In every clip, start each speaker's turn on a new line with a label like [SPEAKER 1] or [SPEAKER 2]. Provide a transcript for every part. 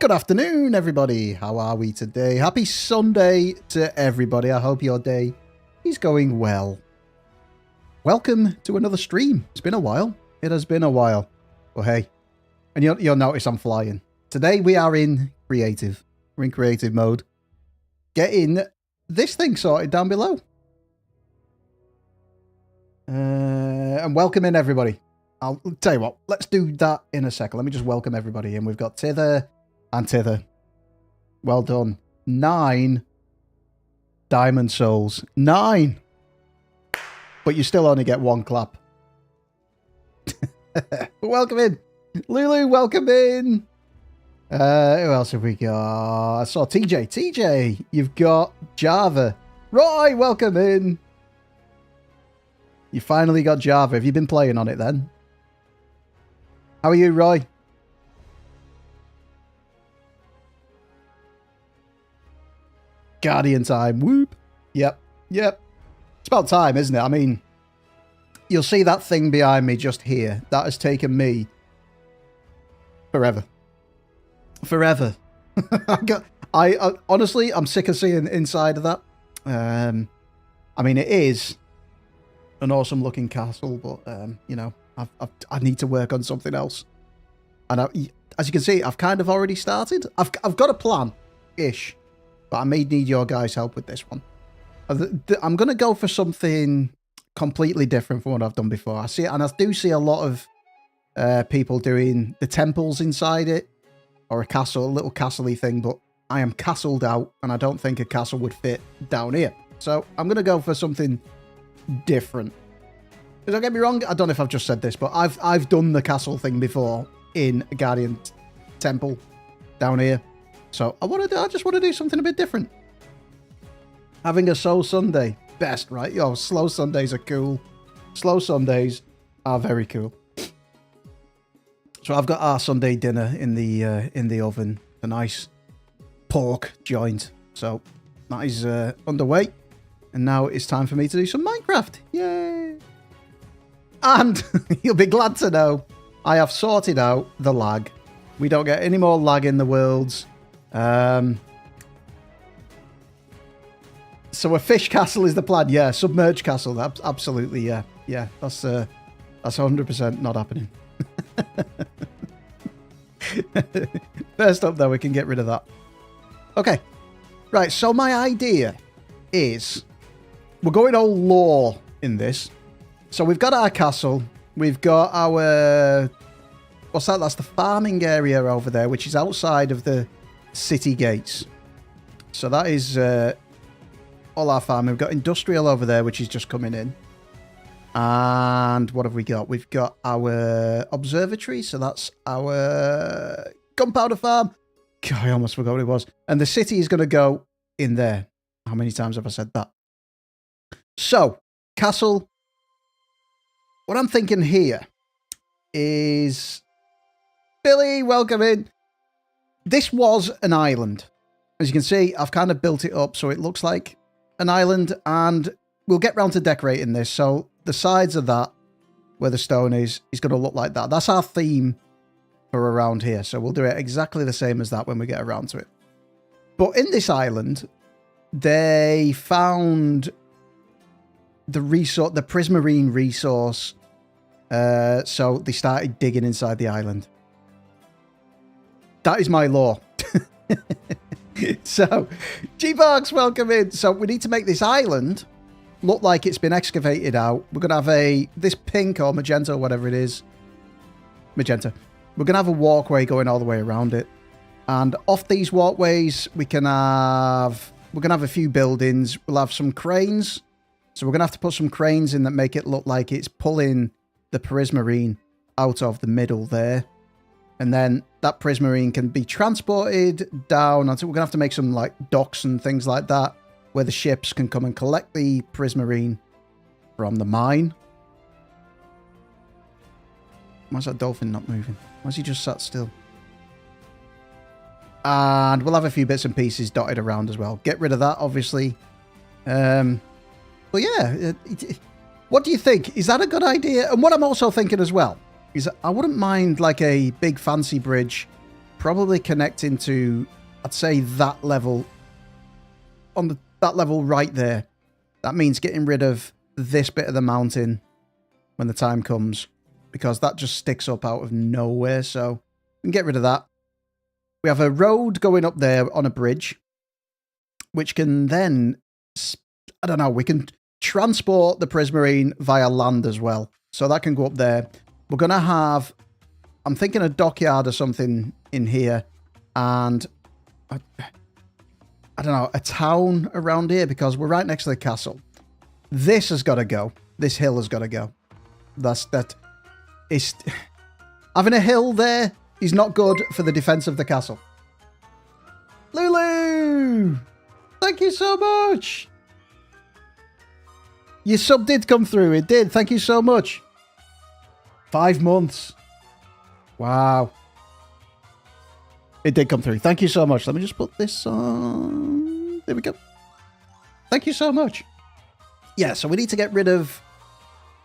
[SPEAKER 1] Good afternoon, everybody. How are we today? Happy Sunday to everybody. I hope your day is going well. Welcome to another stream. It's been a while. It has been a while. Well, hey, and you'll notice I'm flying. Today we are in creative. We're in creative mode. Getting this thing sorted down below. And welcome in, everybody. I'll tell you what, let's do that in a second. Let me just welcome everybody in. We've got Tither and Tither. Well done. 9 diamond souls. 9! But you still only get 1 clap. Welcome in. Lulu, welcome in. Who else have we got? I saw TJ. TJ, you've got Java. Roy, welcome in. You finally got Java. Have you been playing on it then? How are you, Roy? Guardian time. Whoop. Yep. Yep. It's about time, isn't it? I mean, you'll see that thing behind me just here. That has taken me forever. Forever. Honestly, I'm sick of seeing inside of that. I mean, it is an awesome looking castle, but, you know, I need to work on something else. And as you can see, I've kind of already started. I've got a plan-ish, but I may need your guys' help with this one. I'm going to go for something completely different from what I've done before. I see it, and I do see a lot of people doing the temples inside it, or a castle, a little castle-y thing, but I am castled out, and I don't think a castle would fit down here. So I'm going to go for something different. Don't get me wrong, I don't know if I've just said this, but I've done the castle thing before in a Guardian Temple down here. So I just want to do something a bit different. Having a slow Sunday, best, right? Yo, slow Sundays are cool. Slow Sundays are very cool. So I've got our Sunday dinner in the oven, a nice pork joint. So that is underway, and now it's time for me to do some Minecraft. Yay! And you'll be glad to know I have sorted out the lag. We don't get any more lag in the worlds. So a fish castle is the plan. Yeah, submerged castle. Absolutely, yeah. Yeah, that's 100% not happening. First up, though, we can get rid of that. Okay. Right, so my idea is we're going all lore in this. So we've got our castle. We've got our... What's that? That's the farming area over there, which is outside of the city gates. So that is all our farming. We've got industrial over there, which is just coming in. And what have we got? We've got our observatory. So that's our gunpowder farm. God, I almost forgot what it was. And the city is going to go in there. How many times have I said that? So, castle... What I'm thinking here is... Billy, welcome in. This was an island. As you can see, I've kind of built it up so it looks like an island, and we'll get round to decorating this. So the sides of that, where the stone is going to look like that. That's our theme for around here. So we'll do it exactly the same as that when we get around to it. But in this island, they found the prismarine resource. So they started digging inside the island. That is my lore. So, G-Box, welcome in. So we need to make this island look like it's been excavated out. We're going to have this pink or magenta or whatever it is. Magenta. We're going to have a walkway going all the way around it. And off these walkways, we're going to have a few buildings. We'll have some cranes. So we're going to have to put some cranes in that make it look like it's pulling the prismarine out of the middle there. And then that prismarine can be transported down until we're going to have to make some like docks and things like that where the ships can come and collect the prismarine from the mine. Why's that dolphin not moving? Why's he just sat still? And we'll have a few bits and pieces dotted around as well. Get rid of that, obviously. But yeah, what do you think? Is that a good idea? And what I'm also thinking as well is I wouldn't mind like a big fancy bridge probably connecting to, I'd say, that level. On that level right there. That means getting rid of this bit of the mountain when the time comes, because that just sticks up out of nowhere. So we can get rid of that. We have a road going up there on a bridge, which can then, I don't know, we can transport the Prismarine via land as well. So that can go up there. We're going to have, I'm thinking a dockyard or something in here, and I don't know, a town around here, because we're right next to the castle. This has got to go. This hill has got to go. It's having a hill there is not good for the defense of the castle. Lulu! Thank you so much! Your sub did come through. It did. Thank you so much. 5 months. Wow. It did come through. Thank you so much. Let me just put this on. There we go. Thank you so much. Yeah, so we need to get rid of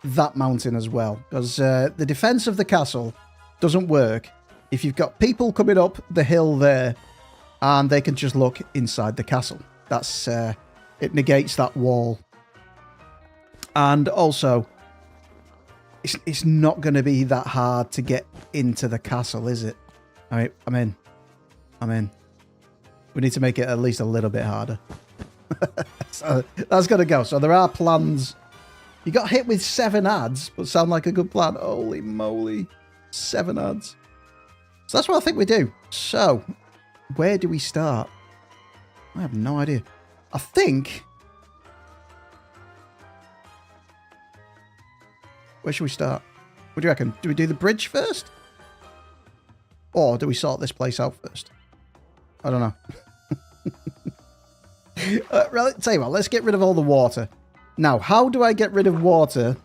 [SPEAKER 1] that mountain as well, because the defense of the castle doesn't work if you've got people coming up the hill there and they can just look inside the castle. That's it negates that wall. And also, it's not going to be that hard to get into the castle, is it? I'm in. We need to make it at least a little bit harder. So that's got to go. So there are plans. You got hit with 7 ads, but sound like a good plan. Holy moly. 7 ads. So that's what I think we do. So, where do we start? I have no idea. I think... Where should we start? What do you reckon? Do we do the bridge first? Or do we sort this place out first? I don't know. Right, tell you what, let's get rid of all the water. Now, how do I get rid of water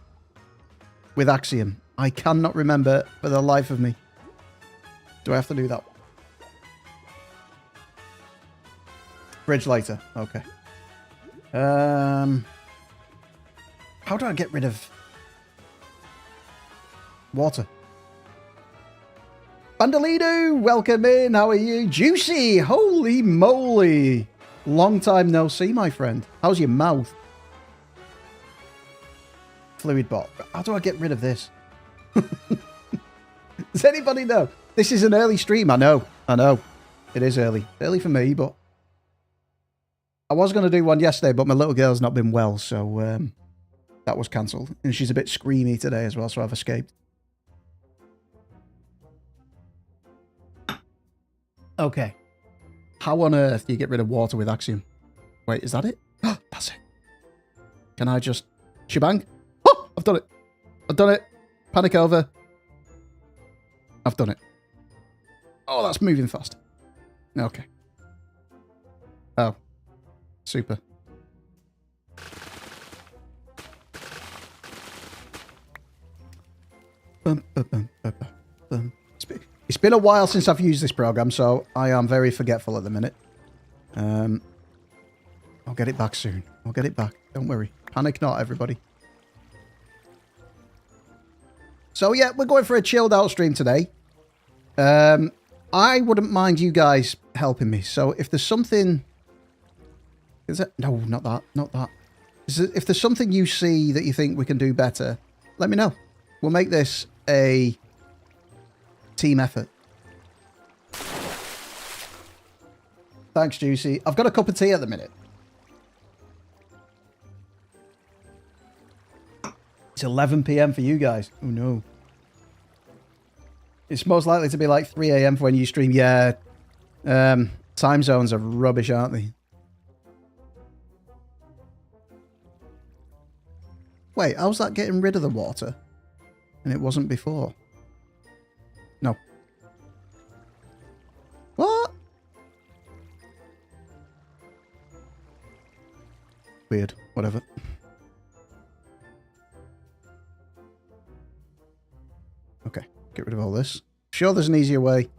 [SPEAKER 1] with Axiom? I cannot remember for the life of me. Do I have to do that? Bridge later. Okay. How do I get rid of water? Bandolido, welcome in. How are you? Juicy. Holy moly. Long time no see, my friend. How's your mouth? Fluid bot. How do I get rid of this? Does anybody know? This is an early stream. I know. It is early. Early for me, but I was going to do one yesterday, but my little girl's not been well, so that was cancelled. And she's a bit screamy today as well, so I've escaped. Okay. How on earth do you get rid of water with Axiom? Wait, is that it? Oh, that's it. Can I just... Shebang? Oh, I've done it. I've done it. Panic over. I've done it. Oh, that's moving fast. Okay. Oh. Super. It's been a while since I've used this program, so I am very forgetful at the minute. I'll get it back soon. I'll get it back. Don't worry. Panic not, everybody. So yeah, we're going for a chilled out stream today. I wouldn't mind you guys helping me. So if there's something... Is it? No, not that. Not that. If there's something you see that you think we can do better, let me know. We'll make this a team effort. Thanks, Juicy. I've got a cup of tea at the minute. It's 11 PM for you guys. Oh, no. It's most likely to be like 3 AM for when you stream. Yeah. Time zones are rubbish, aren't they? Wait, how's that getting rid of the water? And it wasn't before. No. What? Weird. Whatever. Okay. Get rid of all this. Sure, there's an easier way,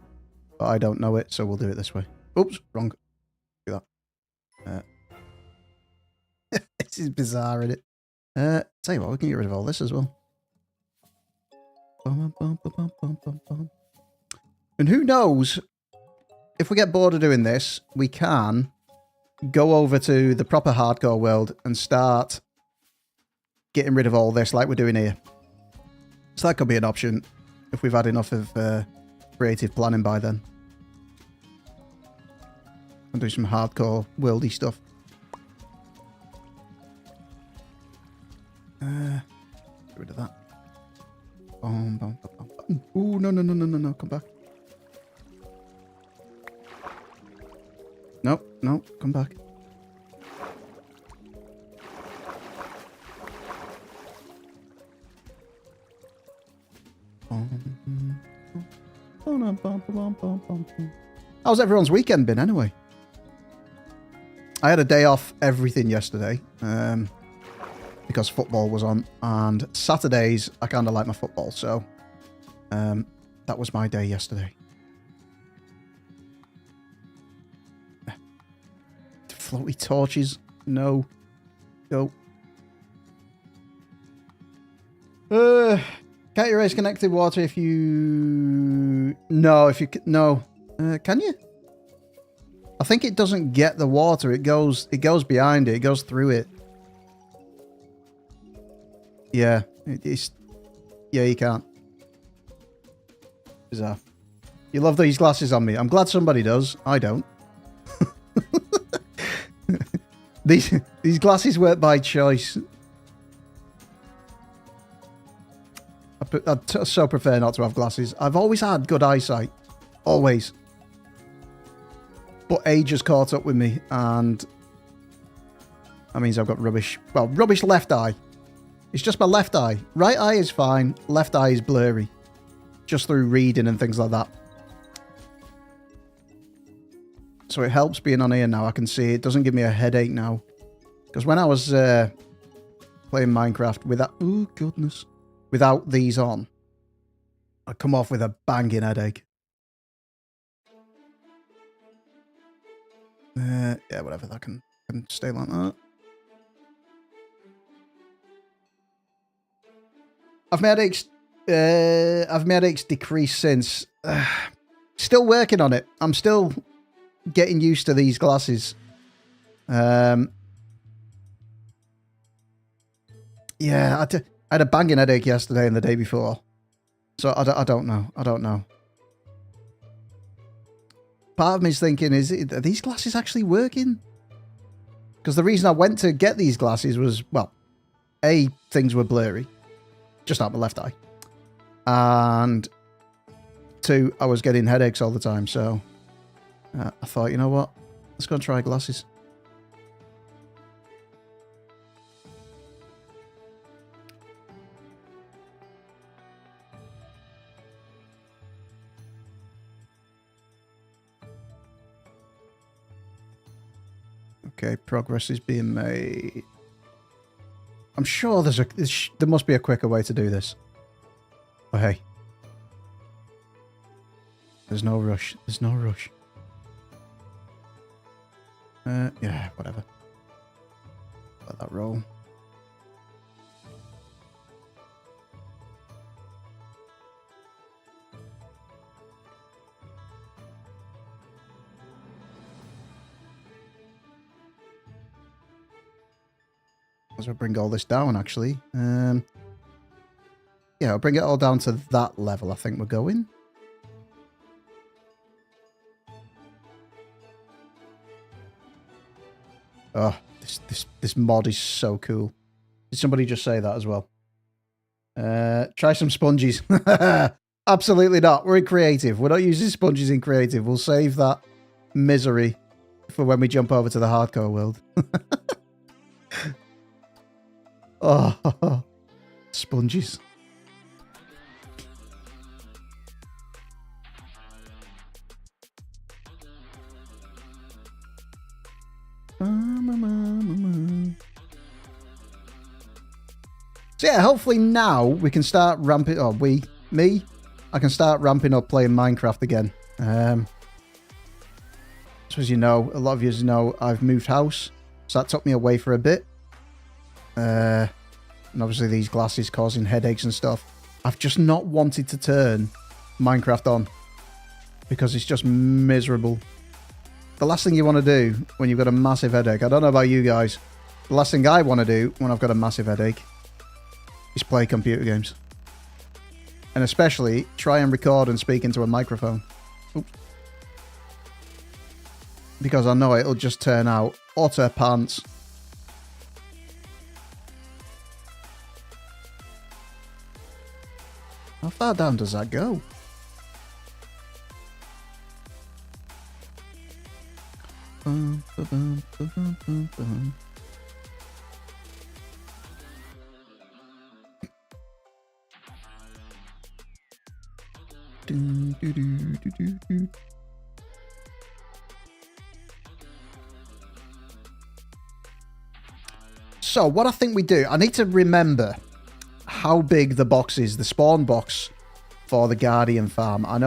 [SPEAKER 1] but I don't know it, so we'll do it this way. Oops, wrong. Do that. This is bizarre, isn't it? Tell you what, we can get rid of all this as well. And who knows if we get bored of doing this, we can go over to the proper hardcore world and start getting rid of all this like we're doing here. So that could be an option if we've had enough of creative planning by then. And do some hardcore worldy stuff. Get rid of that. Boom, boom, boom, boom. Ooh, no, come back. Nope, nope, come back. How's everyone's weekend been anyway? I had a day off everything yesterday because football was on, and Saturdays I kind of like my football, so that was my day yesterday. Floaty torches, no, go. Can't you raise connected water if you... No, if you... No. Can you? I think it doesn't get the water. It goes behind it. It goes through it. Yeah. It's... Yeah, you can't. Bizarre. You love these glasses on me. I'm glad somebody does. I don't. These glasses weren't by choice. I so prefer not to have glasses. I've always had good eyesight. Always. But age has caught up with me, and that means I've got rubbish. Well, rubbish left eye. It's just my left eye. Right eye is fine. Left eye is blurry. Just through reading and things like that. So it helps being on here now. I can see it doesn't give me a headache now. Because when I was playing Minecraft without... Oh, goodness. Without these on, I'd come off with a banging headache. Yeah, whatever. That can stay like that. I've made headaches decrease since. Still working on it. I'm still getting used to these glasses. Yeah, I had a banging headache yesterday and the day before. So I don't know. I don't know. Part of me is thinking, are these glasses actually working? Because the reason I went to get these glasses was, well, A, things were blurry. Just out my left eye. And 2, I was getting headaches all the time. So I thought, you know what? Let's go and try glasses. Okay, progress is being made. I'm sure there must be a quicker way to do this. But hey. There's no rush. There's no rush. Yeah, whatever. Let that roll. As I bring all this down, actually. Yeah, I'll bring it all down to that level, I think we're going. Oh, this mod is so cool. Did somebody just say that as well? Try some sponges. Absolutely not. We're in creative. We're not using sponges in creative. We'll save that misery for when we jump over to the hardcore world. Oh, sponges. So yeah, hopefully now we can start ramping, or I can start ramping up playing Minecraft again. So as you know, a lot of you know, I've moved house, so that took me away for a bit. And obviously these glasses causing headaches and stuff. I've just not wanted to turn Minecraft on because it's just miserable. The last thing you want to do when you've got a massive headache, I don't know about you guys, the last thing I want to do when I've got a massive headache is play computer games. And especially try and record and speak into a microphone. Oops. Because I know it'll just turn out utter pants. How far down does that go? So what I think we do, I need to remember how big the box is, the spawn box for the Guardian farm. I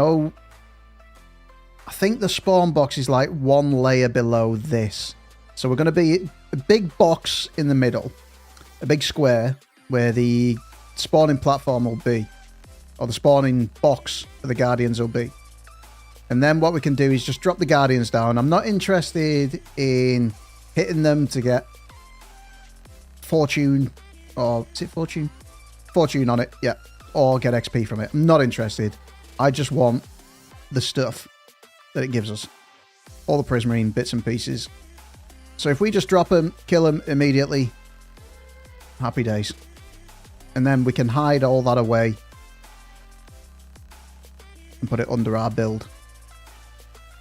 [SPEAKER 1] think the spawn box is like one layer below this. So we're going to be a big box in the middle, a big square where the spawning platform will be, or the spawning box for the Guardians will be. And then what we can do is just drop the Guardians down. I'm not interested in hitting them to get fortune, or is it fortune? Fortune on it, yeah. Or get XP from it. I'm not interested. I just want the stuff that it gives us. All the prismarine bits and pieces. So if we just drop them, kill them immediately, happy days. And then we can hide all that away and put it under our build.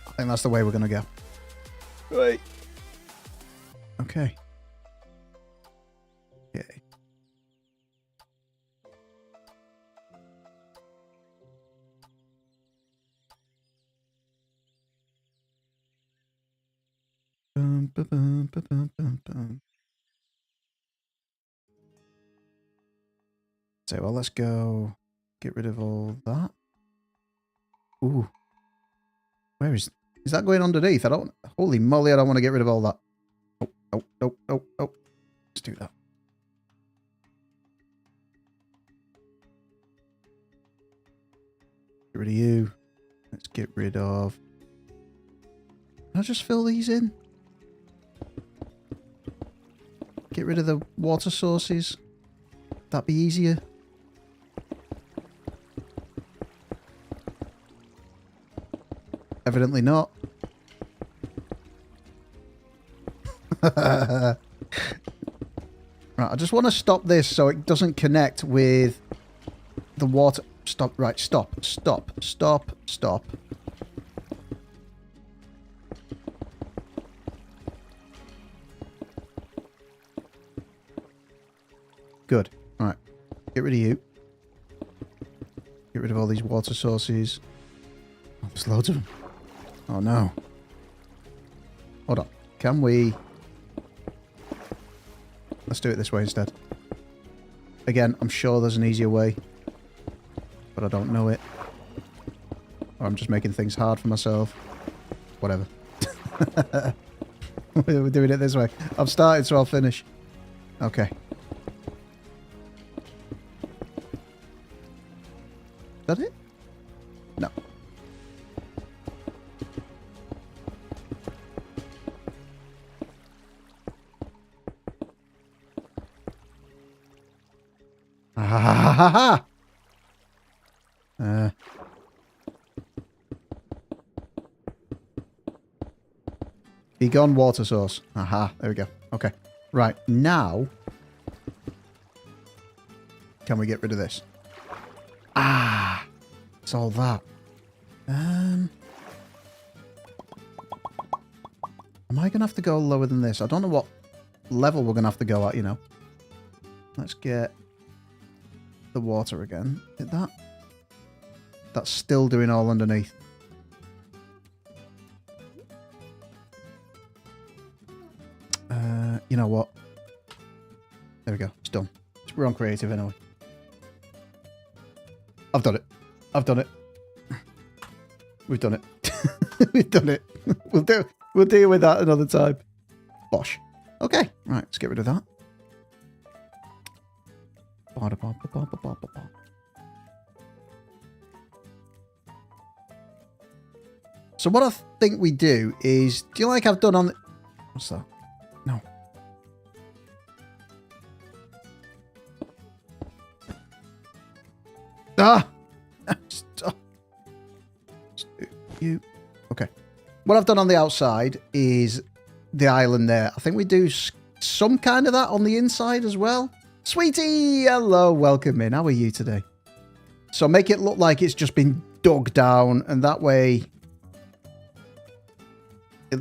[SPEAKER 1] I think that's the way we're going to go. Right. Okay. Okay. So, well, let's go get rid of all that. Ooh. Where is that going underneath? Holy moly, I don't want to get rid of all that. Oh. Let's do that. Get rid of you. Let's get rid of... Can I just fill these in? Get rid of the water sources. That'd be easier. Evidently not. Right, I just want to stop this so it doesn't connect with the water. Stop, right, stop. Good. Alright. Get rid of you. Get rid of all these water sources. Oh, there's loads of them. Oh no. Hold on. Can we... Let's do it this way instead. Again, I'm sure there's an easier way. But I don't know it. Or I'm just making things hard for myself. Whatever. We're doing it this way. I've started, so I'll finish. Okay. Is that it? No. Be gone, water source. Aha, there we go. Okay. Right, now... Can we get rid of this? Ah! It's all that. Am I going to have to go lower than this? I don't know what level we're going to have to go at, you know. Let's get the water again. Hit that. That's still doing all underneath. You know what? There we go. It's done. We're on creative anyway. I've done it. We've done it. We've done it. We'll deal with that another time. Bosh. Okay. Right. Let's get rid of that. So what I think we do is, do you like I've done on the... What's that? No. Ah! Stop. You. Okay. What I've done on the outside is the island there. I think we do some kind of that on the inside as well. Sweetie! Hello, welcome in. How are you today? So make it look like it's just been dug down, and that way...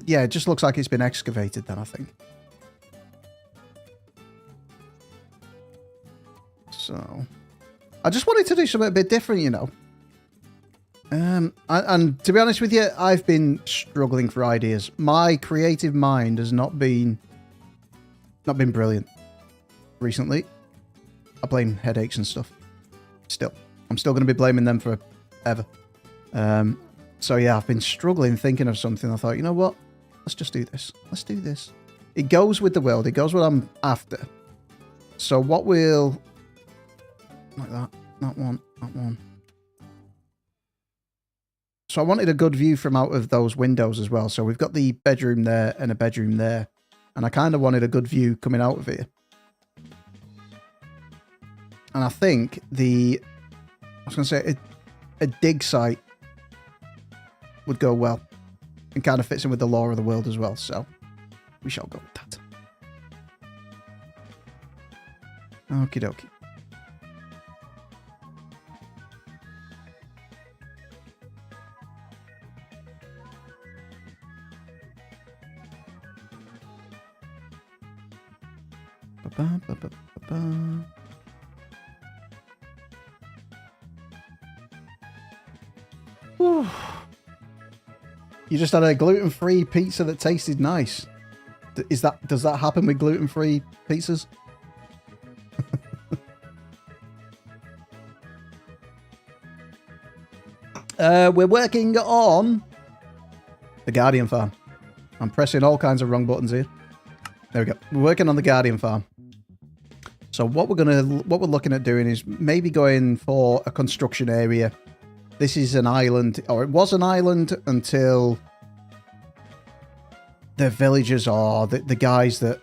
[SPEAKER 1] yeah, it just looks like it's been excavated then, I think. So... I just wanted to do something a bit different, you know. And to be honest with you, I've been struggling for ideas. My creative mind has not been brilliant recently. I blame headaches and stuff. Still. I'm still going to be blaming them forever. So yeah, I've been struggling thinking of something. I thought, you know what? Let's just do this. Let's do this. It goes with the world. It goes what I'm after. So what will... like that. That one. That one. So I wanted a good view from out of those windows as well. So we've got the bedroom there and a bedroom there. And I kind of wanted a good view coming out of here. And I think I was going to say, a dig site would go well. And kind of fits in with the lore of the world as well. So we shall go with that. Okie dokie. Whew. You just had a gluten-free pizza that tasted nice. Does that happen with gluten-free pizzas? We're working on the Guardian Farm. I'm pressing all kinds of wrong buttons here. There we go. We're working on the Guardian Farm. So what we're looking at doing is maybe going for a construction area. This is an island, or it was an island until the villagers or the guys that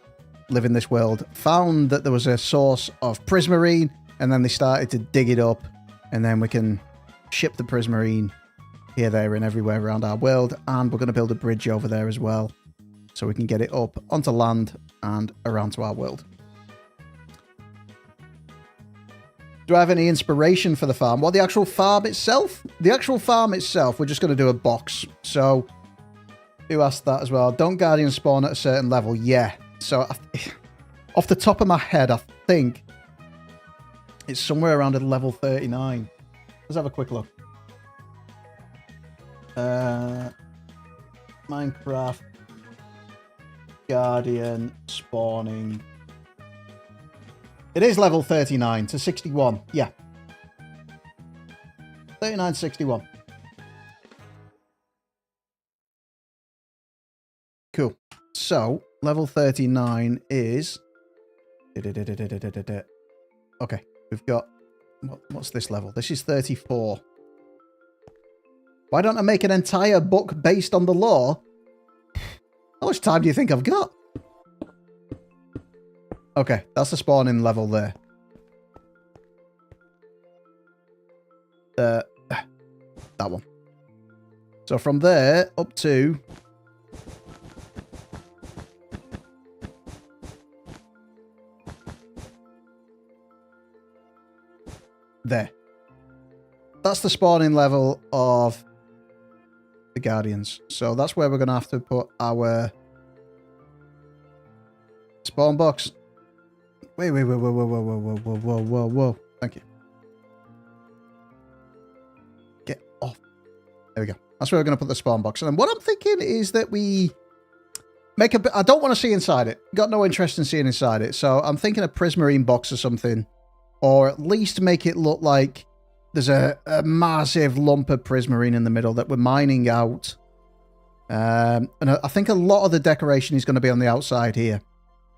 [SPEAKER 1] live in this world found that there was a source of prismarine, and then they started to dig it up, and then we can ship the prismarine here, there, and everywhere around our world. And we're going to build a bridge over there as well, so we can get it up onto land and around to our world. Do I have any inspiration for the farm? Well, the actual farm itself? The actual farm itself, we're just going to do a box. So, who asked that as well? Don't Guardian spawn at a certain level? Yeah. So, off the top of my head, I think it's somewhere around a level 39. Let's have a quick look. Minecraft Guardian spawning. It is level 39 to 61. Yeah. 39, 61. Cool. So, level 39 is... okay. We've got... what's this level? This is 34. Why don't I make an entire book based on the lore? How much time do you think I've got? Okay, that's the spawning level there. That one. So from there up to... there. That's the spawning level of the Guardians. So that's where we're going to have to put our spawn box. Whoa. Thank you. Get off. There we go. That's where we're going to put the spawn box. And what I'm thinking is that we make a bit... I don't want to see inside it. Got no interest in seeing inside it. So I'm thinking a prismarine box or something. Or at least make it look like there's a massive lump of prismarine in the middle that we're mining out. And I think a lot of the decoration is going to be on the outside here.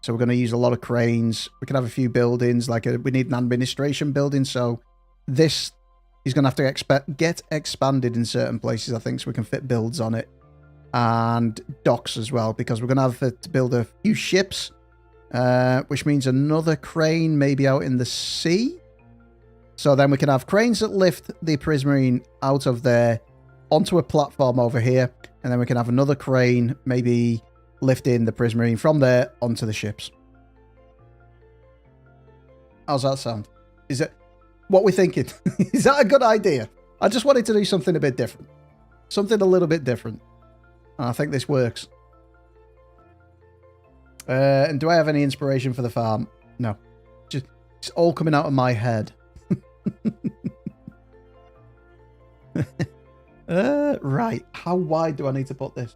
[SPEAKER 1] So we're going to use a lot of cranes. We can have a few buildings, like we need an administration building. So this is going to have to get expanded in certain places, I think, so we can fit builds on it. And docks as well, because we're going to have to build a few ships, which means another crane maybe out in the sea. So then we can have cranes that lift the Prismarine out of there onto a platform over here, and then we can have another crane maybe lifting the Prismarine from there onto the ships. How's that sound? Is it what we're thinking? Is that a good idea? I just wanted to do something a bit different. Something a little bit different. And I think this works. And do I have any inspiration for the farm? No. Just, it's all coming out of my head. Right. How wide do I need to put this?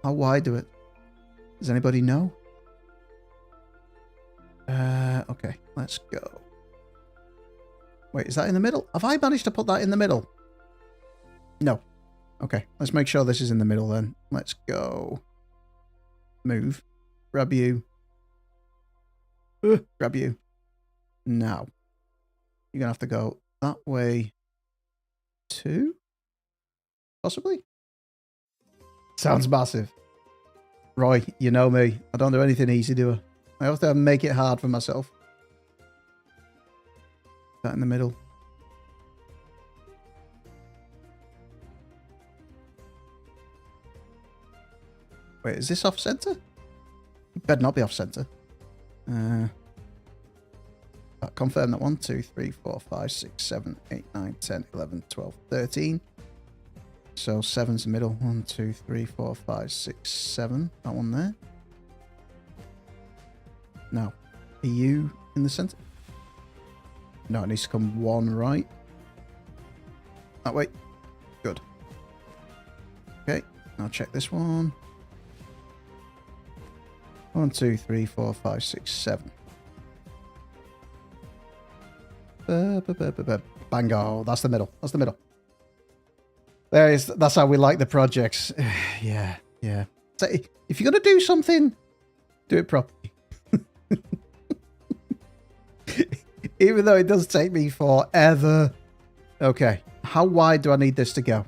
[SPEAKER 1] How wide do it? Does anybody know? Okay. Let's go. Wait, is that in the middle? Have I managed to put that in the middle? No. Okay. Let's make sure this is in the middle then. Let's go. Move. Grab you. Grab you. Now. You're going to have to go that way too? Possibly? Sounds massive. Roy, you know me. I don't do anything easy, do I? I have to make it hard for myself. That in the middle. Wait, is this off center? It better not be off center. Confirm that 1, 2, 3, 4, 5, 6, 7, 8, 9, 10, 11, 12, 13. So 7's the middle. 1, 2, 3, 4, 5, 6, 7. That one there. No. Are you in the center? No, it needs to come one right. That way. Good. Okay. Now check this one. 1, 2, 3, 4, 5, 6, 7. Bango. That's the middle. That's the middle. There is. That's how we like the projects. Yeah. Yeah. So if you're going to do something, do it properly. Even though it does take me forever. Okay. How wide do I need this to go?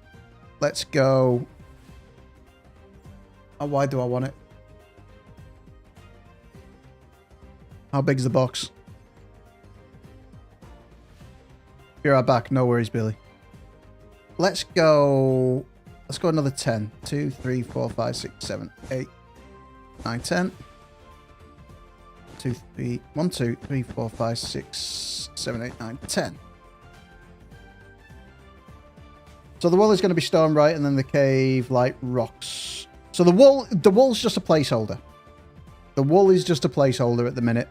[SPEAKER 1] Let's go. How wide do I want it? How big's the box? Be right back. No worries, Billy. Let's go another 10. 2, 3, 4, 5, 6, 7, 8, 9, 10. 2, 3, 1, 2, 3, 4, 5, 6, 7, 8, 9, 10. So the wall is going to be stone, right? And then the cave, like rocks. So the wall's just a placeholder. The wall is just a placeholder at the minute.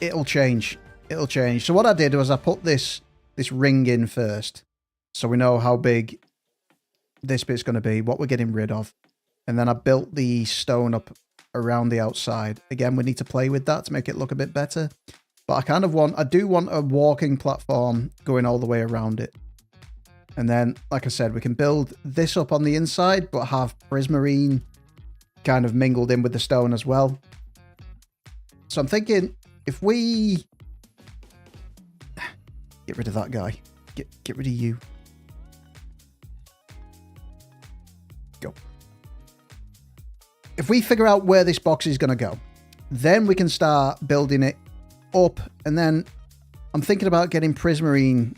[SPEAKER 1] It'll change. It'll change. So what I did was I put this ring in first. So we know how big this bit's going to be, what we're getting rid of. And then I built the stone up around the outside. Again, we need to play with that to make it look a bit better. But I do want a walking platform going all the way around it. And then, like I said, we can build this up on the inside, but have Prismarine kind of mingled in with the stone as well. So I'm thinking, if we get rid of that guy, get rid of you. Go. If we figure out where this box is going to go, then we can start building it up. And then I'm thinking about getting Prismarine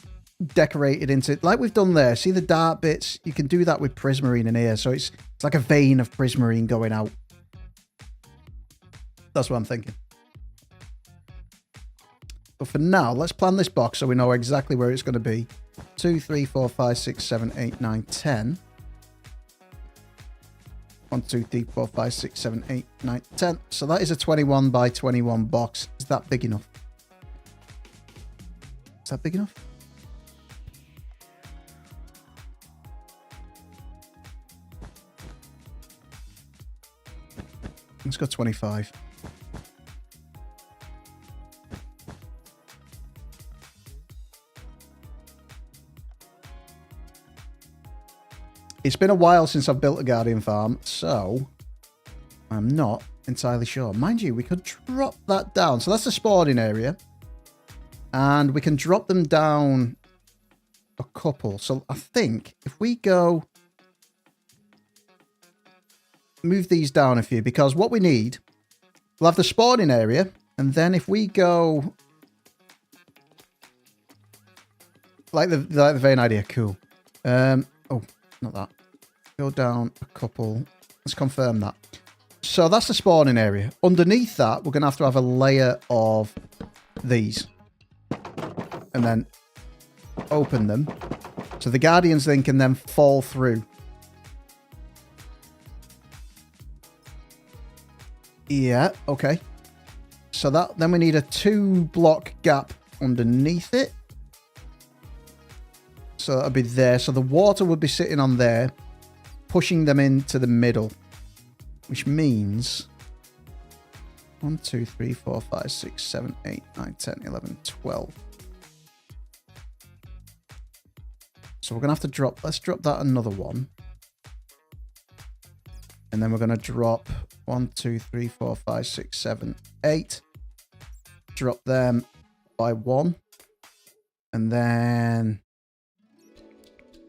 [SPEAKER 1] decorated into, like we've done there. See the dark bits? You can do that with Prismarine in here. So it's like a vein of Prismarine going out. That's what I'm thinking. But for now, let's plan this box so we know exactly where it's going to be. 2, 3, 4, 5, 6, 7, 8, 9, 10. 1, 2, 3, 4, 5, 6, 7, 8, 9, 10. So that is a 21 by 21 box. Is that big enough? Is that big enough? Let's go 25. It's been a while since I've built a Guardian farm, so I'm not entirely sure. Mind you, we could drop that down. So that's the spawning area. And we can drop them down a couple. So I think if we go... move these down a few, because what we need... we'll have the spawning area. And then if we go... like the vein idea. Cool. Oh, not that. Go down a couple. Let's confirm that. So that's the spawning area. Underneath that, we're going to have a layer of these. And then open them. So the Guardians then can then fall through. Yeah, okay. So that then we need a 2-block gap underneath it. So that'll be there. So the water would be sitting on there, pushing them into the middle. Which means 1, 2, 3, 4, 5, 6, 7, 8, 9, 10, 11, 12. So we're going to have to drop, let's drop that another one. And then we're going to drop 1, 2, 3, 4, 5, 6, 7, 8. Drop them by 1. And then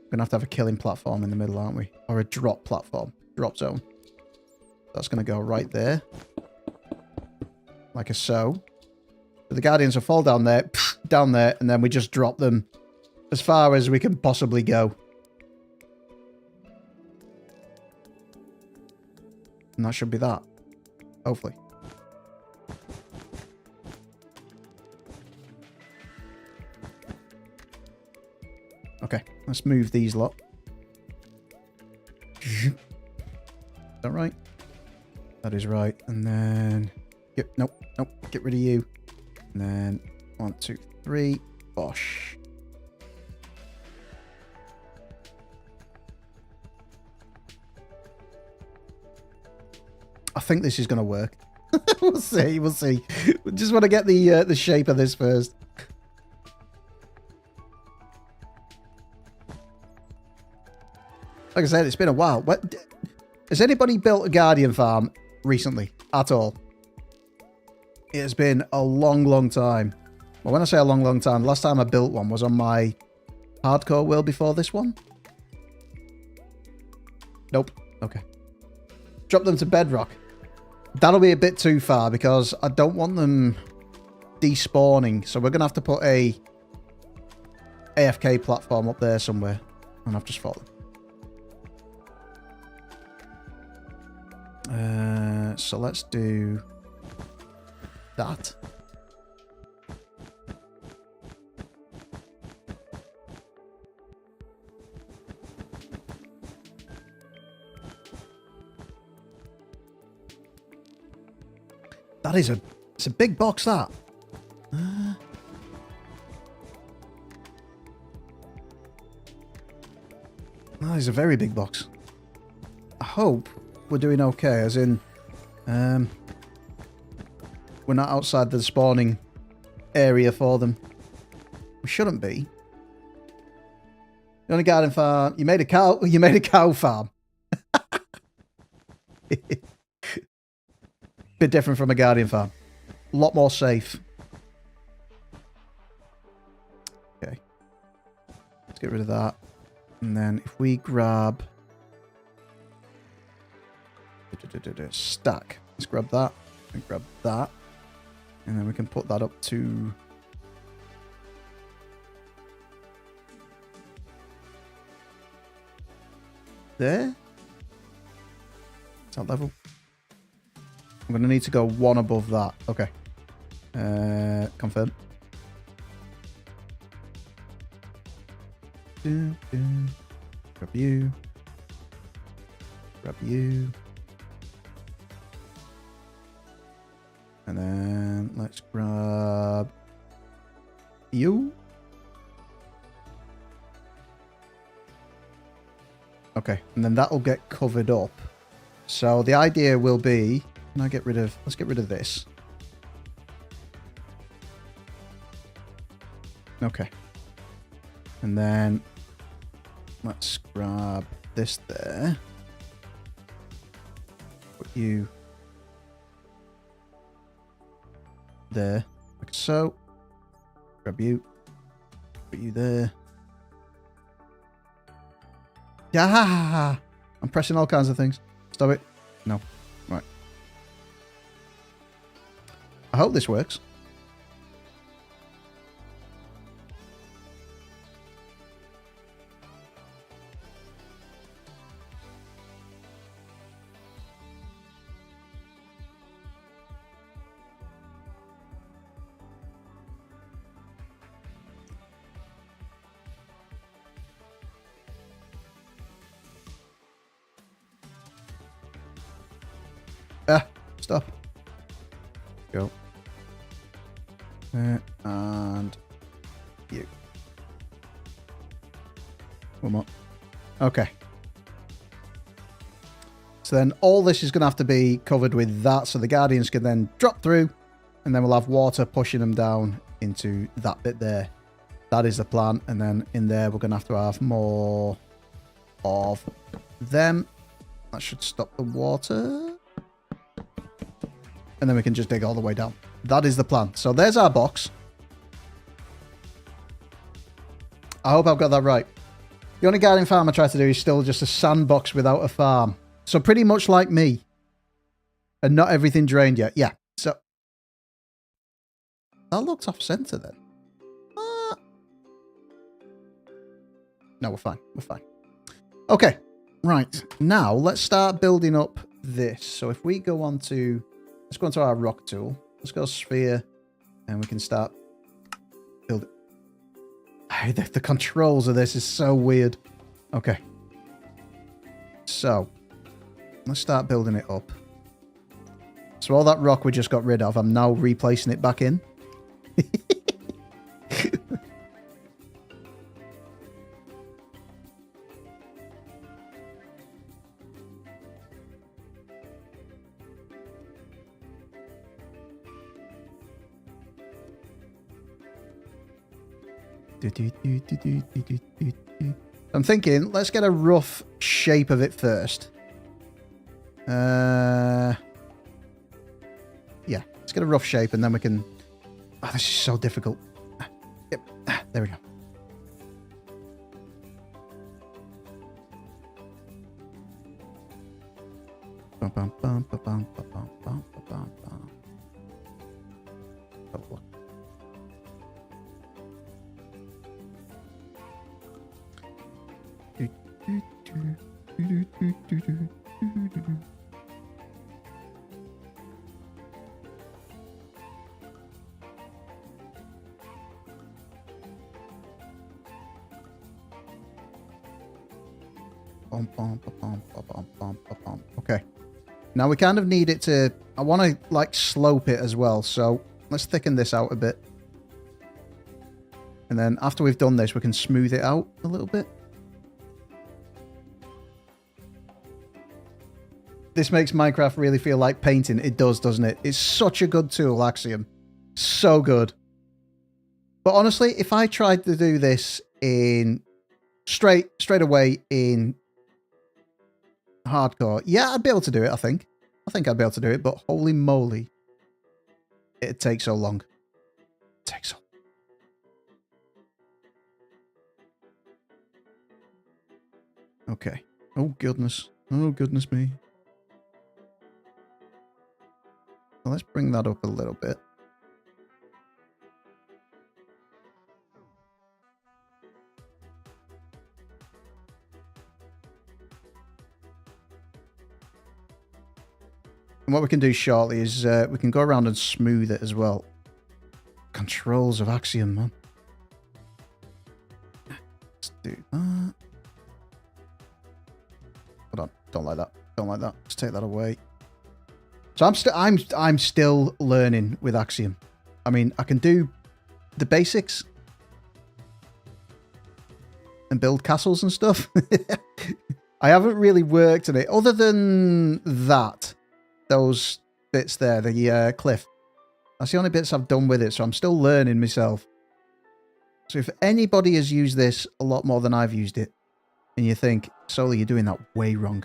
[SPEAKER 1] we're going to have a killing platform in the middle, aren't we? Or a drop platform, drop zone. That's going to go right there. Like a so. The Guardians will fall down there, and then we just drop them as far as we can possibly go. And that should be that. Hopefully. Okay, let's move these lot. Is that right? That is right. And then... nope, get rid of you. And then 1, 2, 3. Bosh. I think this is going to work. We'll see. We just want to get the shape of this first. Like I said, it's been a while. Has anybody built a Guardian farm recently at all? It has been a long time. Well, when I say a long time, the last time I built one was on my hardcore world before this one. Nope. Okay. Drop them to bedrock. That'll be a bit too far because I don't want them despawning. So we're going to have to put a AFK platform up there somewhere. And I've just fallen. So let's do that. That is it's a big box, that. That is a very big box. I hope we're doing okay, as in, we're not outside the spawning area for them. We shouldn't be. You on a garden farm. You made a cow farm. Bit different from a Guardian farm. A lot more safe. Okay. Let's get rid of that. And then if we grab... stack. Let's grab that. And grab that. And then we can put that up to... there? Is that level? I'm going to need to go one above that. Okay. Confirm. Grab you. Grab you. And then let's grab you. Okay. And then that'll get covered up. So the idea will be... Can I get rid of... Let's get rid of this. Okay. And then let's grab this there. Put you there, like so. Grab you. Put you there. Yeah! I'm pressing all kinds of things. Stop it. No. Right. I hope this works. Ah, stop. Go. And you. One more. Okay. So then all this is going to have to be covered with that, so the Guardians can then drop through, and then we'll have water pushing them down into that bit there. That is the plan, and then in there we're going to have more of them. That should stop the water. And then we can just dig all the way down. That is the plan. So there's our box. I hope I've got that right. The only Guardian farm I try to do is still just a sandbox without a farm. So pretty much like me. And not everything drained yet. Yeah. So that looks off center then. No, we're fine. We're fine. Okay. Right. Now let's start building up this. So if we go on to... Let's go into our rock tool. Let's go sphere. And we can start building. The controls of this is so weird. Okay. So, let's start building it up. So all that rock we just got rid of, I'm now replacing it back in. I'm thinking, let's get a rough shape of it first. Yeah, let's get a rough shape and then we can... Oh, this is so difficult. Yep, there we go. Bum, bum, bum, bum, bum, bum, bum, bum, bum. Oh, okay. Now we kind of need it to... I want to, like, slope it as well. So let's thicken this out a bit. And then after we've done this, we can smooth it out a little bit. This makes Minecraft really feel like painting. It does, doesn't it? It's such a good tool, Axiom. So good. But honestly, if I tried to do this in straight away in hardcore, yeah, I'd be able to do it, I think. I think I'd be able to do it, but holy moly. It'd take so long. It takes so long. Okay. Oh, goodness. Oh, goodness me. Well, let's bring that up a little bit. And what we can do shortly is we can go around and smooth it as well. Controls of Axiom, man. Let's do that. Hold on. Don't like that. Don't like that. Let's take that away. So I'm still learning with Axiom. I mean, I can do the basics and build castles and stuff. I haven't really worked on it other than that. Those bits there, the cliff. That's the only bits I've done with it, so I'm still learning myself. So if anybody has used this a lot more than I've used it, and you think, Souli, you're doing that way wrong,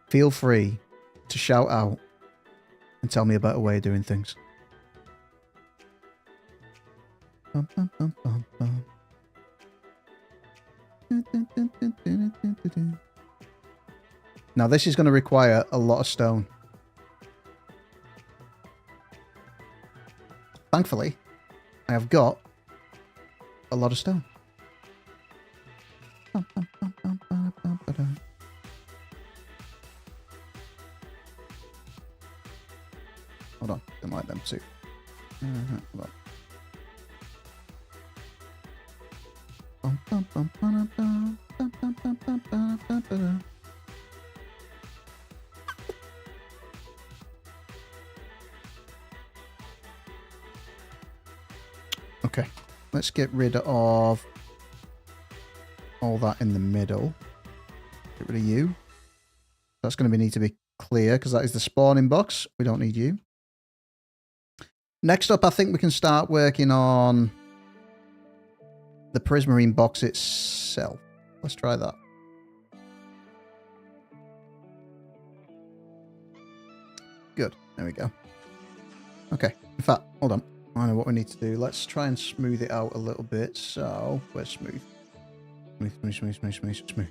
[SPEAKER 1] feel free to shout out and tell me a better way of doing things. Bum, bum, bum, bum, bum. Now this is going to require a lot of stone. Thankfully, I have got a lot of stone. Hold on, don't like them too. Hold on. Okay, let's get rid of all that in the middle. Get rid of you. That's going to need to be clear because that is the spawning box. We don't need you. Next up, I think we can start working on the prismarine box itself. Let's try that. Good. There we go. Okay. In fact, hold on. I know what we need to do. Let's try and smooth it out a little bit. So, where's smooth? Smooth.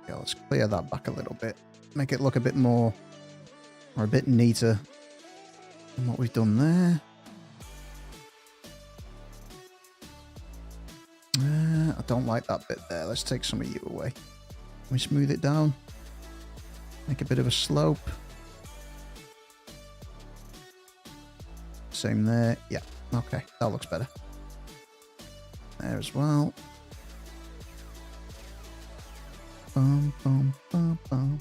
[SPEAKER 1] Yeah, let's clear that back a little bit. Make it look a bit more, or a bit neater than what we've done there. I don't like that bit there. Let's take some of you away. Can we smooth it down? Make a bit of a slope. Same there. Yeah. Okay. That looks better. There as well. Bum, bum, bum, bum.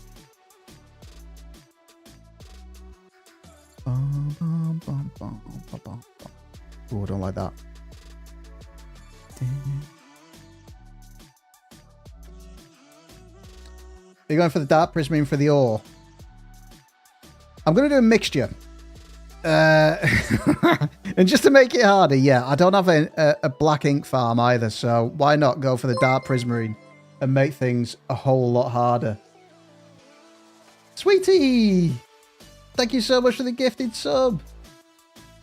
[SPEAKER 1] Bum, bum, bum, bum, bum, bum. Oh, I don't like that. You're going for the dark prismarine for the ore. I'm going to do a mixture. And just to make it harder, yeah, I don't have a black ink farm either, so why not go for the dark prismarine and make things a whole lot harder? Sweetie! Thank you so much for the gifted sub.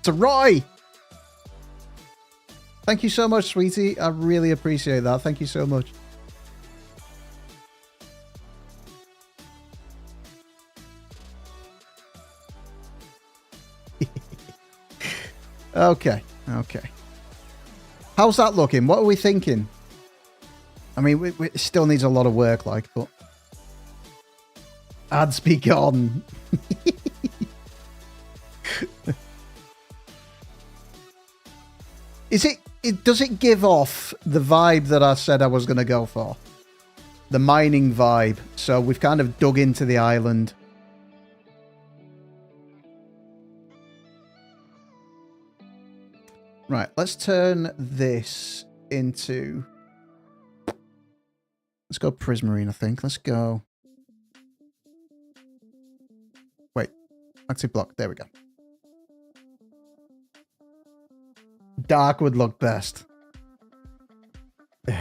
[SPEAKER 1] To Roy! Thank you so much, sweetie. I really appreciate that. Thank you so much. Okay. How's that looking? What are we thinking? I mean, it still needs a lot of work, like, but... Ads be gone. Does it give off the vibe that I said I was going to go for? The mining vibe. So we've kind of dug into the island. Right, let's turn this into... Let's go prismarine, I think. Let's go... Wait. Active block. There we go. Dark would look best. This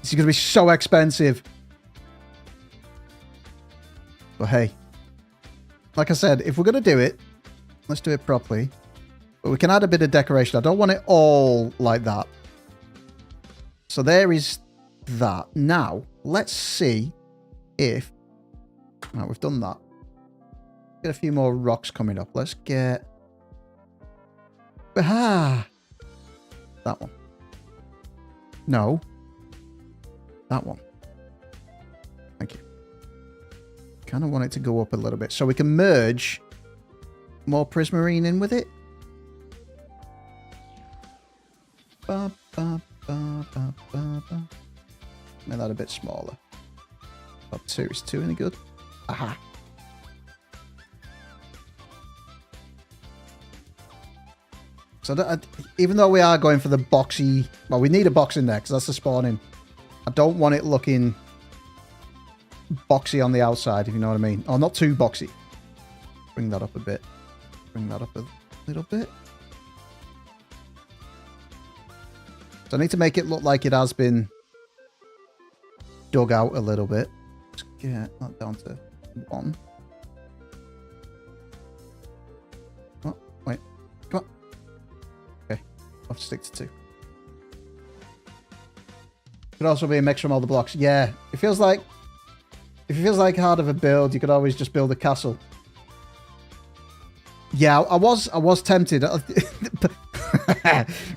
[SPEAKER 1] is gonna be so expensive. But hey, like I said, if we're gonna do it, let's do it properly. But we can add a bit of decoration. I don't want it all like that. So there is that. Now, let's see if... Right, we've done that. Get a few more rocks coming up. Let's get... Aha! That one. No. That one. Thank you. Kind of want it to go up a little bit. So we can merge more prismarine in with it. Ba, ba, ba, ba, ba, ba. Make that a bit smaller. About 2. Is 2 any good? Aha. So even though we are going for the boxy... Well, we need a box in there because that's the spawning. I don't want it looking boxy on the outside, if you know what I mean. Oh, not too boxy. Bring that up a bit. Bring that up a little bit. So I need to make it look like it has been dug out a little bit. Let's get that down to 1. Oh, wait. Come on. Okay. I'll have to stick to 2. Could also be a mix from all the blocks. Yeah. It feels like... If it feels like hard of a build, you could always just build a castle. Yeah, I was tempted.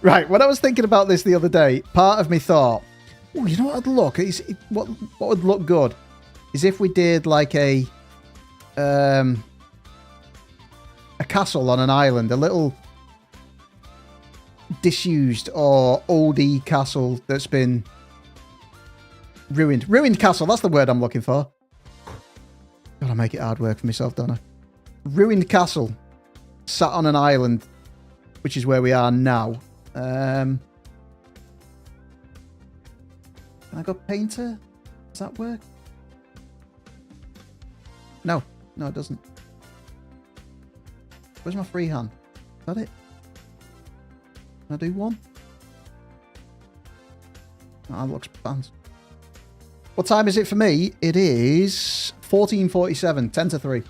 [SPEAKER 1] Right, when I was thinking about this the other day, part of me thought, oh, you know what would look? What would look good is if we did like a castle on an island, a little disused or oldie castle that's been ruined. Ruined castle, that's the word I'm looking for. Gotta make it hard work for myself, don't I? Ruined castle. Sat on an island, which is where we are now. Can I go painter? Does that work? No. No, it doesn't. Where's my free hand? Is that it? Can I do 1? Oh, that looks fancy. What time is it for me? It is 14:47, 10 to 3.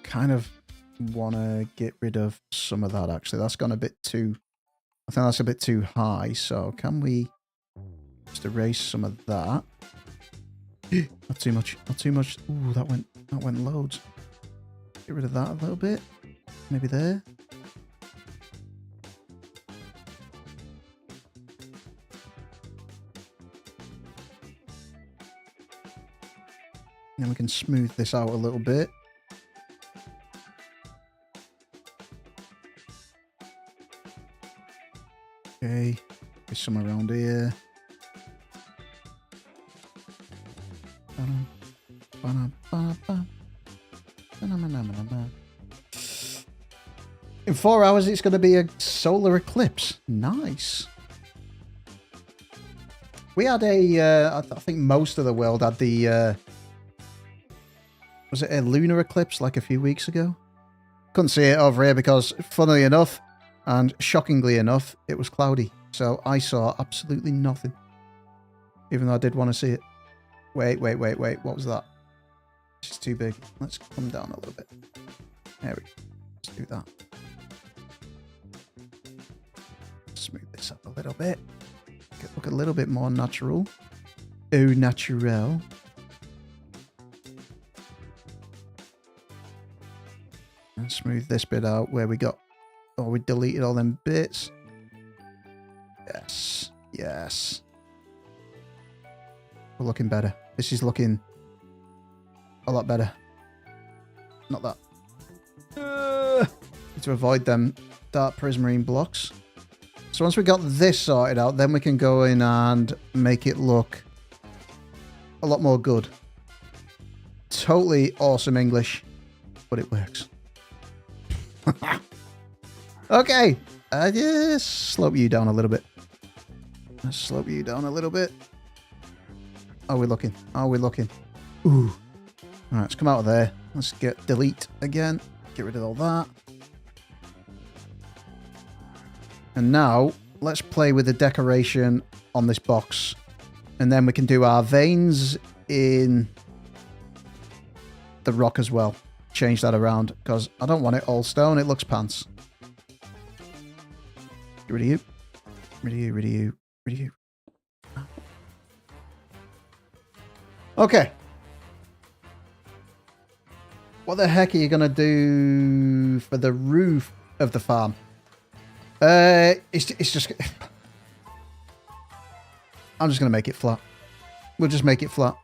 [SPEAKER 1] Kind of want to get rid of some of that, actually. That's gone a bit too... I think that's a bit too high, so can we just erase some of that? Not too much, not too much. Ooh, that went loads. Get rid of that a little bit. Maybe there. Then we can smooth this out a little bit. Okay, there's some around here. In 4 hours, it's going to be a solar eclipse. Nice. We had I think most of the world had the... was it a lunar eclipse like a few weeks ago? Couldn't see it over here because, funnily enough, and shockingly enough, it was cloudy. So I saw absolutely nothing. Even though I did want to see it. Wait. What was that? This is too big. Let's come down a little bit. There we go. Let's do that. Smooth this up a little bit. Look a little bit more natural. Au naturel. And smooth this bit out where we got... Oh, we deleted all them bits. Yes. Yes. We're looking better. This is looking a lot better. Not that. Need to avoid them dark prismarine blocks. So once we got this sorted out, then we can go in and make it look a lot more good. Totally awesome English, but it works. Okay, just slope you down a little bit. Let's slope you down a little bit. Are we looking? Are we looking? Ooh. Alright, let's come out of there. Let's get delete again. Get rid of all that. And now, let's play with the decoration on this box. And then we can do our veins in the rock as well. Change that around, because I don't want it all stone. It looks pants. Get rid of you. Rid of you, rid of you, rid of you. Okay. What the heck are you going to do for the roof of the farm? It's just... I'm just going to make it flat. We'll just make it flat.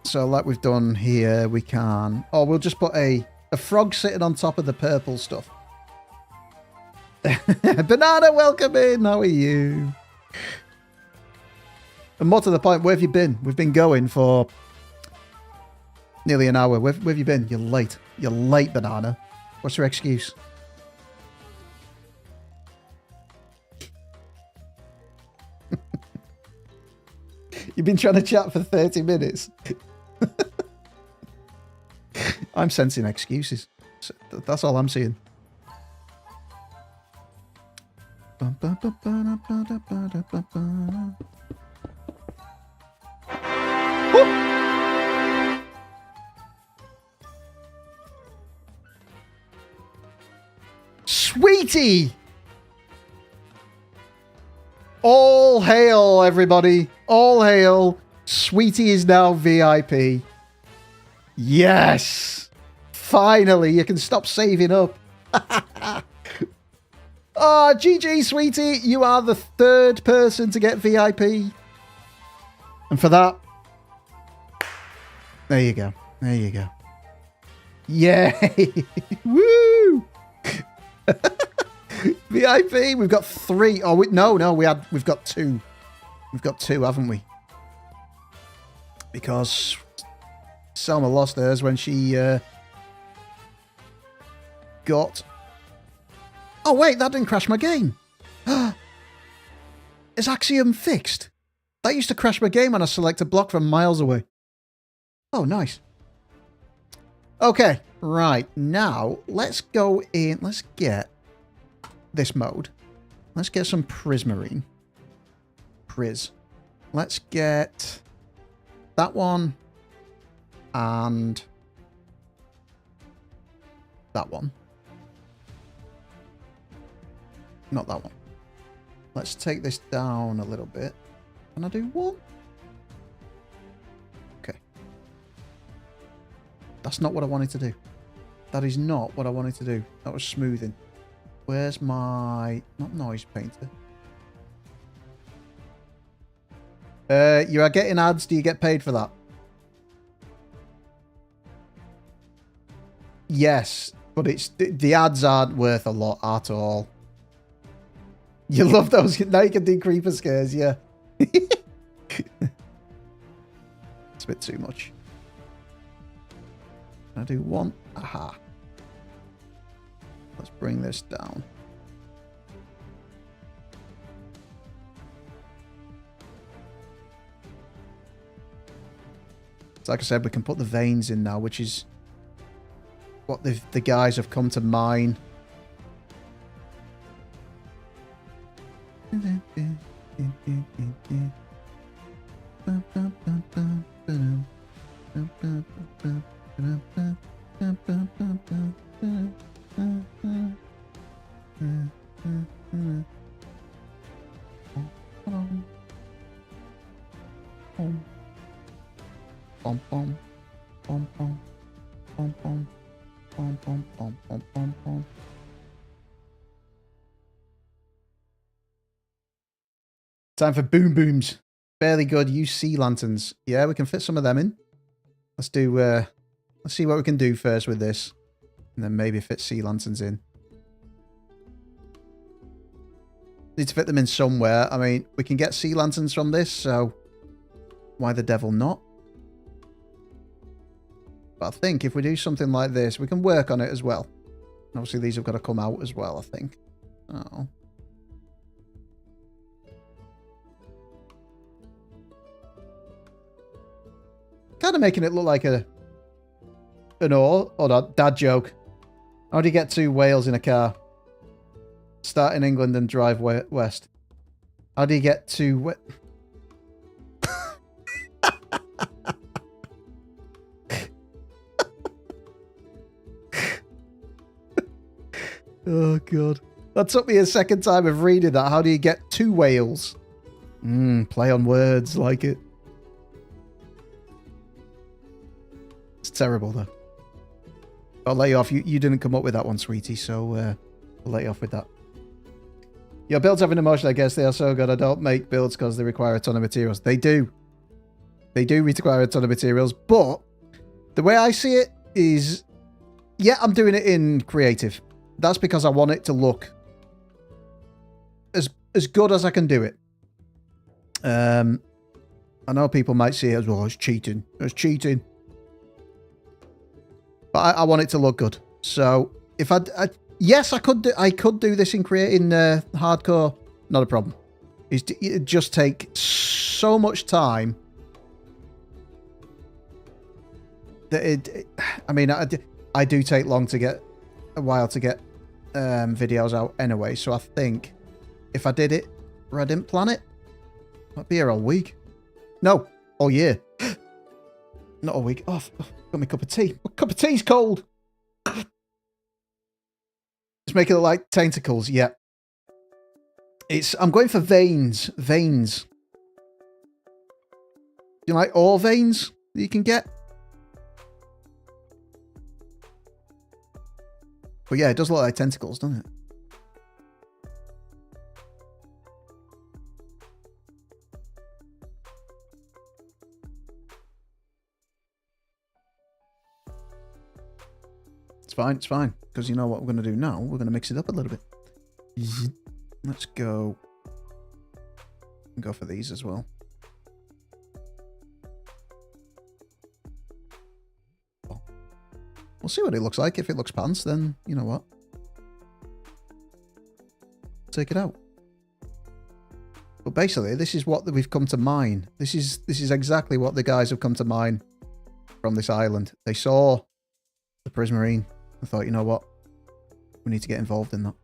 [SPEAKER 1] So like we've done here, we can... Oh, we'll just put a frog sitting on top of the purple stuff. Banana, welcome in. How are you? And more to the point, where have you been? We've been going for Nearly an hour. Where have you been? You're late. You're late, Banana. What's your excuse? You've been trying to chat for 30 minutes. I'm sensing excuses. That's all I'm seeing. Sweetie! All hail, everybody. All hail. Sweetie is now VIP. Yes! Finally, you can stop saving up. Oh, GG, Sweetie. You are the 3rd person to get VIP. And for that, there you go. There you go. Yay! Woo! VIP. We've got 3. Oh, no. We've got 2. We've got 2, haven't we? Because Selma lost hers when she got... Oh, wait, that didn't crash my game. Is Axiom fixed? That used to crash my game when I select a block from miles away. Oh, nice. Okay, right. Now, let's go in. Let's get this mode. Let's get some Prismarine. Let's get that one and that one. Not that one. Let's take this down a little bit. Can I do one? Okay. That's not what I wanted to do. That is not what I wanted to do. That was smoothing. Where's my... Not noise painter. You are getting ads. Do you get paid for that? Yes, but it's the ads aren't worth a lot at all. You love those. Now you can do creeper scares, yeah. It's a bit too much. Can I do one? Aha. Let's bring this down. So like I said, we can put the veins in now, which is what the guys have come to mine. Time for boom booms. Fairly good. Use sea lanterns. Yeah, we can fit some of them in. Let's do. Let's see what we can do first with this, and then maybe fit sea lanterns in. Need to fit them in somewhere. I mean, we can get sea lanterns from this, so why the devil not? But I think if we do something like this, we can work on it as well. And obviously, these have got to come out as well, I think. Oh. Kind of making it look like an hold on, dad joke. How do you get to Wales in a car? Start in England and drive west. How do you get to... Oh, God. That took me a second time of reading that. How do you get to Wales? Play on words, like it. It's terrible, though. I'll let you off. You didn't come up with that one, sweetie, so I'll let you off with that. Your builds have an emotion, I guess. They are so good. I don't make builds because they require a ton of materials. They do. They do require a ton of materials, but the way I see it is, yeah, I'm doing it in creative. That's because I want it to look as good as I can do it. I know people might see it as, well, it's cheating. It's cheating. But I want it to look good. So if yes, I could do this in creating hardcore. Not a problem. It'd just take so much time that I mean, I do take a while to get videos out anyway. So I think if I did it or I didn't plan it, I'd be here all week. No, all year. Not all week. Oh, got me a cup of tea. My cup of tea's cold. Let's make it look like tentacles. Yeah. I'm going for veins. Veins. Do you like all veins that you can get? But yeah, it does look like tentacles, doesn't it? It's fine, it's fine. Because you know what we're going to do now? We're going to mix it up a little bit. Let's go for these as well. We'll see what it looks like. If it looks pants, then you know what? Take it out. But basically, this is what we've come to mine. This is exactly what the guys have come to mine from this island. They saw the prismarine and thought, you know what? We need to get involved in that.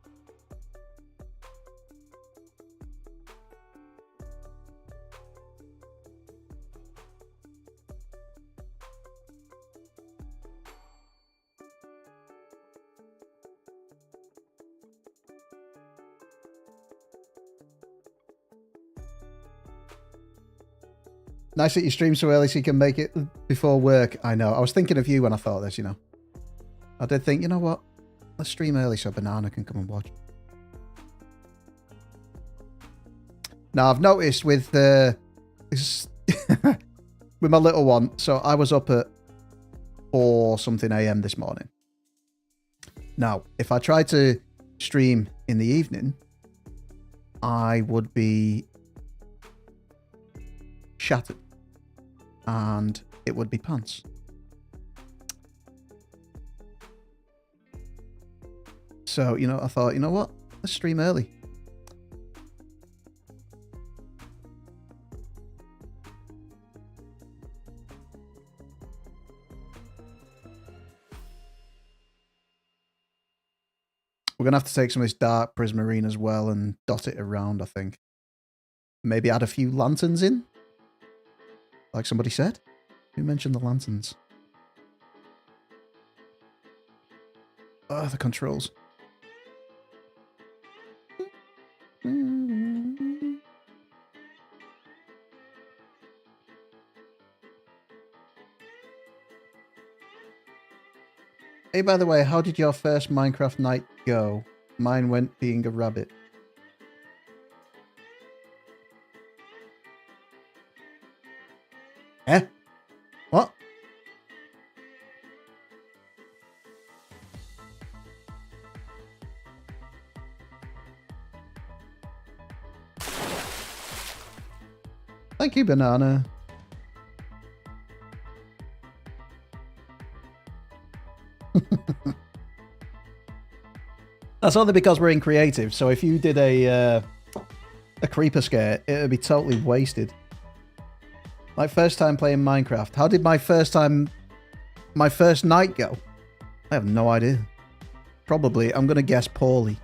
[SPEAKER 1] Nice that you stream so early so you can make it before work. I know. I was thinking of you when I thought this, you know. I did think, you know what? Let's stream early so Banana can come and watch. Now, I've noticed with with my little one, so I was up at 4 something AM this morning. Now, if I tried to stream in the evening, I would be shattered. And it would be pants. So, you know, I thought, you know what? Let's stream early. We're going to have to take some of this dark prismarine as well and dot it around, I think. Maybe add a few lanterns in. Like somebody said. Who mentioned the lanterns? Oh, the controls. Hey, by the way, how did your first Minecraft night go? Mine went being a rabbit. Eh? What? Thank you, Banana. That's only because we're in creative, so if you did a creeper scare, it would be totally wasted. My first time playing Minecraft. How did my first night go? I have no idea. Probably, I'm going to guess poorly.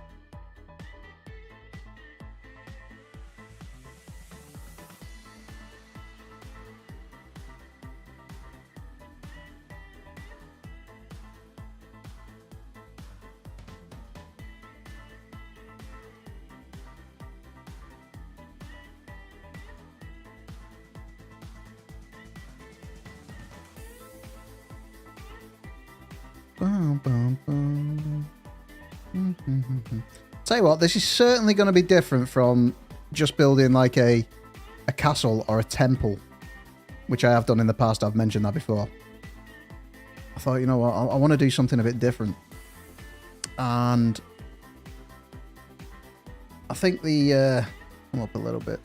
[SPEAKER 1] Tell you what, this is certainly going to be different from just building like a castle or a temple, which I have done in the past. I've mentioned that before. I thought, you know what, I want to do something a bit different. And I think come up a little bit.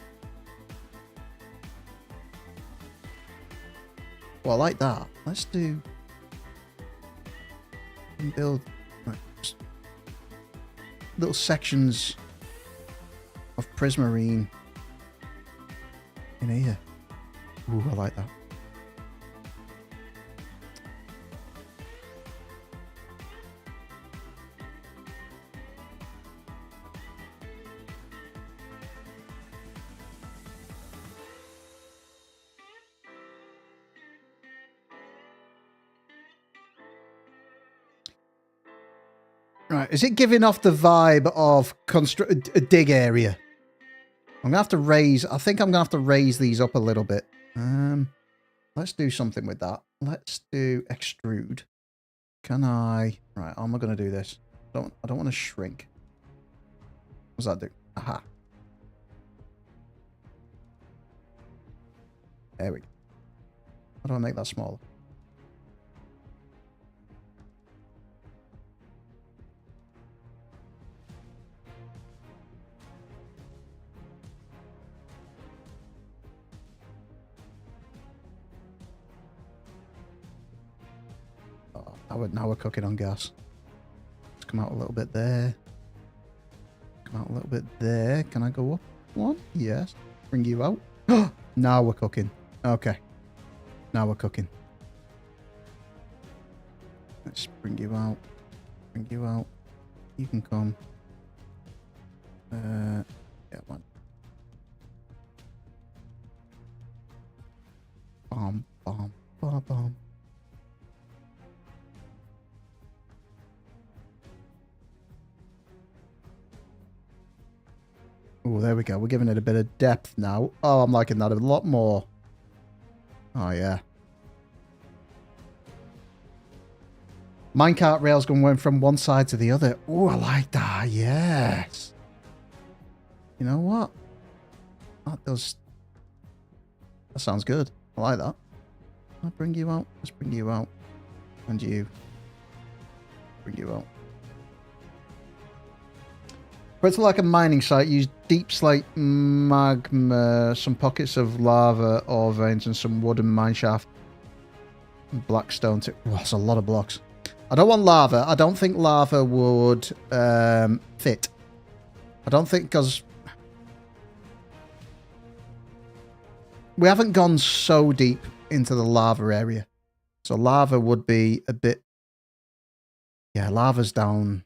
[SPEAKER 1] Well, like that. Let's do... can build like, just little sections of prismarine in here. Ooh, I like that. Right, is it giving off the vibe of a dig area? I'm gonna have to raise. I think I'm gonna have to raise these up a little bit. Let's do something with that. Let's do extrude. Can I? Right, how am I gonna do this? I don't want to shrink. What does that do? Aha. There we go. How do I make that smaller? Now we're cooking on gas. Let's come out a little bit there. Come out a little bit there. Can I go up one? Yes. Bring you out. Now we're cooking. Okay. Now we're cooking. Let's bring you out. Bring you out. You can come. Yeah, one. Bomb, bomb, bomb, bomb. Oh, there we go. We're giving it a bit of depth now. Oh, I'm liking that a lot more. Oh, yeah. Minecart rails going from one side to the other. Oh, I like that. Yes. You know what? That sounds good. I like that. I'll bring you out. Let's bring you out. And you. Bring you out. For it to like a mining site, use deep slate magma, some pockets of lava ore veins, and some wooden mineshaft. And black stone too. Oh, that's a lot of blocks. I don't want lava. I don't think lava would fit. I don't think, because we haven't gone so deep into the lava area. So lava would be a bit... Yeah, lava's down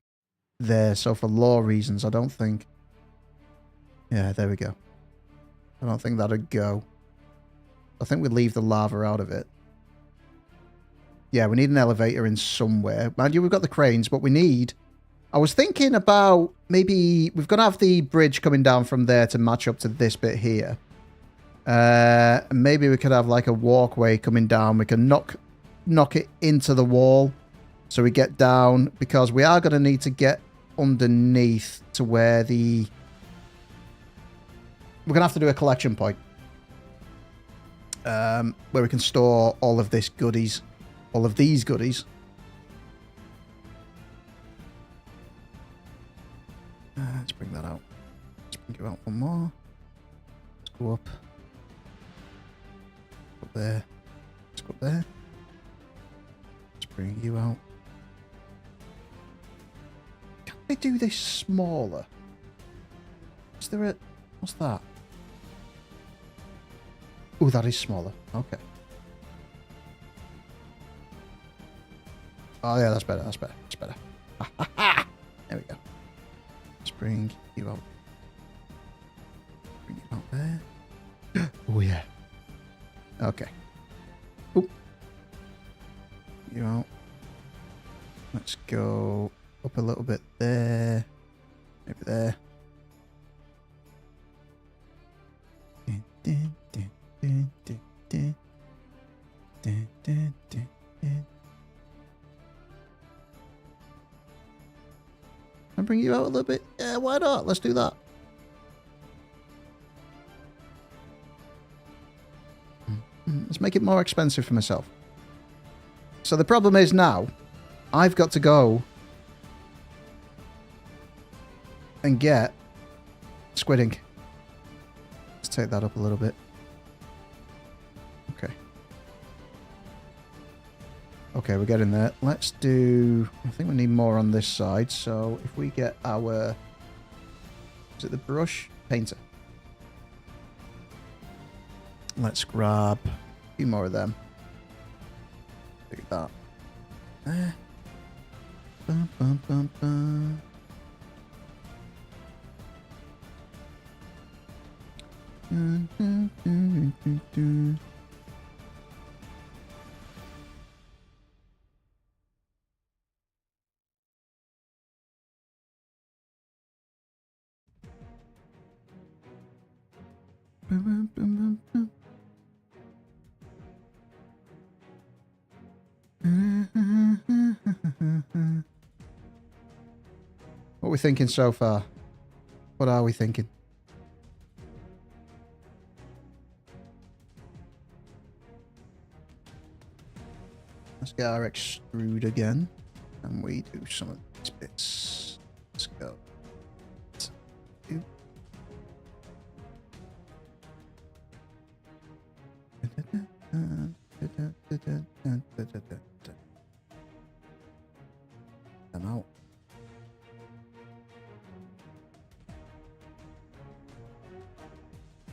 [SPEAKER 1] there. So for lore reasons, I don't think... Yeah, there we go. I don't think that'd go. I think we'd leave the lava out of it. Yeah, we need an elevator in somewhere. Mind you, we've got the cranes, but we need... I was thinking about maybe... We've got to have the bridge coming down from there to match up to this bit here. Maybe we could have like a walkway coming down. We can knock it into the wall so we get down, because we are going to need to get underneath to where the... We're going to have to do a collection point. Where we can store all of this goodies. All of these goodies. Let's bring that out. Let's bring you out one more. Let's go up. Up there. Let's go up there. Let's bring you out. Can I do this smaller? Is there a... What's that? Oh, that is smaller. Okay. Oh, yeah, that's better. That's better. That's better. There we go. Let's bring you out. Bring you out there. Oh, yeah. Okay. Oop. You out. Let's go up a little bit there. Maybe there. And bring you out a little bit. Yeah, why not? Let's do that. Let's make it more expensive for myself. So the problem is now, I've got to go and get squid ink. Let's take that up a little bit. Okay. Okay, we're getting there. Let's do... I think we need more on this side. So if we get our... Is it the brush? Painter. Let's grab a few more of them. Look at that. Bum, bum, bum, bum. Dun, dun, dun, dun, dun. Bum, bum, bum, bum. What are we thinking so far? What are we thinking? Let's get our extrude again. And we do some of these bits. Let's go. I'm out.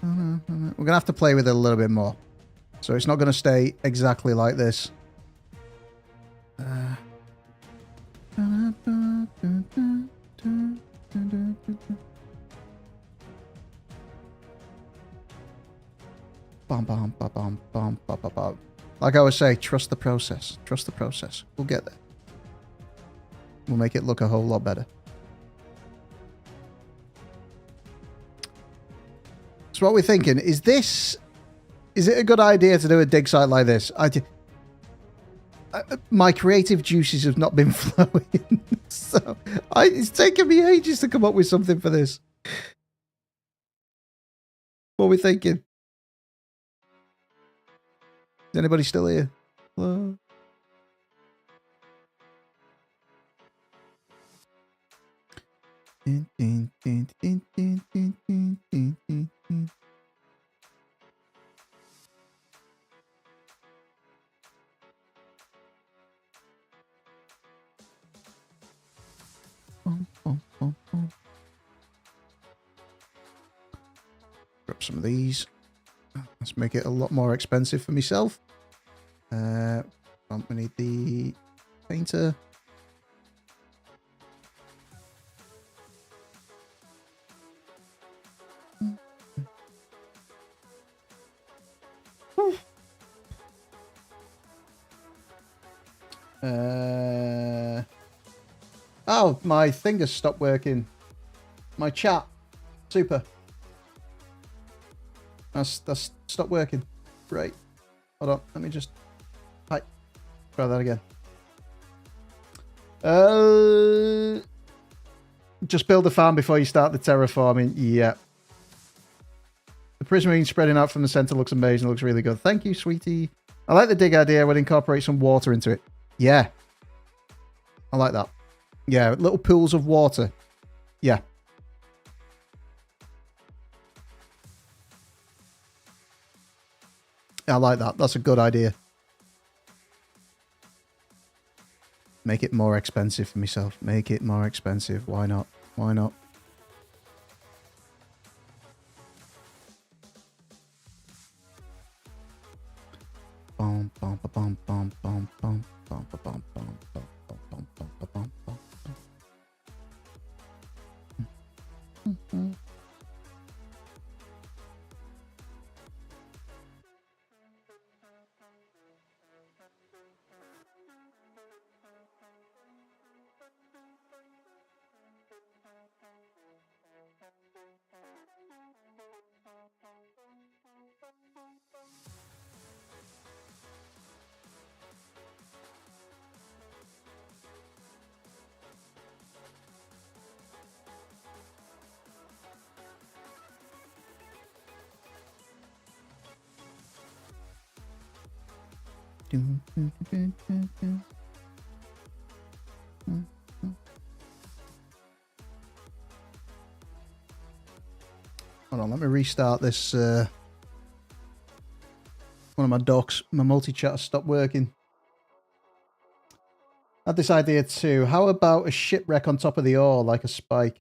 [SPEAKER 1] We're going to have to play with it a little bit more. So it's not going to stay exactly like this. Bum, bum, ba, bum, bum, ba, ba, ba. Like I always say, trust the process. Trust the process. We'll get there. We'll make it look a whole lot better. So what we're thinking, is it a good idea to do a dig site like this? My creative juices have not been flowing. So it's taken me ages to come up with something for this. What are we thinking? Is anybody still here? Hello? Grab some of these. Let's make it a lot more expensive for myself. We need the painter. Oh, my thing has stopped working. My chat. Super. That's stopped working. Great. Hold on. Let me just... Hi. Try that again. Just build a farm before you start the terraforming. Yeah. The prismarine spreading out from the center looks amazing. Looks really good. Thank you, sweetie. I like the dig idea. I would incorporate some water into it. Yeah. I like that. Yeah, little pools of water. Yeah. I like that. That's a good idea. Make it more expensive for myself. Make it more expensive. Why not? Why not? Bum, bum, bum, bum, bum, bum, bum, bum, bum, bum, bum, bum, bum, bum, bum, bum. Hold on, let me restart this. One of my docks, my multi-chat stopped working. I had this idea too. How about a shipwreck on top of the ore, like a spike?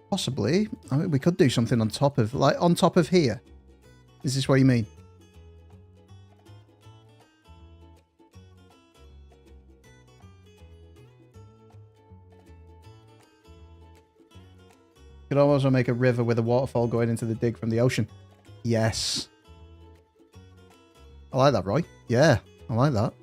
[SPEAKER 1] Possibly. I mean, we could do something on top of, like, on top of here. Is this what you mean? Could also make a river with a waterfall going into the dig from the ocean. Yes. I like that, Roy. Yeah, I like that.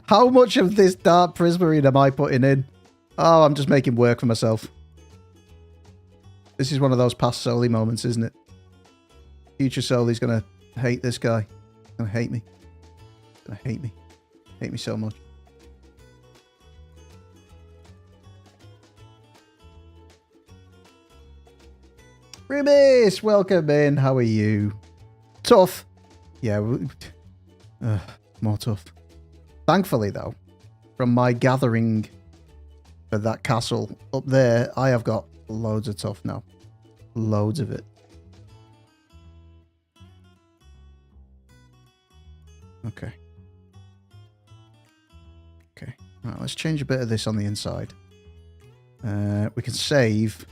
[SPEAKER 1] How much of this dark prismarine am I putting in? Oh, I'm just making work for myself. This is one of those past Souli moments, isn't it? Future Souli's gonna hate this guy. Gonna hate me. Gonna hate me. Hate me so much. Rumis, welcome in. How are you? Tough. Yeah, more tough. Thankfully, though, from my gathering for that castle up there, I have got loads of tough now. Loads of it. Okay. Okay. Right, let's change a bit of this on the inside. We can save.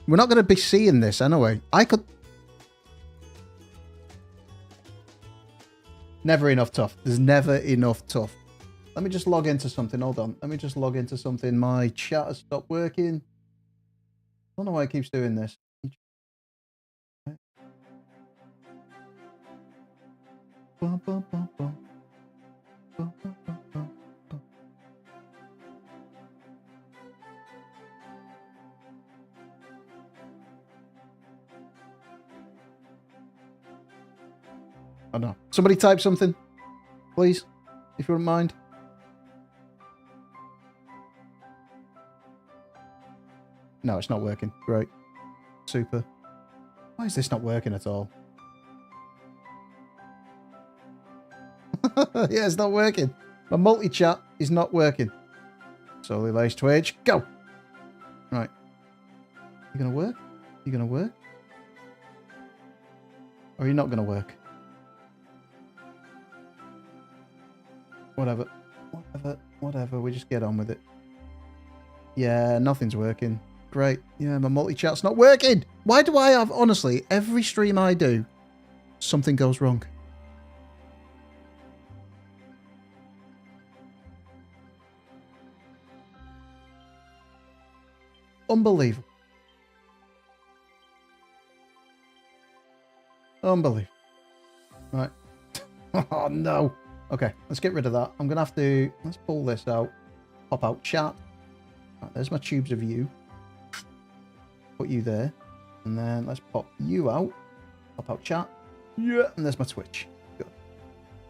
[SPEAKER 1] We're not going to be seeing this anyway. I could... Never enough tough. There's never enough tough. Let me just log into something. Hold on. Let me just log into something. My chat has stopped working. I don't know why it keeps doing this. Oh no. Somebody type something, please, if you wouldn't mind. No, it's not working. Great. Super. Why is this not working at all? Yeah, it's not working. My multi-chat is not working. Souli Layce Twitch, go! Right. You gonna work? You gonna work? Or are you not gonna work? Whatever. Whatever. We just get on with it. Yeah, nothing's working. Great. Yeah, my multi-chat's not working! Why do I have, honestly, every stream I do, something goes wrong? Unbelievable. Unbelievable. Right. Oh, no. Okay, let's get rid of that. I'm going to have to... Let's pull this out. Pop out chat. Right, there's my tubes of you. Put you there. And then let's pop you out. Pop out chat. Yeah. And there's my Twitch. Good.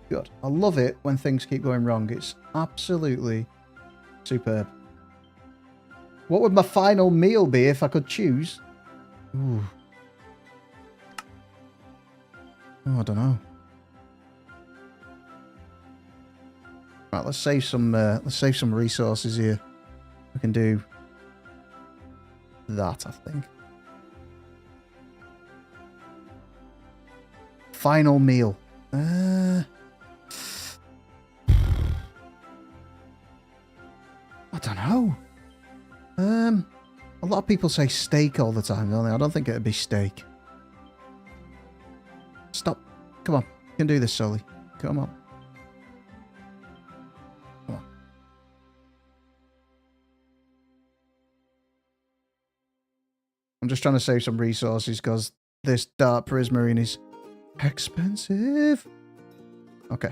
[SPEAKER 1] Good. I love it when things keep going wrong. It's absolutely superb. What would my final meal be if I could choose? Ooh. Oh, I don't know. Right, let's save some resources here. We can do that, I think. Final meal. I don't know. A lot of people say steak all the time, don't they? I don't think it'd be steak. Stop. Come on. You can do this, Souli. Come on. Come on. I'm just trying to save some resources because this dark prismarine is expensive. Okay.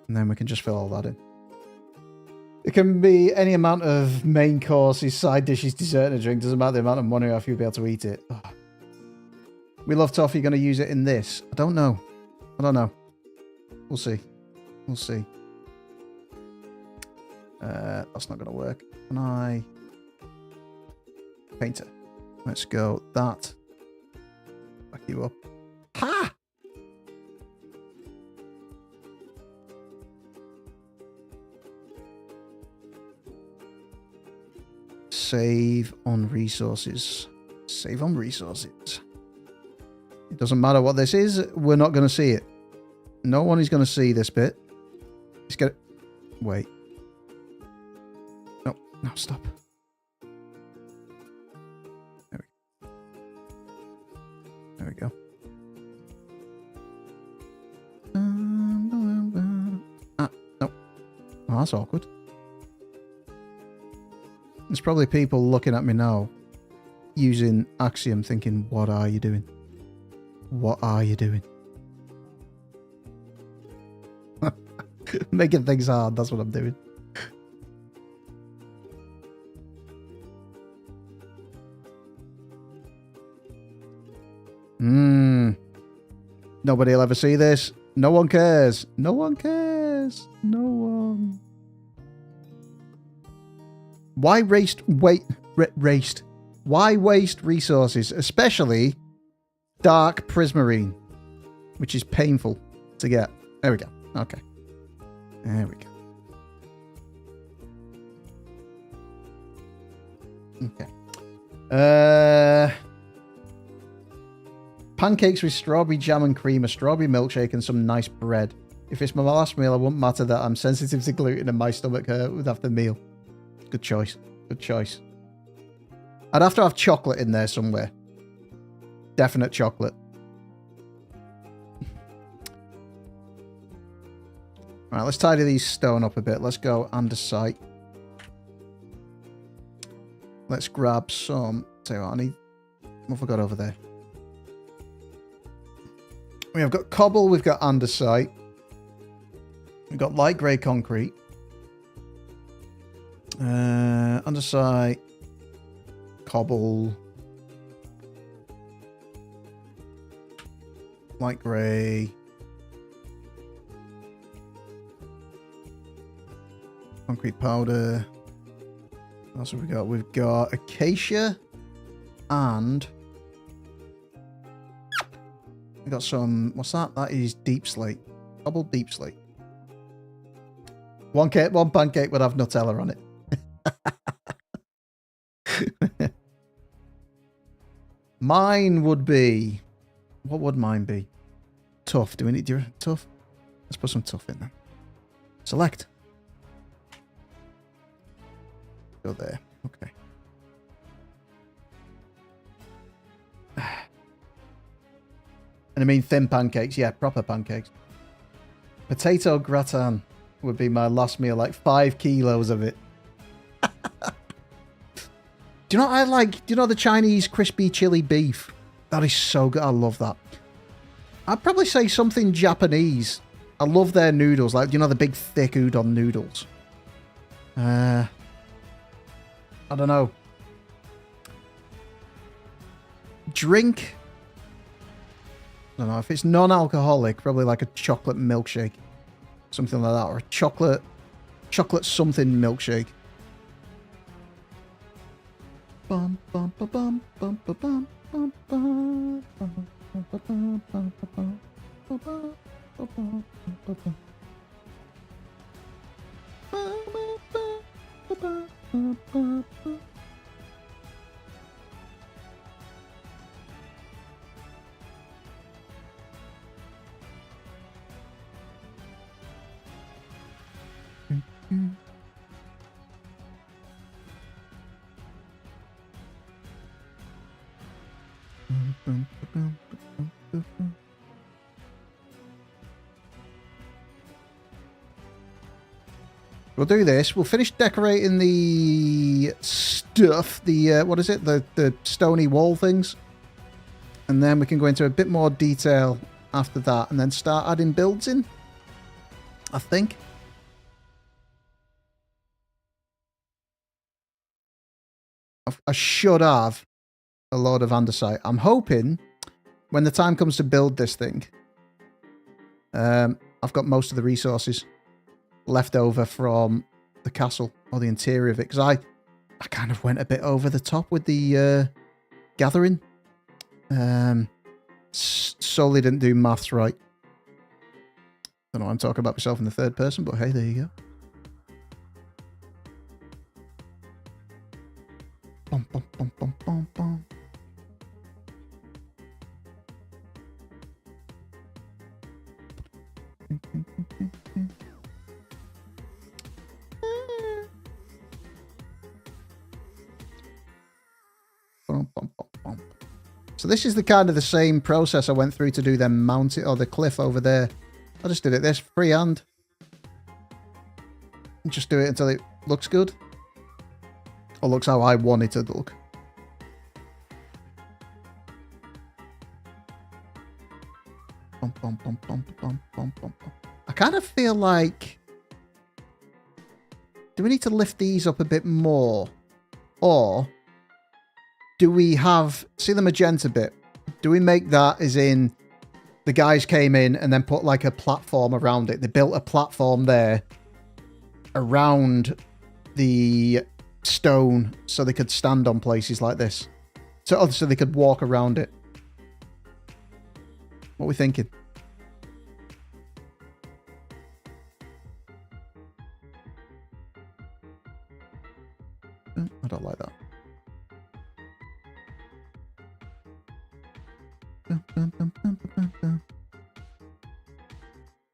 [SPEAKER 1] And then we can just fill all that in. It can be any amount of main courses, side dishes, dessert, and a drink. Doesn't matter the amount of money if you'll be able to eat it. Oh. We love toffee. Going to use it in this? I don't know. I don't know. We'll see. We'll see. That's not going to work. Can I... Painter. Let's go. That. Back you up. Ha! Save on resources. Save on resources. It doesn't matter what this is. We're not going to see it. No one is going to see this bit. It's going to... Wait. No, no, stop. There we go. Ah, no. Oh, that's awkward. There's probably people looking at me now using Axiom thinking, what are you doing? What are you doing? Making things hard, that's what I'm doing. Nobody will ever see this. No one cares. No one cares. No one. Why waste Why waste resources, especially dark prismarine, which is painful to get. There we go. Okay. There we go. Okay. Pancakes with strawberry jam and cream, a strawberry milkshake, and some nice bread. If it's my last meal, it wouldn't matter that I'm sensitive to gluten and my stomach hurt with after the meal. Good choice. Good choice. I'd have to have chocolate in there somewhere. Definite chocolate. Right, let's tidy these stone up a bit. Let's go andesite. Let's grab some... Tell you what, I need... What have I got over there? We have got cobble, we've got andesite. We've got light grey concrete. Andesite. Cobble. Light grey. Concrete powder. What else have we got? We've got acacia and we got some, what's that? That is deep slate. Cobble deep slate. One pancake would have Nutella on it. Mine would be, what would mine be? Tough. Do we need tough? Let's put some tough in there. Select. Go there. Okay. And I mean thin pancakes. Yeah, proper pancakes. Potato gratin would be my last meal. Like 5 kilos of it. Do you know what I like? Do you know the Chinese crispy chili beef? That is so good. I love that. I'd probably say something Japanese. I love their noodles. Like, do you know the big thick udon noodles? I don't know. Drink. I don't know. If it's non-alcoholic, probably like a chocolate milkshake. Something like that. Or a chocolate something milkshake. Bum, bum, ba, bum, bum, ba, bum, bum, bum, bum, bum, ba, bum, bum, ba, bum, ba, bum, ba, bum, ba, bum. We'll do this. We'll finish decorating the stuff. The, what is it? The stony wall things. And then we can go into a bit more detail after that. And then start adding builds in. I think. I should have a load of andesite. I'm hoping when the time comes to build this thing, I've got most of the resources left over from the castle or the interior of it, because I kind of went a bit over the top with the gathering. Solely didn't do maths right. Don't know why I'm talking about myself in the third person, but hey, there you go. So this is the kind of the same process I went through to do them mountain or the cliff over there. I just did it this freehand. Just do it until it looks good. Or looks how I want it to look. I kind of feel like... Do we need to lift these up a bit more? Or... do we have... See the magenta bit? Do we make that as in... the guys came in and then put like a platform around it. They built a platform there around the stone so they could stand on places like this. So they could walk around it. What are we thinking? I don't like that. Have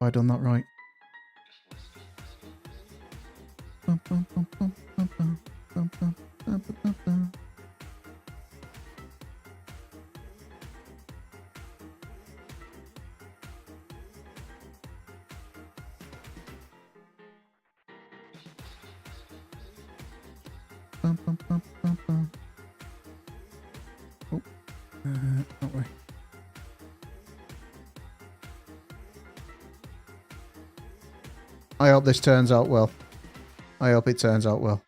[SPEAKER 1] I done that right? Oh, that way. I hope this turns out well. I hope it turns out well.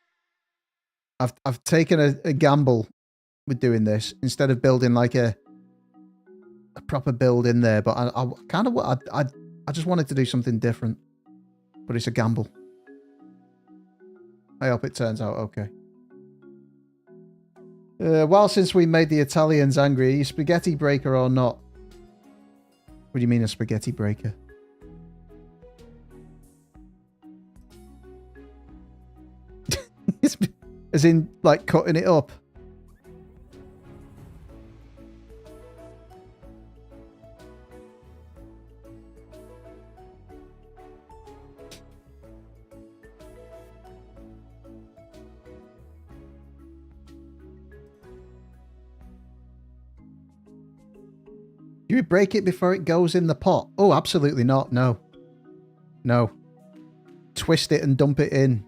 [SPEAKER 1] I've taken a gamble with doing this instead of building like a proper build in there, but I kind of I just wanted to do something different, but it's a gamble. I hope it turns out okay. Well, since we made the Italians angry, are you spaghetti breaker or not? What do you mean a spaghetti breaker? As in, like, cutting it up. Do you break it before it goes in the pot? Oh, absolutely not. No. No. Twist it and dump it in.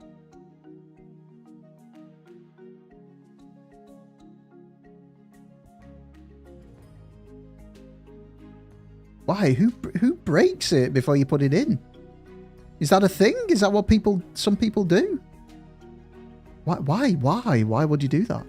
[SPEAKER 1] Why? Who breaks it before you put it in? Is that a thing? Is that what some people do? Why? Why would you do that?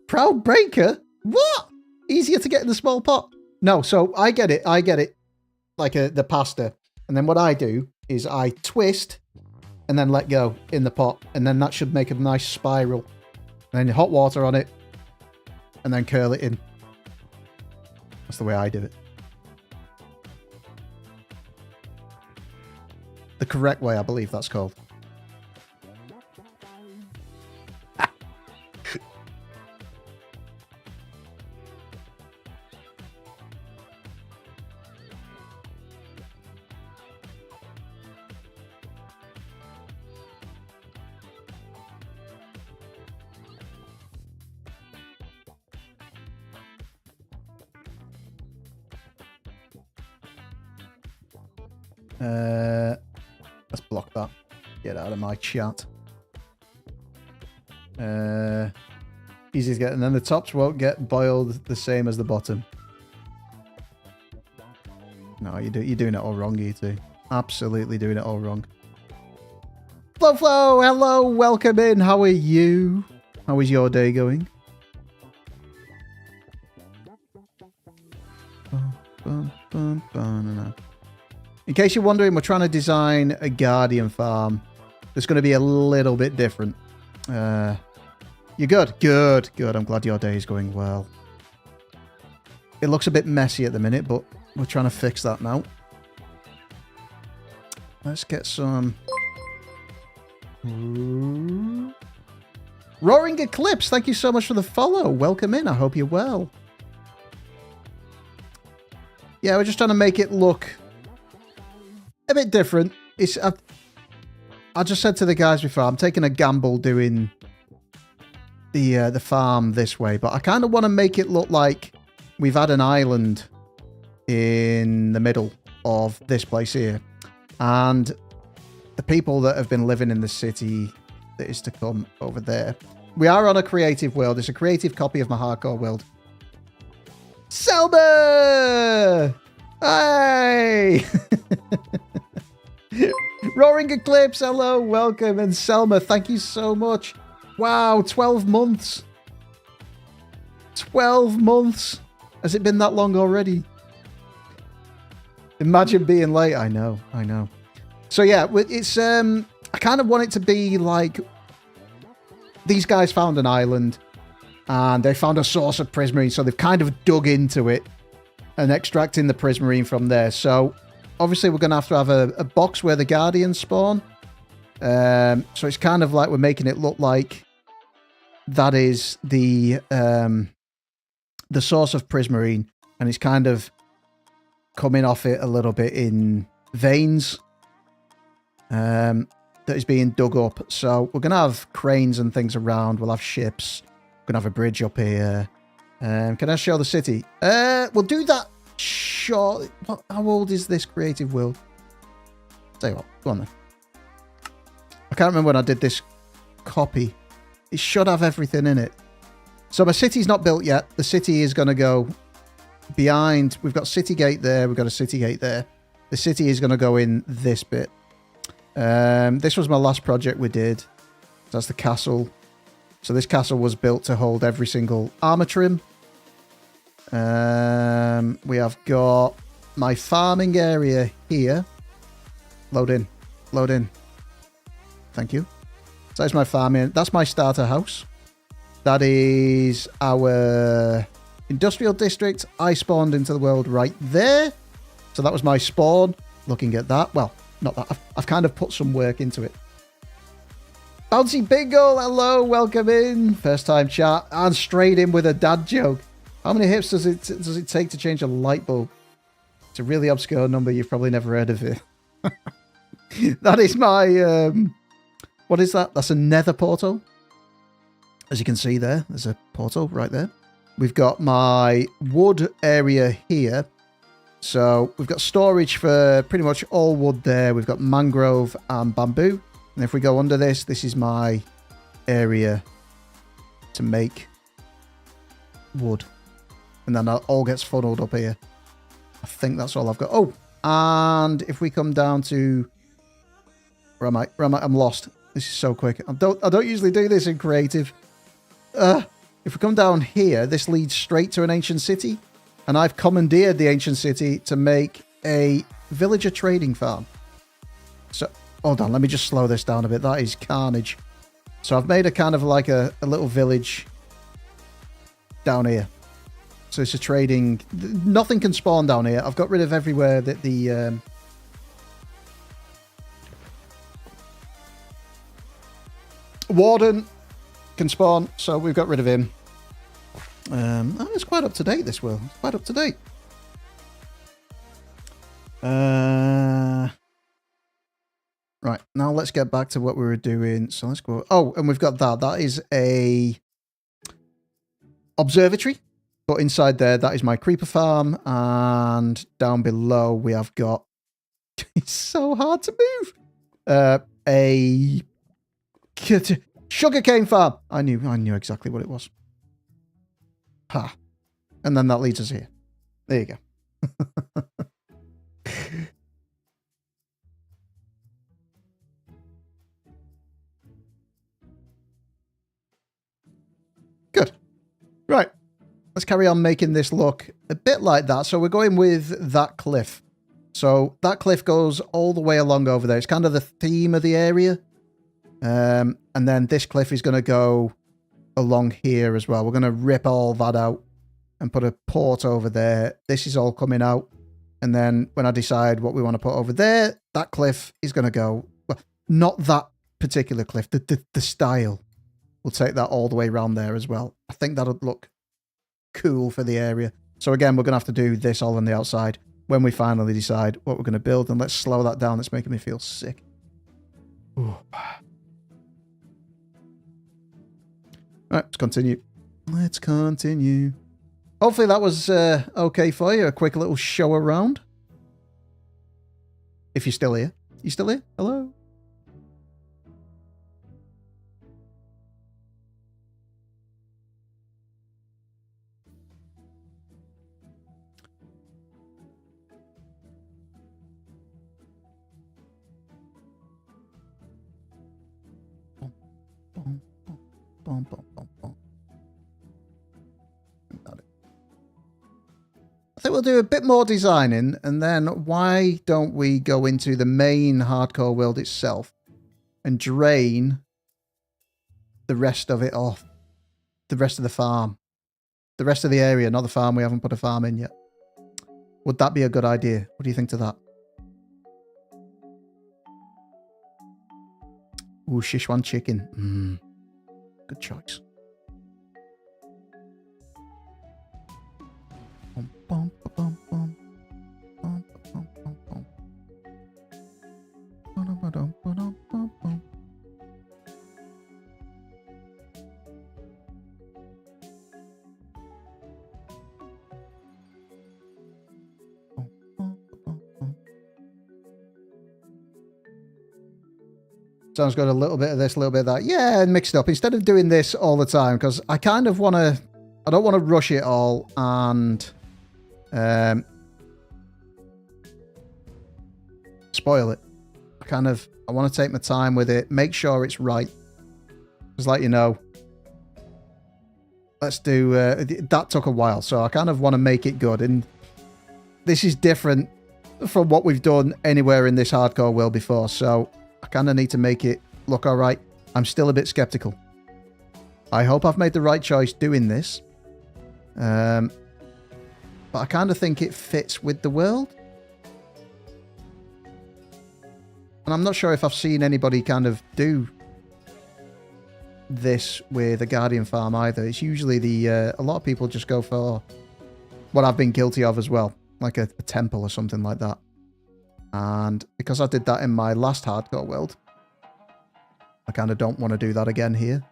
[SPEAKER 1] Proud breaker? What? Easier to get in the small pot? No, so I get it. Like the pasta. And then what I do is I twist and then let go in the pot. And then that should make a nice spiral. And then hot water on it. And then curl it in. That's the way I do it. The correct way, I believe that's called. Let's block that. Get out of my chat. Easy to get, and then the tops won't get boiled the same as the bottom. No, you're doing it all wrong, you two. Absolutely doing it all wrong. Flo, hello, welcome in. How are you? How is your day going? In case you're wondering, we're trying to design a Guardian farm that's going to be a little bit different. You good? Good, good. I'm glad your day is going well. It looks a bit messy at the minute, but we're trying to fix that now. Let's get some... Roaring Eclipse, thank you so much for the follow. Welcome in. I hope you're well. Yeah, we're just trying to make it look a bit different. I just said to the guys before, I'm taking a gamble doing the farm this way, but I kind of want to make it look like we've had an island in the middle of this place here. And the people that have been living in the city that is to come over there. We are on a creative world. It's a creative copy of my hardcore world. Selma! Hey! Roaring Eclipse, hello, welcome. And Selma, thank you so much. Wow, 12 months. 12 months. Has it been that long already? Imagine being late. I know, I know. So yeah, it's I kind of want it to be like these guys found an island and they found a source of prismarine, so they've kind of dug into it and extracting the prismarine from there. So obviously we're going to have a box where the guardians spawn. So it's kind of like we're making it look like that is the source of prismarine, and it's kind of coming off it a little bit in veins. That is being dug up. So we're going to have cranes and things around. We'll have ships. We're going to have a bridge up here. Can I show the city? We'll do that short. How old is this creative world? Tell you what, go on then. I can't remember when I did this copy. It should have everything in it. So my city's not built yet. The city is going to go behind. We've got city gate there. We've got a city gate there. The city is going to go in this bit. This was my last project we did. That's the castle. So this castle was built to hold every single armor trim. We have got my farming area here. Load in. Load in. Thank you. So that's my farming. That's my starter house. That is our industrial district. I spawned into the world right there. So that was my spawn. Looking at that. Well, not that. I've kind of put some work into it. Bouncy Bingo, hello, welcome in. First time chat. And straight in with a dad joke. How many hits does it take to change a light bulb? It's a really obscure number. You've probably never heard of it. That is my... what is that? That's a nether portal. As you can see there, there's a portal right there. We've got my wood area here. So we've got storage for pretty much all wood there. We've got mangrove and bamboo. And if we go under this, this is my area to make wood. And then that all gets funneled up here. I think that's all I've got. Oh, and if we come down to... Where am I? Where am I? I'm lost. This is so quick. I don't usually do this in creative. If we come down here, this leads straight to an ancient city. And I've commandeered the ancient city to make a villager trading farm. So, hold on, let me just slow this down a bit. That is carnage. So I've made a kind of like a little village down here. So it's a trading... Nothing can spawn down here. I've got rid of everywhere that the... Warden can spawn, so we've got rid of him. It's quite up to date, this world. It's quite up to date. Right, now let's get back to what we were doing. So let's go... Oh, and we've got that. That is a observatory. But inside there, that is my creeper farm. And down below, we have got... It's so hard to move. A sugarcane farm. I knew exactly what it was. Ha. And then that leads us here. There you go. Good. Right. Let's carry on making this look a bit like that. So we're going with that cliff. So that cliff goes all the way along over there. It's kind of the theme of the area. And then this cliff is going to go along here as well. We're going to rip all that out and put a port over there. This is all coming out. And then when I decide what we want to put over there, that cliff is going to go... Well, not that particular cliff. The style. We'll take that all the way around there as well. I think that'll look cool for the area. So again, we're going to have to do this all on the outside when we finally decide what we're going to build. And let's slow that down. It's making me feel sick. Ooh. Right, let's continue. Let's continue. Hopefully that was okay for you. A quick little show around. If you're still here. You still here? Hello? I think we'll do a bit more designing, and then why don't we go into the main hardcore world itself and drain the rest of it off. The rest of the farm. The rest of the area, not the farm. We haven't put a farm in yet. Would that be a good idea? What do you think to that? Ooh, Sichuan chicken. Good choice. Sounds got a little bit of this, a little bit of that. Yeah, mixed up. Instead of doing this all the time, because I kind of want to... I don't want to rush it all and... spoil it. I want to take my time with it, make sure it's right. Just like, you know, let's do... that took a while, so I kind of want to make it good. And this is different from what we've done anywhere in this hardcore world before, so... I kind of need to make it look all right. I'm still a bit skeptical. I hope I've made the right choice doing this. But I kind of think it fits with the world. And I'm not sure if I've seen anybody kind of do this with a Guardian farm either. It's usually a lot of people just go for what I've been guilty of as well. Like a temple or something like that. And because I did that in my last hardcore world, I kind of don't want to do that again here.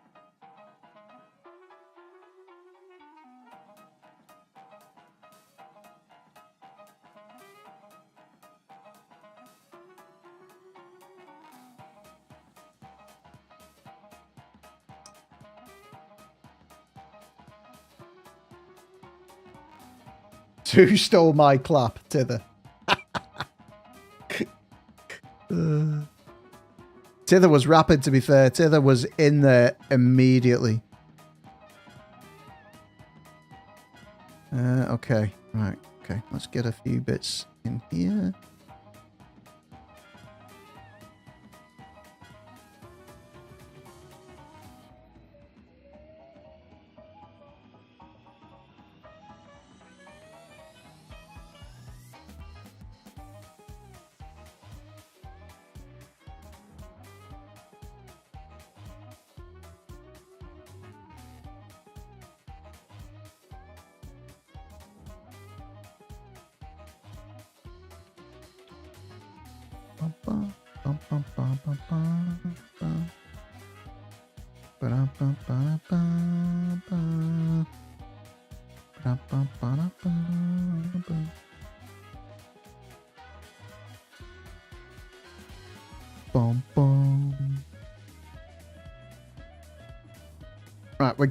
[SPEAKER 1] Who stole my clap, Tither? Tither was rapid, to be fair. Tither was in there immediately. Okay. Right. Okay. Let's get a few bits in here. Right,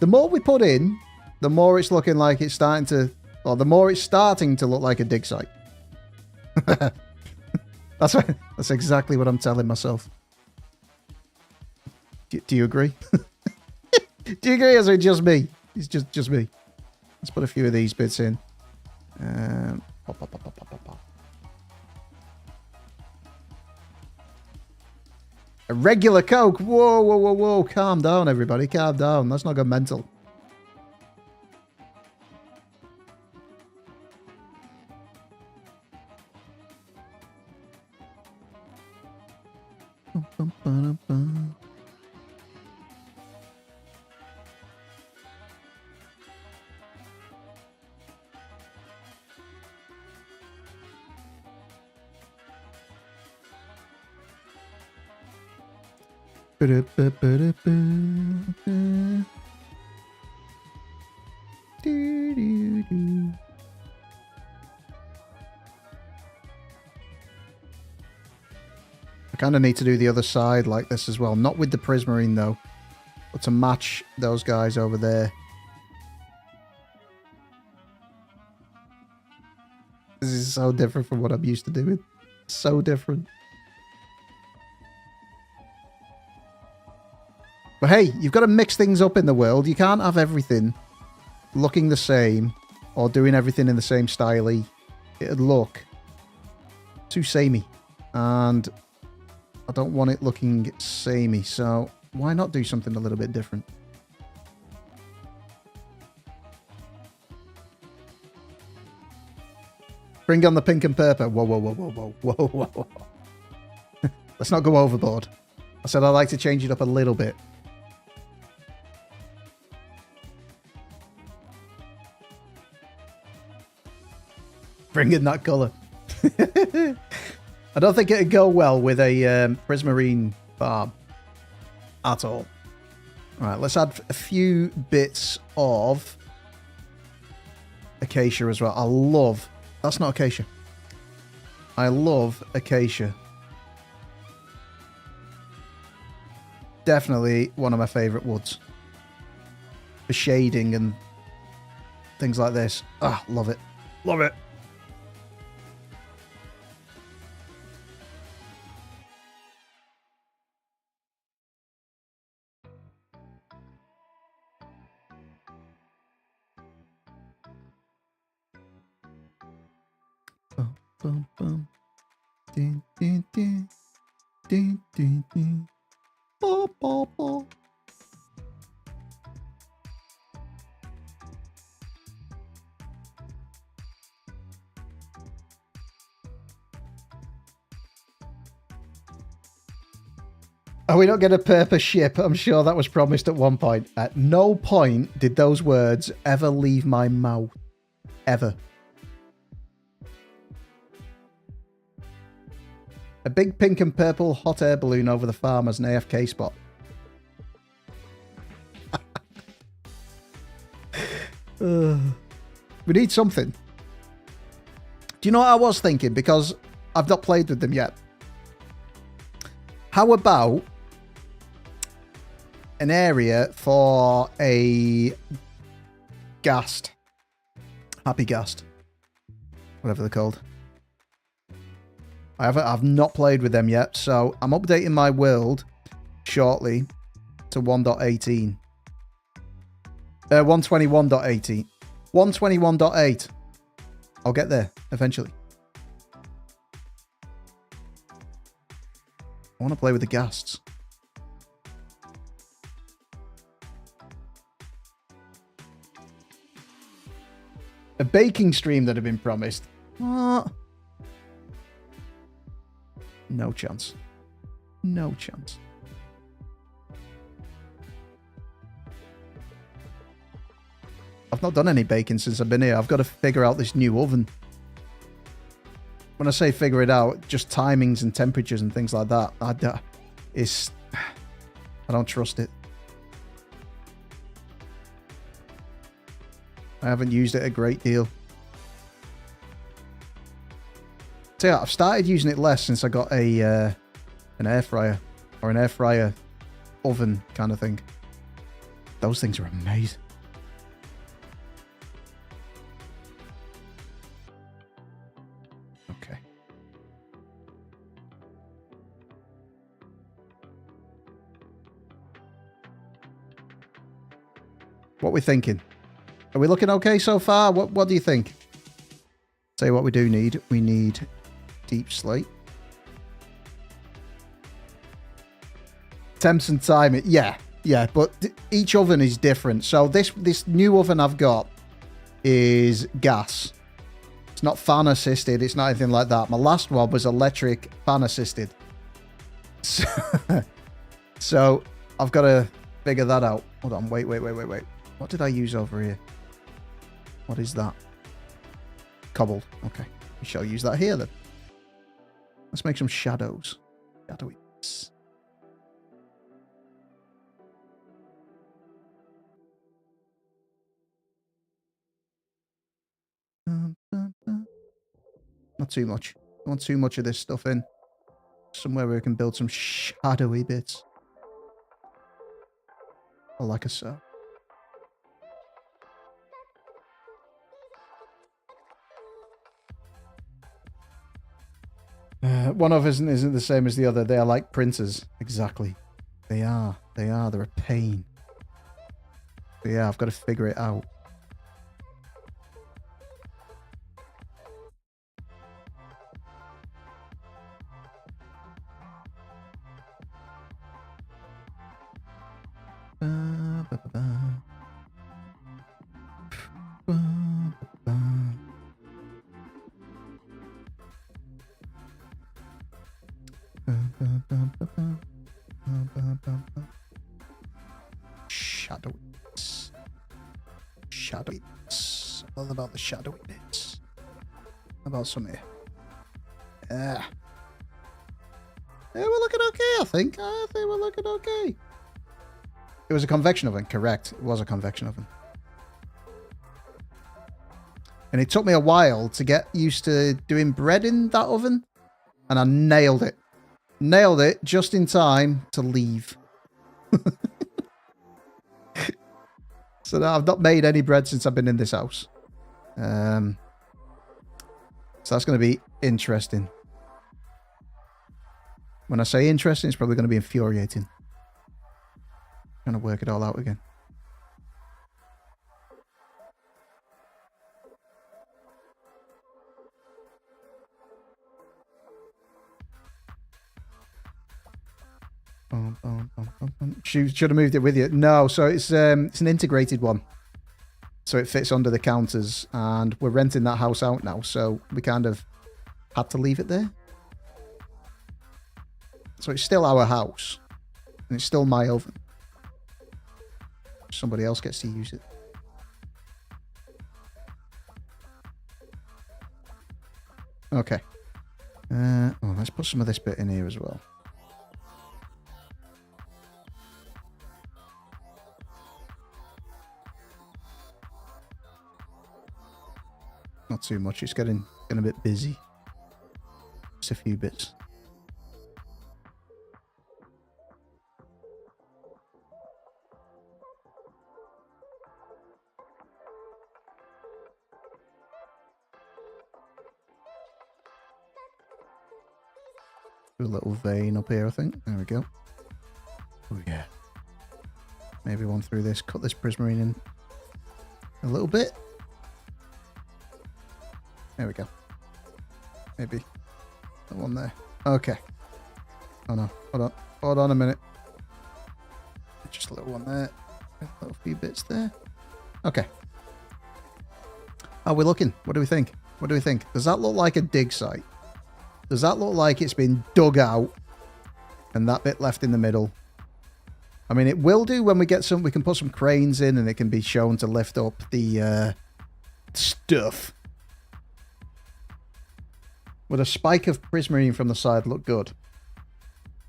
[SPEAKER 1] the more we put in, the more it's looking like it's starting to, or the more it's starting to look like a dig site. That's exactly what I'm telling myself. Do you agree? Do you agree, or is it just me? It's just me. Let's put a few of these bits in. Pop, pop, pop, pop, pop, pop. A regular Coke. Whoa, whoa, whoa, whoa. Calm down, everybody. Calm down. Let's not go mental. I kind of need to do the other side like this as well. Not with the Prismarine, though. But to match those guys over there. This is so different from what I'm used to doing. So different. But hey, you've got to mix things up in the world. You can't have everything looking the same or doing everything in the same style. It'd look too samey. And I don't want it looking samey. So why not do something a little bit different? Bring on the pink and purple. Whoa, whoa, whoa, whoa, whoa, whoa, whoa, whoa. Let's not go overboard. I said I like to change it up a little bit. Bring in that colour. I don't think it'd go well with a Prismarine farm at all. All right, let's add a few bits of acacia as well. I love... That's not acacia. I love acacia. Definitely one of my favourite woods. For shading and things like this. Ah, love it. Love it. Bum, bum. Ding, ding, ding. Ding, ding, ding. Ba, ba, ba. Are we not going to purpose ship? I'm sure that was promised at one point. At no point did those words ever leave my mouth. Ever. A big pink and purple hot air balloon over the farm as an AFK spot. We need something. Do you know what I was thinking? Because I've not played with them yet. How about an area for a ghast? Happy ghast. Whatever they're called. I've not played with them yet, so I'm updating my world shortly to 1.18. 121.18. 121.8. I'll get there eventually. I want to play with the ghasts. A baking stream that had been promised. What? No chance. No chance. I've not done any baking since I've been here. I've got to figure out this new oven. When I say figure it out, just timings and temperatures and things like that. I don't trust it. I haven't used it a great deal. So yeah, I've started using it less since I got an air fryer or an air fryer oven kind of thing. Those things are amazing. Okay. What are we thinking? Are we looking okay so far? What do you think? Tell you what we do need. We need deep slate. Temps and timing. Yeah, yeah, but each oven is different. So this new oven I've got is gas. It's not fan assisted. It's not anything like that. My last one was electric fan assisted. So I've got to figure that out. Hold on. Wait. What did I use over here? What is that? Cobbled. Okay. We shall use that here then. Let's make some shadows. Shadowy. Not too much. Don't want too much of this stuff in. Somewhere where we can build some shadowy bits. Or like a so. One of us isn't the same as the other. They are like printers. Exactly. They are. They're a pain. But yeah, I've got to figure it out. Shadowy bits. All about the shadowy bits. How about some here? Yeah. Yeah, we're looking okay, I think. I think we're looking okay. It was a convection oven, correct. It was a convection oven. And it took me a while to get used to doing bread in that oven. And I nailed it. Nailed it just in time to leave. So now I've not made any bread since I've been in this house. So that's going to be interesting. When I say interesting, it's probably going to be infuriating. Trying to work it all out again. Should have moved it with you. No, so it's an integrated one. So it fits under the counters, and we're renting that house out now, so we kind of had to leave it there. So it's still our house, and it's still my oven. Somebody else gets to use it. Okay. Let's put some of this bit in here as well. Not too much. It's getting a bit busy. Just a few bits. Do a little vein up here, I think. There we go. Oh yeah. Maybe one through this. Cut this prismarine in a little bit. There we go. Maybe that one there. Okay. Oh no. Hold on. Hold on a minute. Just a little one there. A little few bits there. Okay. How are we looking? What do we think? What do we think? Does that look like a dig site? Does that look like it's been dug out and that bit left in the middle? I mean, it will do when we get some... We can put some cranes in and it can be shown to lift up the stuff. Would a spike of prismarine from the side look good?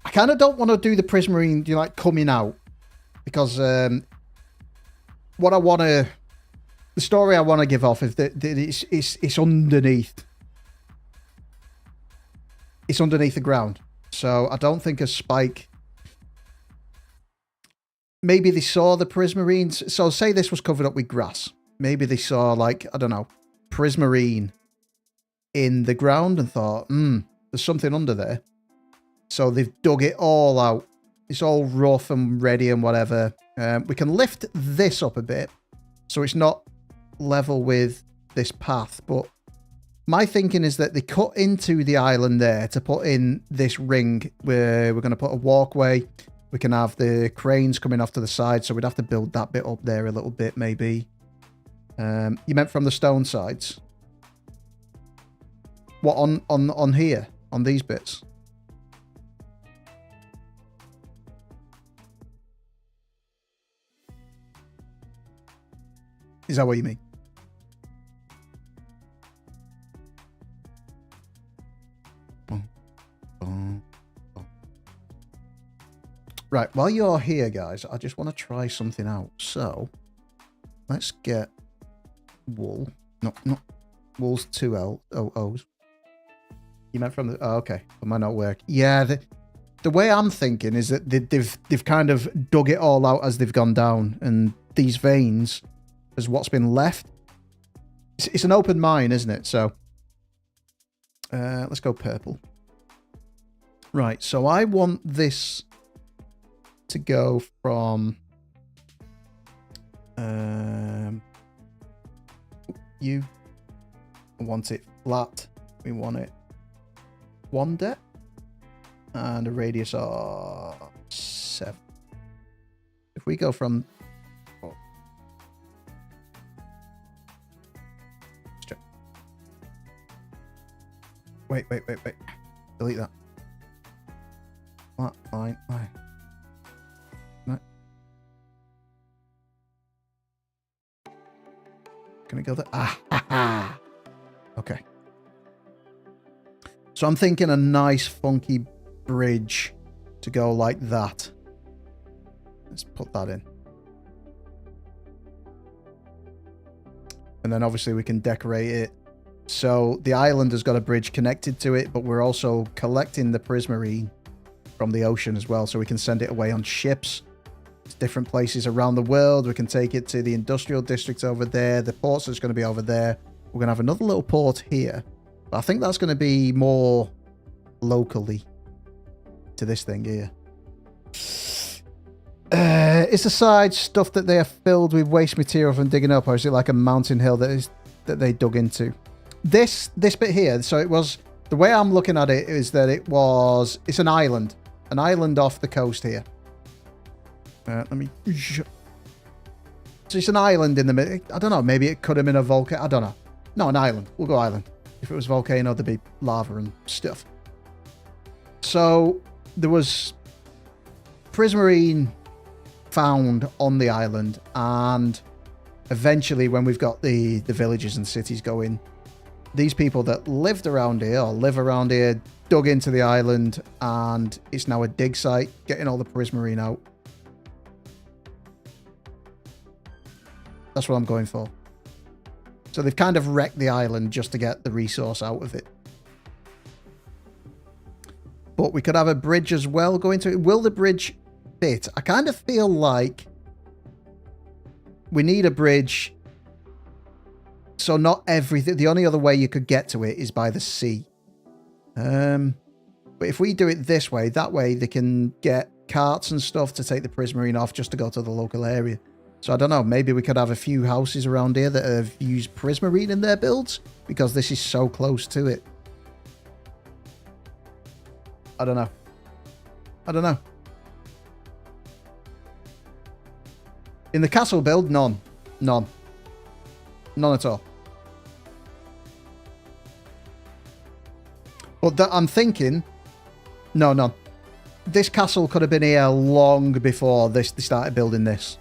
[SPEAKER 1] I kind of don't want to do the prismarine, you know, like coming out. Because what I want to... The story I want to give off is that it's underneath. It's underneath the ground. So I don't think a spike... Maybe they saw the prismarines. So say this was covered up with grass. Maybe they saw, like, I don't know, prismarine in the ground and thought, there's something under there. So they've dug it all out. It's all rough and ready and whatever. We can lift this up a bit so it's not level with this path. But my thinking is that they cut into the island there to put in this ring where we're going to put a walkway. We can have the cranes coming off to the side, so we'd have to build that bit up there a little bit, maybe. You meant from the stone sides? What, on here? On these bits? Is that what you mean? Right, while you're here, guys, I just want to try something out. So, let's get wool. No, not wool's 2 O's. You meant from the... Oh, okay. It might not work. Yeah, the way I'm thinking is that they've kind of dug it all out as they've gone down. And these veins is what's been left. It's an open mine, isn't it? So, let's go purple. Right, so I want this to go from you. I want it flat. We want it 1 depth and a radius of 7. If we go from wait. Delete that. Flat line. No. Can it go there? Ah, okay. So I'm thinking a nice funky bridge to go like that. Let's put that in. And then obviously we can decorate it. So the island has got a bridge connected to it, but we're also collecting the prismarine from the ocean as well, so we can send it away on ships to different places around the world. We can take it to the industrial districts over there. The ports is going to be over there. We're going to have another little port here, but I think that's going to be more locally to this thing here. Is the side stuff that they are filled with waste material from digging up, or is it like a mountain hill that they dug into? This bit here, so it was, the way I'm looking at it is that it's an island off the coast here. So it's an island in the middle. I don't know, maybe it could have been a volcano. I don't know. No, an island. We'll go island. If it was volcano, there'd be lava and stuff. So there was prismarine found on the island, and eventually when we've got the villages and cities going, these people that lived around here or live around here dug into the island, and it's now a dig site, getting all the prismarine out. That's what I'm going for. So they've kind of wrecked the island just to get the resource out of it. But we could have a bridge as well going to it. Will the bridge fit? I kind of feel like we need a bridge. So not everything. The only other way you could get to it is by the sea. But if we do it this way, that way they can get carts and stuff to take the prismarine off just to go to the local area. So I don't know, maybe we could have a few houses around here that have used prismarine in their builds because this is so close to it. I don't know. In the castle build, none at all. But I'm thinking, no. This castle could have been here long before they started building this.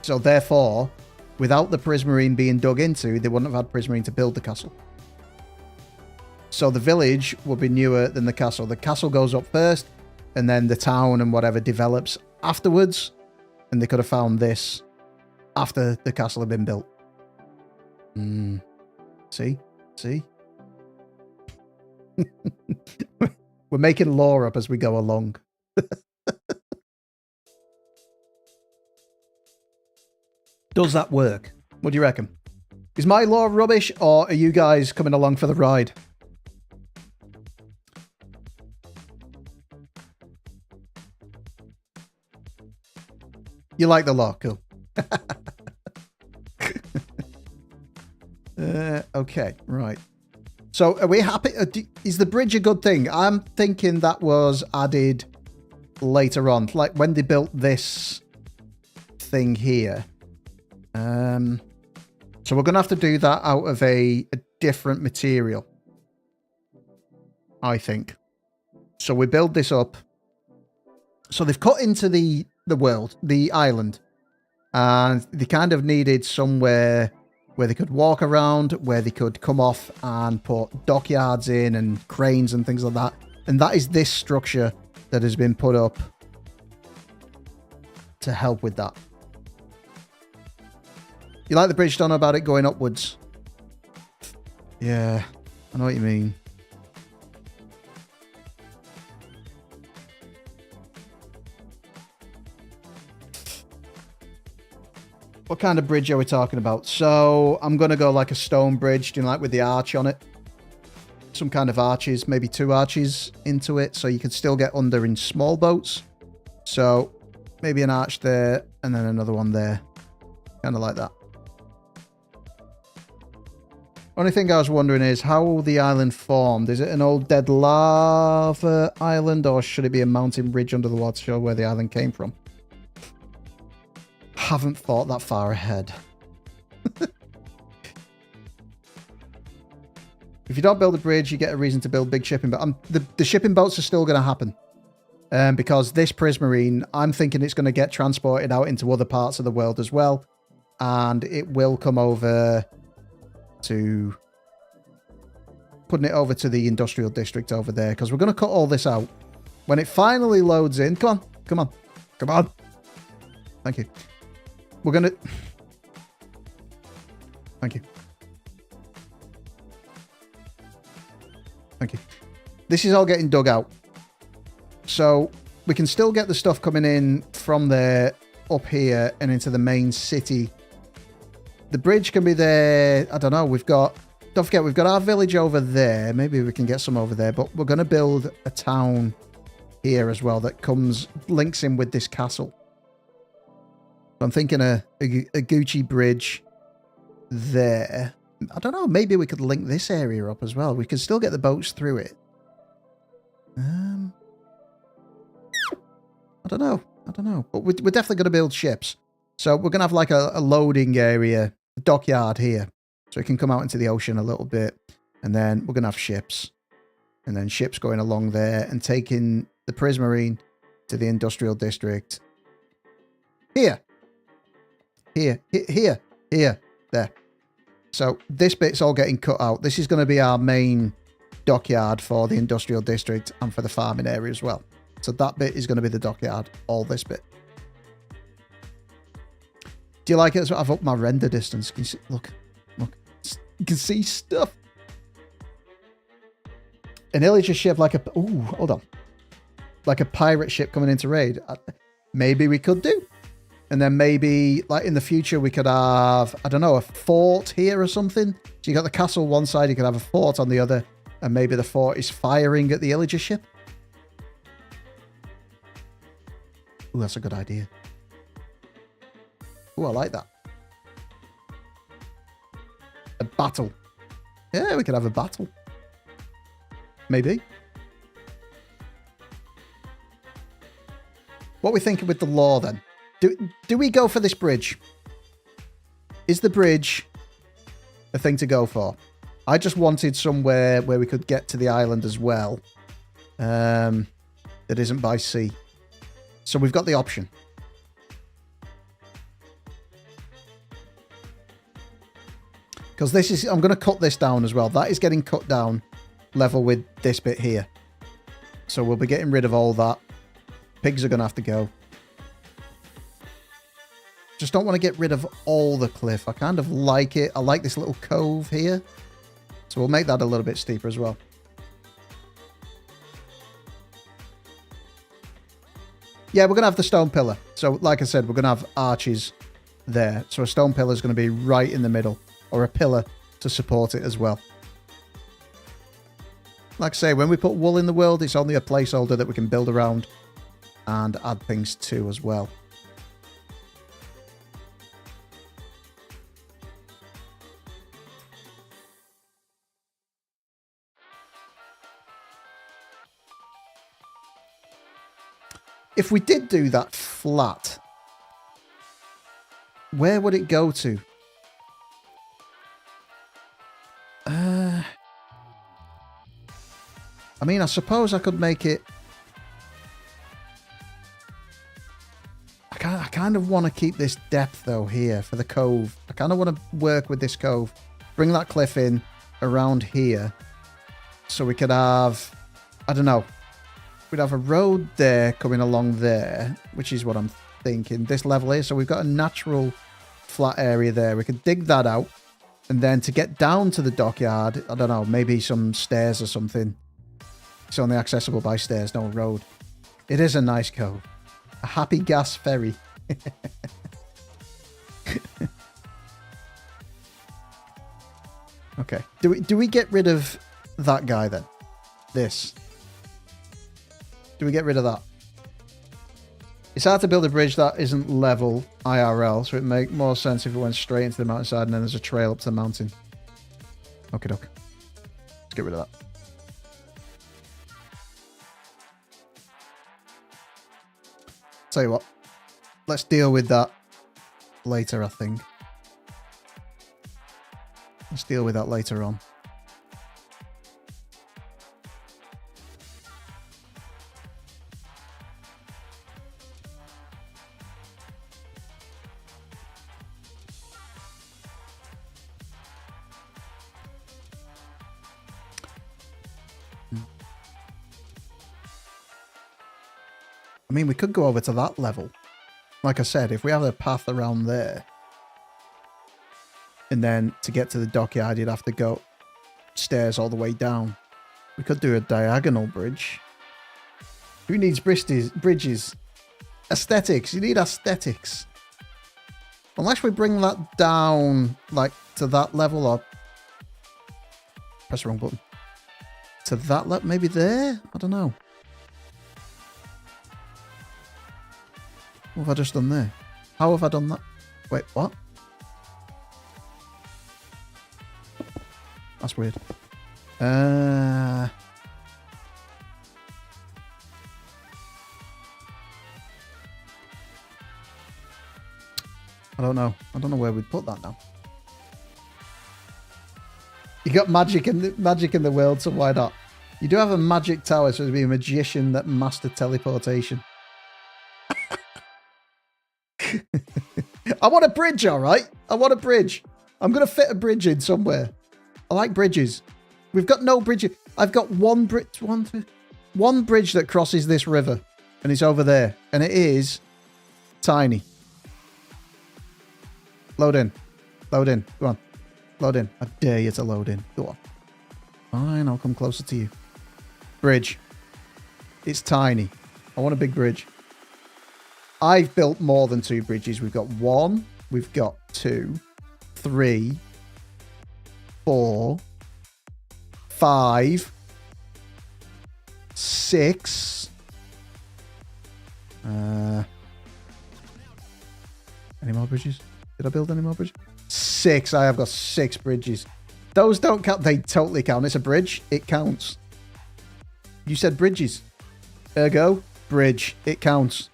[SPEAKER 1] So therefore, without the prismarine being dug into, they wouldn't have had prismarine to build the castle. So the village would be newer than the castle. The castle goes up first, and then the town and whatever develops afterwards. And they could have found this after the castle had been built. See? We're making lore up as we go along. Does that work? What do you reckon? Is my lore rubbish, or are you guys coming along for the ride? You like the lore? Cool. Okay, right. So are we happy? Is the bridge a good thing? I'm thinking that was added later on. Like when they built this thing here. So we're going to have to do that out of a different material, I think. So we build this up. So they've cut into the world, the island, and they kind of needed somewhere where they could walk around, where they could come off and put dockyards in and cranes and things like that. And that is this structure that has been put up to help with that. You like the bridge, don't know about it going upwards? Yeah, I know what you mean. What kind of bridge are we talking about? So I'm going to go like a stone bridge, do you know, like with the arch on it? Some kind of arches, maybe 2 arches into it, so you can still get under in small boats. So maybe an arch there and then another one there. Kind of like that. Only thing I was wondering is how the island formed. Is it an old dead lava island, or should it be a mountain ridge under the water to show where the island came from? Haven't thought that far ahead. If you don't build a bridge, you get a reason to build big shipping boats. The shipping boats are still going to happen. Because this prismarine, I'm thinking it's going to get transported out into other parts of the world as well. And it will come over to putting it over to the industrial district over there, because we're going to cut all this out. When it finally loads in, come on. Thank you. We're going to... Thank you. Thank you. This is all getting dug out. So we can still get the stuff coming in from there up here and into the main city. The bridge can be there. I don't know. Don't forget, we've got our village over there. Maybe we can get some over there, but we're going to build a town here as well that links in with this castle. I'm thinking a Gucci bridge there. I don't know. Maybe we could link this area up as well. We can still get the boats through it. I don't know. But we're definitely going to build ships. So we're going to have like a loading area, a dockyard here. So it can come out into the ocean a little bit. And then we're going to have ships. And then ships going along there and taking the prismarine to the industrial district. Here. There. So this bit's all getting cut out. This is going to be our main dockyard for the industrial district and for the farming area as well. So that bit is going to be the dockyard, all this bit. Do you like it? I've upped my render distance. Can you see? Look. You can see stuff. An illager ship like a... Ooh, hold on. Like a pirate ship coming into raid. Maybe we could do. And then maybe, like, in the future, we could have, I don't know, a fort here or something. So you got the castle one side, you could have a fort on the other. And maybe the fort is firing at the illager ship. Ooh, that's a good idea. Ooh, I like that. A battle. Yeah, we could have a battle. Maybe. What are we thinking with the law, then? Do we go for this bridge? Is the bridge a thing to go for? I just wanted somewhere where we could get to the island as well. That isn't by sea. So we've got the option. Because this is... I'm going to cut this down as well. That is getting cut down level with this bit here. So we'll be getting rid of all that. Pigs are going to have to go. Just don't want to get rid of all the cliff. I kind of like it. I like this little cove here. So we'll make that a little bit steeper as well. Yeah, we're going to have the stone pillar. So like I said, we're going to have arches there. So a stone pillar is going to be right in the middle. Or a pillar to support it as well. Like I say, when we put wool in the world, it's only a placeholder that we can build around and add things to as well. if we did do that flat, where would it go to? I mean, I suppose I could make it... I kind of want to keep this depth, though, here for the cove. I kind of want to work with this cove. Bring that cliff in around here. So we could have... I don't know. We'd have a road there coming along there, which is what I'm thinking. This level here. So we've got a natural flat area there. We could dig that out. And then to get down to the dockyard, I don't know, maybe some stairs or something. It's only accessible by stairs, no road. It is a nice cove. A happy gas ferry. Okay. Do we get rid of that guy then? This. Do we get rid of that? It's hard to build a bridge that isn't level IRL, so it'd make more sense if it went straight into the mountainside and then there's a trail up to the mountain. Okay, doke. Let's get rid of that. Tell you what, let's deal with that later, I think. Let's deal with that later on. I mean, we could go over to that level. Like I said, if we have a path around there, and then to get to the dockyard, you'd have to go stairs all the way down. We could do a diagonal bridge. Who needs bridges? Aesthetics. You need aesthetics. Unless we bring that down, like, to that level, or... Press the wrong button. To that level, maybe there? I don't know. What have I just done there? How have I done that? Wait, what? That's weird. I don't know. I don't know where we'd put that now. You got magic in the world, so why not? You do have a magic tower, so it'd be a magician that mastered teleportation. I want a bridge, all right? I want a bridge. I'm going to fit a bridge in somewhere. I like bridges. We've got no bridge. I've got one bridge that crosses this river, and it's over there, and it is tiny. Load in. Load in. Go on. Load in. I dare you to load in. Go on. Fine, I'll come closer to you. Bridge. It's tiny. I want a big bridge. I've built more than 2 bridges. We've got 1, we've got 2, 3, 4, 5, 6. Any more bridges? Did I build any more bridges? 6. I have got 6 bridges. Those don't count. They totally count. It's a bridge. It counts. You said bridges. Ergo, bridge. It counts.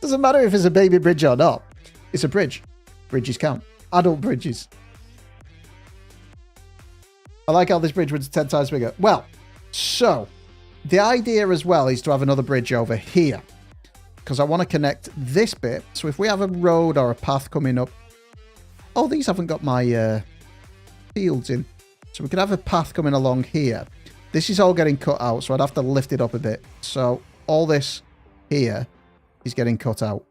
[SPEAKER 1] Doesn't matter if it's a baby bridge or not. It's a bridge. Bridges count. Adult bridges. I like how this bridge was 10 times bigger. Well, so the idea as well is to have another bridge over here, because I want to connect this bit. So if we have a road or a path coming up... Oh, these haven't got my fields in. So we could have a path coming along here. This is all getting cut out, so I'd have to lift it up a bit. So all this here is getting cut out.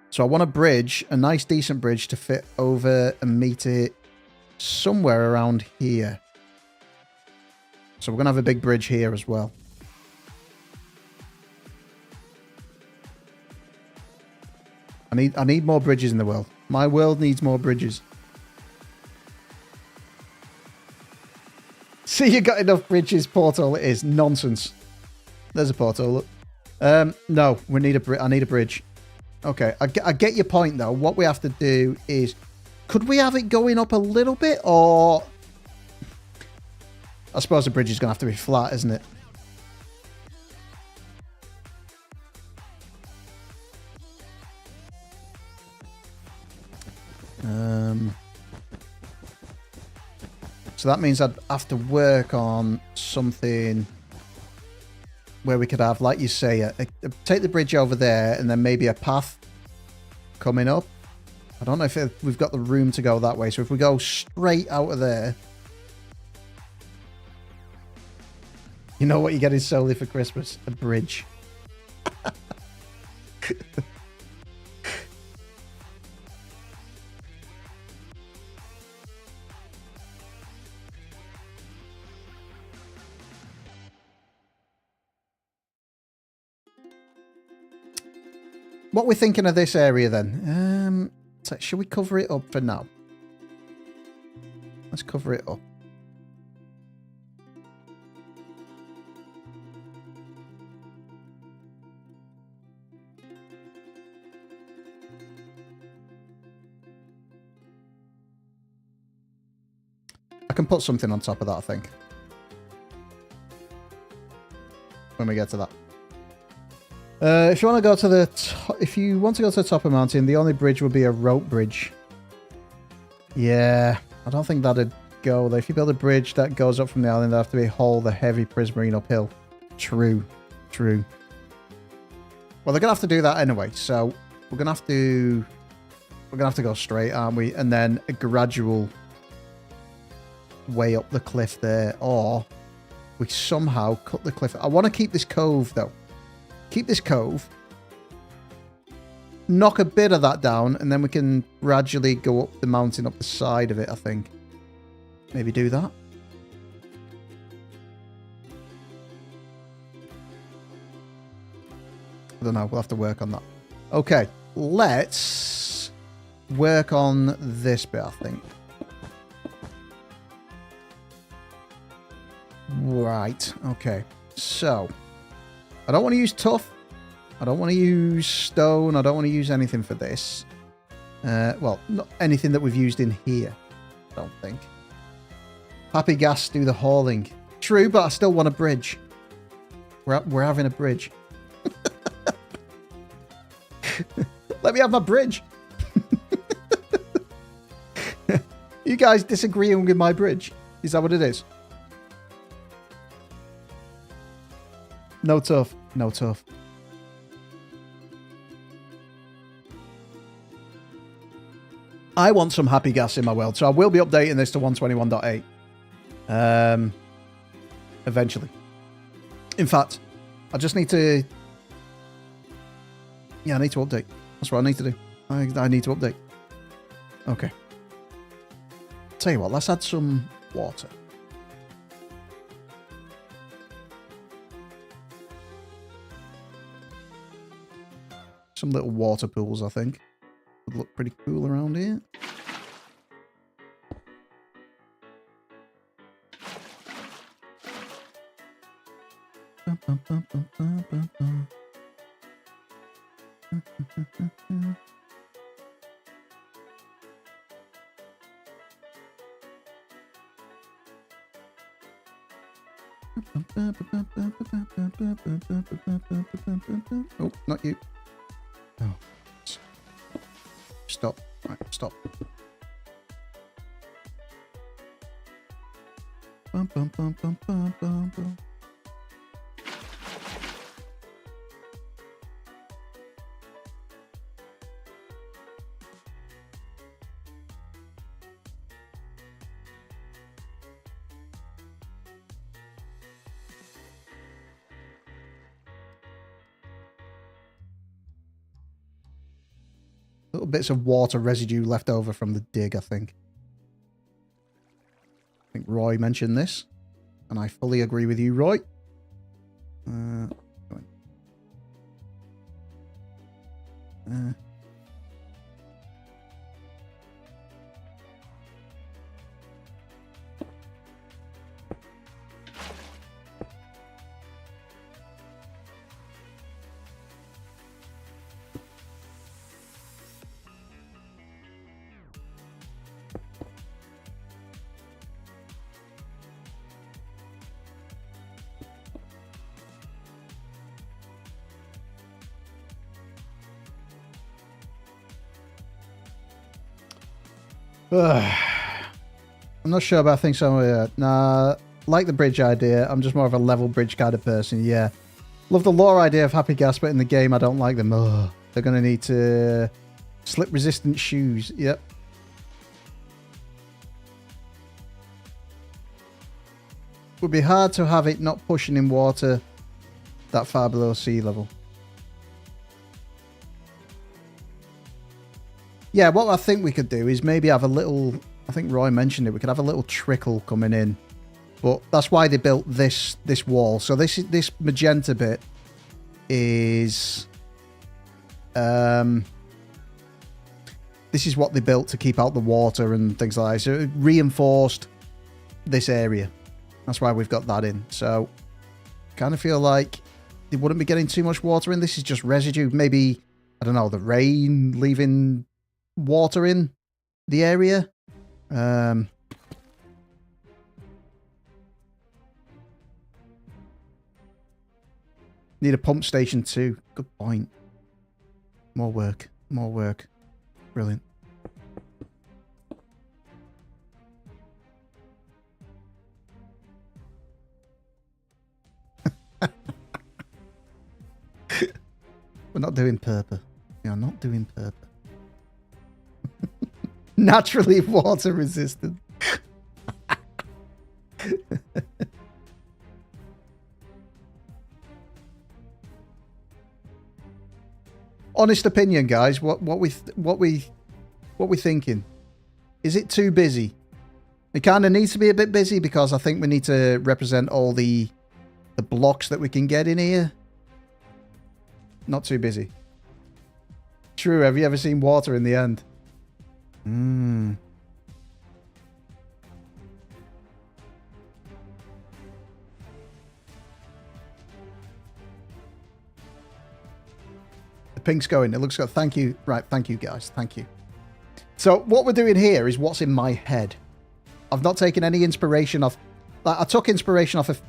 [SPEAKER 1] So I want a bridge, a nice decent bridge to fit over and meet it somewhere around here. So we're going to have a big bridge here as well. I need more bridges in the world. My world needs more bridges. See, you got enough bridges, portal it is. Nonsense. There's a portal, look. No, I need a bridge. Okay, I get your point, though. What we have to do is... Could we have it going up a little bit, or... I suppose the bridge is going to have to be flat, isn't it? So that means I'd have to work on something where we could have, like you say, take the bridge over there and then maybe a path coming up. I don't know if we've got the room to go that way. So if we go straight out of there... You know what you're getting solely for Christmas? A bridge. What we're thinking of this area then? So should we cover it up for now? Let's cover it up. I can put something on top of that, I think. When we get to that. If you want to go to the if you want to go to the top of the mountain, the only bridge would be a rope bridge. Yeah, I don't think that'd go though. If you build a bridge that goes up from the island, there'd have to be a haul the heavy prismarine uphill. True, true. Well, they're gonna have to do that anyway, so we're gonna have to go straight, aren't we? And then a gradual way up the cliff there, or we somehow cut the cliff. I want to keep this cove though. Keep this cove, knock a bit of that down, and then we can gradually go up the mountain, up the side of it, I think. Maybe do that. I don't know, we'll have to work on that. Okay, let's work on this bit, I think. Right, okay, so... I don't want to use tough. I don't want to use stone. I don't want to use anything for this. Well, not anything that we've used in here. I don't think. Happy gas do the hauling. True, but I still want a bridge. We're having a bridge. Let me have my bridge. You guys disagreeing with my bridge? Is that what it is? No tough. No tough. I want some happy gas in my world, so I will be updating this to 121.8. Eventually. In fact, I just need to... Yeah, I need to update. That's what I need to do. I need to update. Okay. Tell you what, let's add some water. Some little water pools, I think. Would look pretty cool around here. Oh, not you. Oh. Stop. Right, stop. Bum, bum, bum, bum, bum, bum, bum. Little bits of water residue left over from the dig, I think. I think Roy mentioned this, and I fully agree with you, Roy. I'm not sure, but I think so. Nah, like the bridge idea. I'm just more of a level bridge kind of person. Yeah. Love the lore idea of Happy Gas, but in the game, I don't like them. Ugh. They're going to need to slip-resistant shoes. Yep. Would be hard to have it not pushing in water that far below sea level. Yeah, what I think we could do is maybe have a little... I think Roy mentioned it. We could have a little trickle coming in. But that's why they built this wall. So this magenta bit is... this is what they built to keep out the water and things like that. So it reinforced this area. That's why we've got that in. So kind of feel like they wouldn't be getting too much water in. This is just residue. Maybe, I don't know, the rain leaving water in the area. Need a pump station too. Good point. More work. More work. Brilliant. We're not doing purple. We are not doing purple. Naturally water resistant. Honest opinion, guys. What we thinking? Is it too busy? It kind of needs to be a bit busy because I think we need to represent all the blocks that we can get in here. Not too busy. True. Have you ever seen water in the end? The pink's going. It looks good. Thank you. Right. Thank you, guys. Thank you. So what we're doing here is what's in my head. I've not taken any inspiration off... I took inspiration off of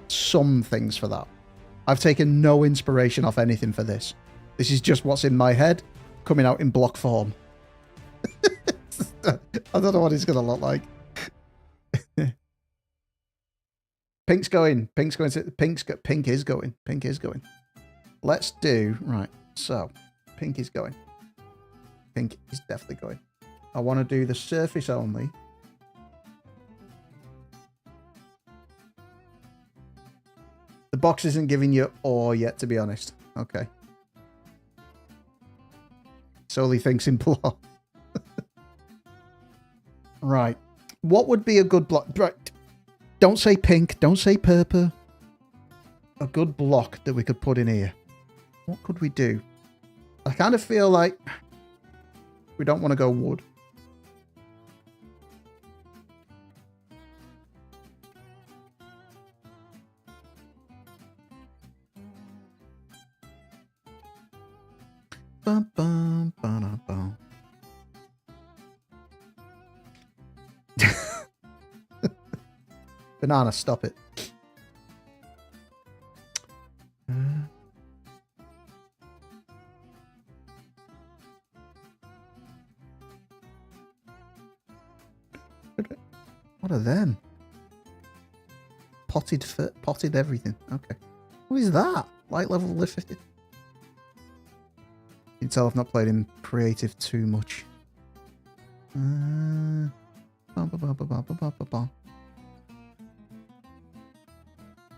[SPEAKER 1] some things for that. I've taken no inspiration off anything for this. This is just what's in my head, coming out in block form. I don't know what it's going to look like. Pink's going. Pink's going to... Pink is going. Pink is going. Let's do... Right. So, pink is going. Pink is definitely going. I want to do the surface only. The box isn't giving you ore yet, to be honest. Okay. Souli thinks in block. Right. What would be a good block? Right. Don't say pink. Don't say purple. A good block that we could put in here. What could we do? I kind of feel like we don't want to go wood. Bum, bum, bum, bum. Banana, stop it. What are them? Potted everything. Okay. What is that? Light level lift 50. You can tell I've not played in creative too much.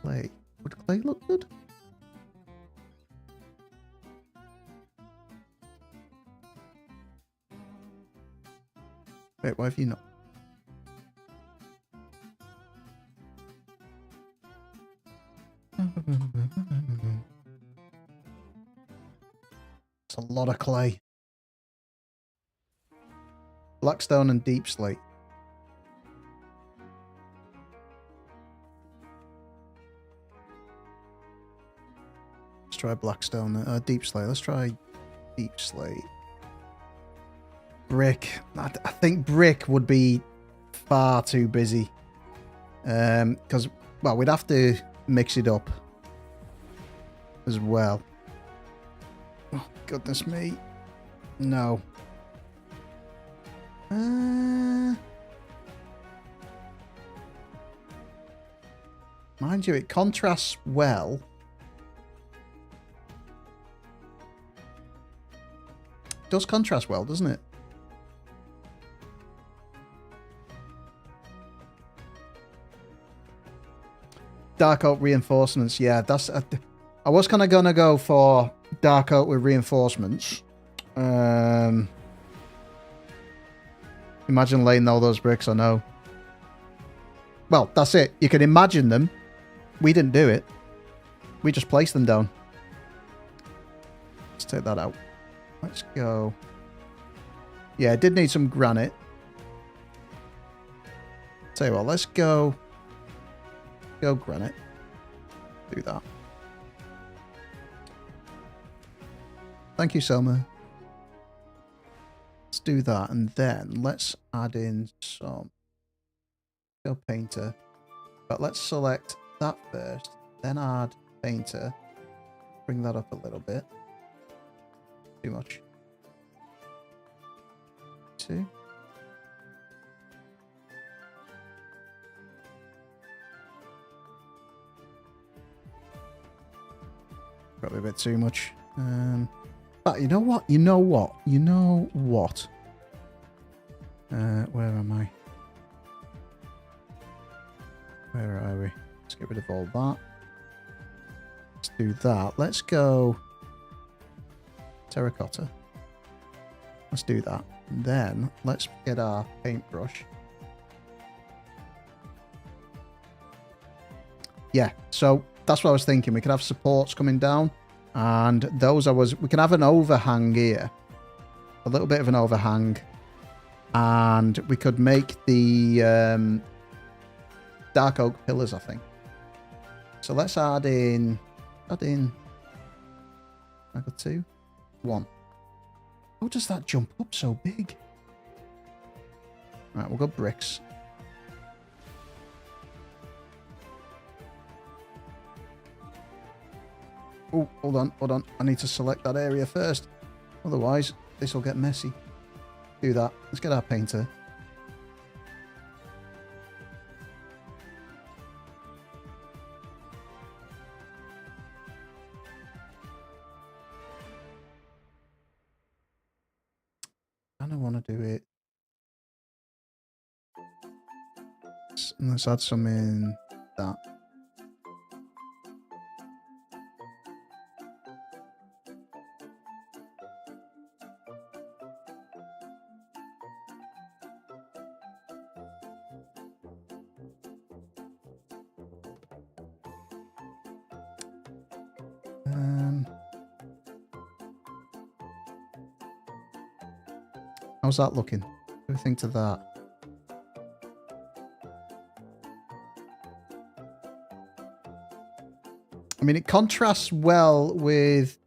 [SPEAKER 1] Clay. Would clay look good? Wait, why have you not? It's a lot of clay. Blackstone and deep slate. Let's try Blackstone. Deep slate. Let's try deep slate. Brick. I think brick would be far too busy. Because, well, we'd have to mix it up as well. Oh, goodness me. No. Mind you, it contrasts well. It does contrast well, doesn't it? Dark oak reinforcements, yeah. That's. I was kind of gonna go for dark oak with reinforcements. Imagine laying all those bricks. I know. Well, that's it. You can imagine them. We didn't do it. We just placed them down. Let's take that out. Let's go. Yeah, it did need some granite. Tell you what, let's go. Go granite. Do that. Thank you, Selma. Let's do that, and then let's add in some. Go painter. But let's select that first, then add painter. Bring that up a little bit. Too much. 2. Probably a bit too much. But you know what? You know what? You know what? Where am I? Where are we? Let's get rid of all that. Let's do that. Let's go terracotta. Let's do that. And then let's get our paintbrush. Yeah, so that's what I was thinking. We could have supports coming down, and those we can have an overhang here. A little bit of an overhang. And we could make the dark oak pillars, I think. So let's add in I got 2. 1. How does that jump up so big? Right, we'll go bricks. Oh, hold on. I need to select that area first. Otherwise, this will get messy. Do that. Let's get our painter. I don't want to do it. Let's add some in that. How's that looking? What do you think to that? I mean, it contrasts well with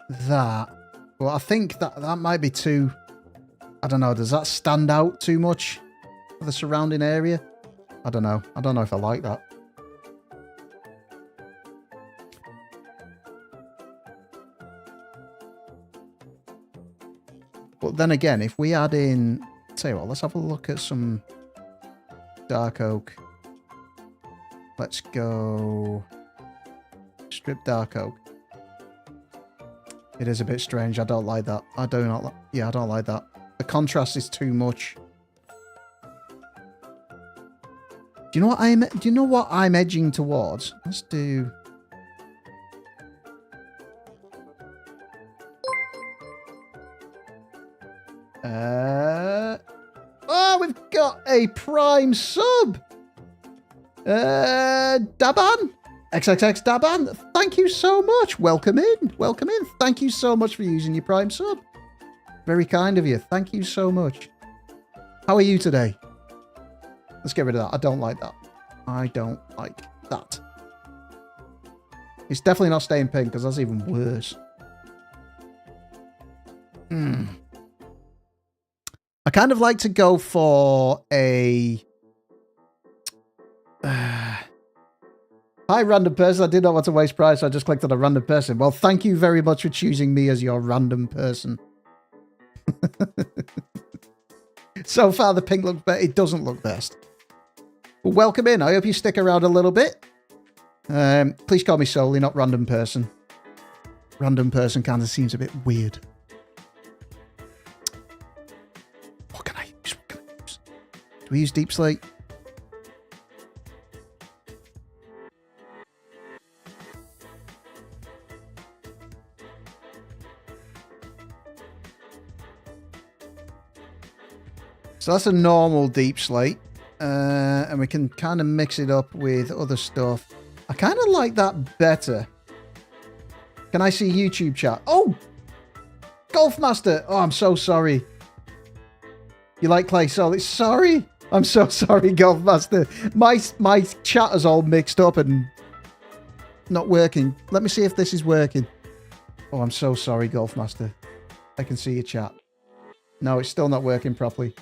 [SPEAKER 1] that. But I think that might be too... I don't know. Does that stand out too much for the surrounding area? I don't know. I don't know if I like that. But then again, if we add in... Tell you what, let's have a look at some dark oak. Let's go... Strip dark oak. It is a bit strange. I don't like that. I do not like... Yeah, I don't like that. The contrast is too much. Do you know what I'm edging towards? Let's do... Oh, we've got a prime sub. Daban. XXX Daban. Thank you so much. Welcome in. Welcome in. Thank you so much for using your prime sub. Very kind of you. Thank you so much. How are you today? Let's get rid of that. I don't like that. I don't like that. It's definitely not staying pink because that's even worse. I kind of like to go for a... Hi, random person. I did not want to waste price, so I just clicked on a random person. Well, thank you very much for choosing me as your random person. So far, the pink looks better. It doesn't look best. Well, welcome in. I hope you stick around a little bit. Please call me Souli, not random person. Random person kind of seems a bit weird. What can I use? What can I use? Do we use deep slate? So that's a normal deep slate. And we can kind of mix it up with other stuff. I kind of like that better. Can I see YouTube chat? Oh! Golf Master! Oh, I'm so sorry. You like clay solid? Sorry! I'm so sorry, Golf Master. My chat is all mixed up and not working. Let me see if this is working. Oh, I'm so sorry, Golf Master. I can see your chat. No, it's still not working properly.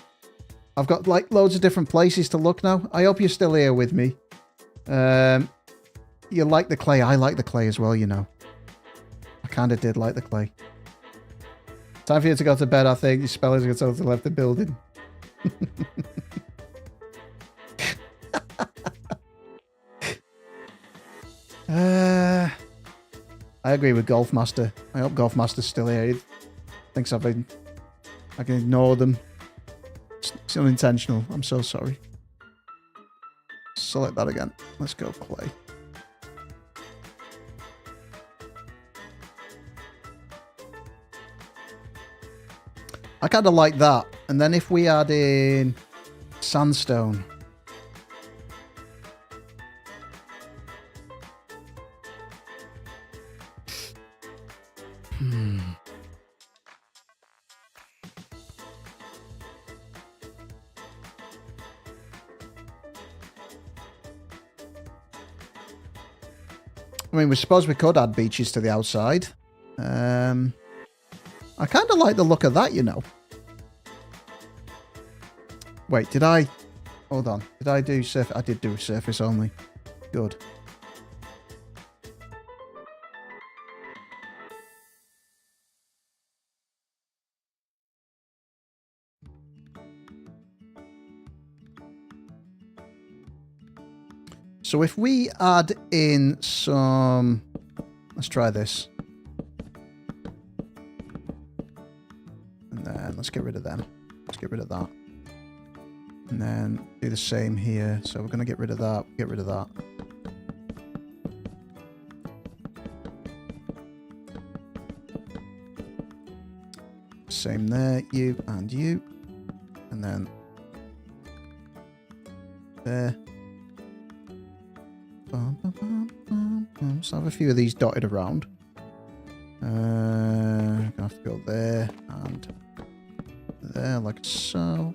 [SPEAKER 1] I've got like loads of different places to look now. I hope you're still here with me. You like the clay. I like the clay as well, you know. I kind of did like the clay. Time for you to go to bed, I think. Your spellers are told to left the building. I agree with Golf Master. I hope Golf Master's still here. He thinks I can ignore them. It's unintentional. I'm so sorry. Select that again. Let's go clay. I kind of like that. And then if we add in sandstone. I mean, we suppose we could add beaches to the outside. I kind of like the look of that, you know. Wait, did I... Hold on. Did I do surface? I did do surface only. Good. So if we add in some... Let's try this. And then let's get rid of them. Let's get rid of that. And then do the same here. So we're going to get rid of that. Get rid of that. Same there. You and you. And then there. So I have a few of these dotted around. Gonna have to go there and there, like so.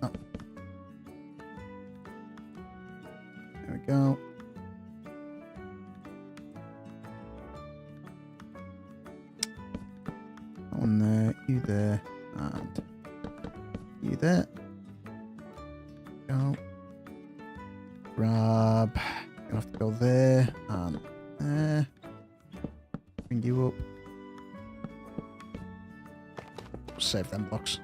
[SPEAKER 1] Oh. There we go. One there, you there, and you there. Go. Grab. You have to go there and there. Bring you up. Save them blocks.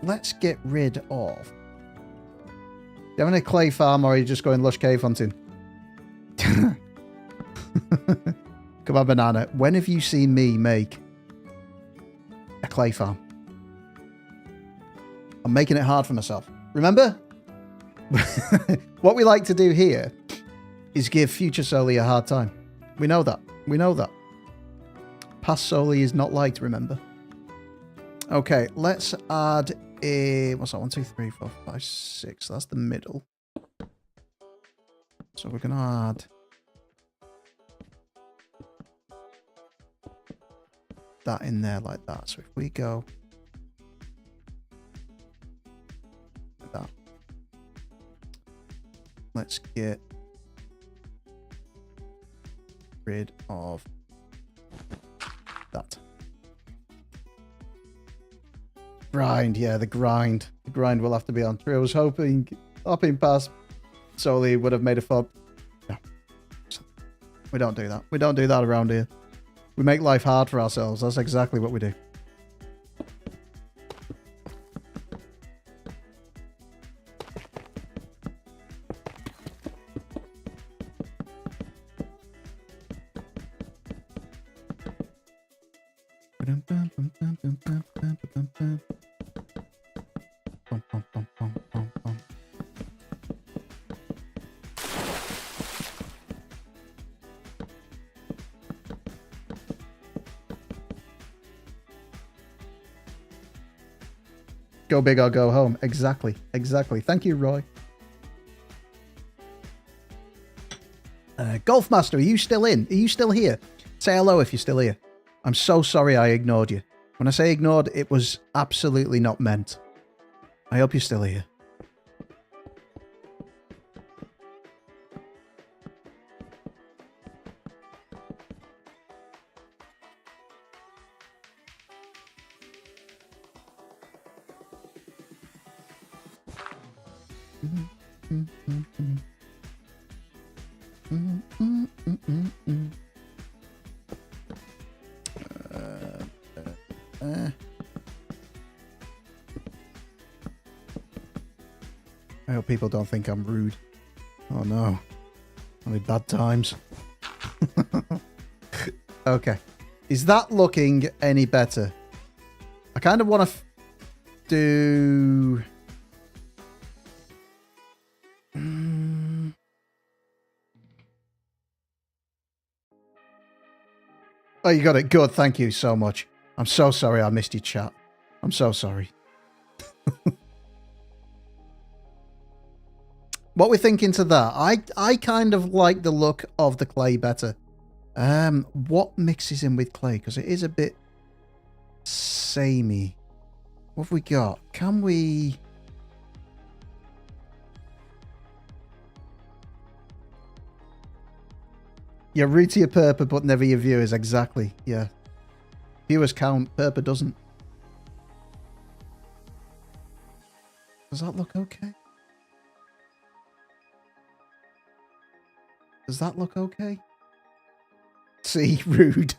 [SPEAKER 1] Let's get rid of... Do you have any clay farm or are you just going lush cave hunting? Come on, Banana. When have you seen me make a clay farm? I'm making it hard for myself. Remember? What we like to do here is give future Souli a hard time. We know that. We know that. Past Souli is not liked, remember? Okay, let's add a... What's that? 1, 2, 3, 4, 5, 6. That's the middle. So we're going to add that in there like that. So if we go like that, let's get rid of that. Grind, yeah, the grind. The grind will have to be on. I was hoping past Souli would have made a fun. No. We don't do that. We don't do that around here. We make life hard for ourselves. That's exactly what we do. Go big or go home. Exactly. Exactly. Thank you, Roy. Golfmaster, are you still in? Are you still here? Say hello if you're still here. I'm so sorry I ignored you. When I say ignored, it was absolutely not meant. I hope you're still here. I hope people don't think I'm rude. Oh no. Only bad times. Okay. Is that looking any better? I kind of want to do... Oh, you got it. Good. Thank you so much. I'm so sorry I missed your chat. I'm so sorry. What we're thinking to that? I kind of like the look of the clay better. What mixes in with clay? Because it is a bit samey. What have we got? Can we... Yeah, root to your purple, but never your viewers. Exactly. Yeah. Viewers count. Purple doesn't. Does that look okay? Does that look okay? See, rude.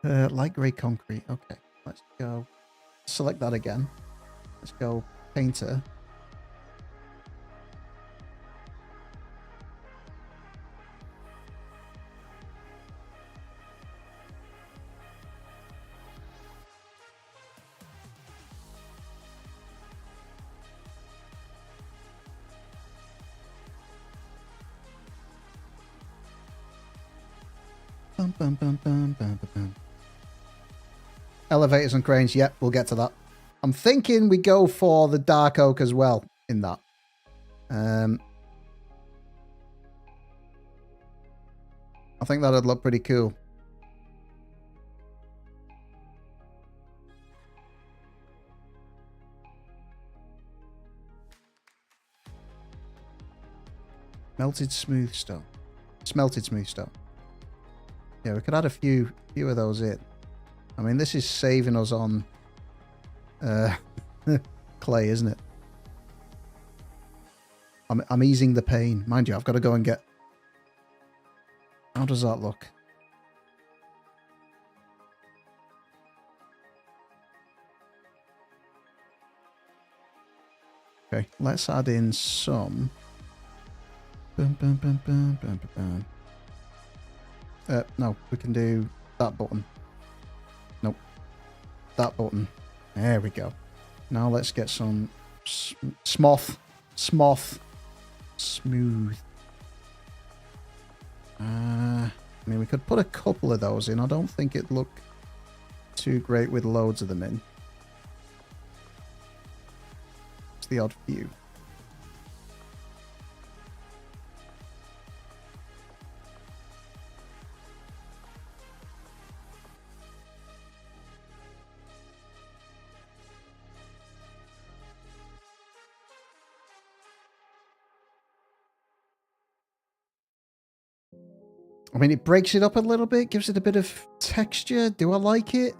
[SPEAKER 1] Light grey concrete. Okay, let's go. Select that again. Let's go painter. Bum, bum, bum, bum, bum, bum, bum. Elevators and cranes. Yep, we'll get to that. I'm thinking we go for the dark oak as well in that. I think that'd look pretty cool. Melted smooth stone. Smelted smooth stone. Yeah, we could add a few of those in. I mean, this is saving us on clay, isn't it? I'm easing the pain. Mind you, I've got to go and get... How does that look? Okay, let's add in some... Bum, bum, bum, bum, bum, bum, bum. No, we can do that button. Nope. That button. There we go. Now let's get some smoth. Smooth. I mean, we could put a couple of those in. I don't think it'd look too great with loads of them in. It's the odd few. I mean, it breaks it up a little bit, gives it a bit of texture. Do I like it?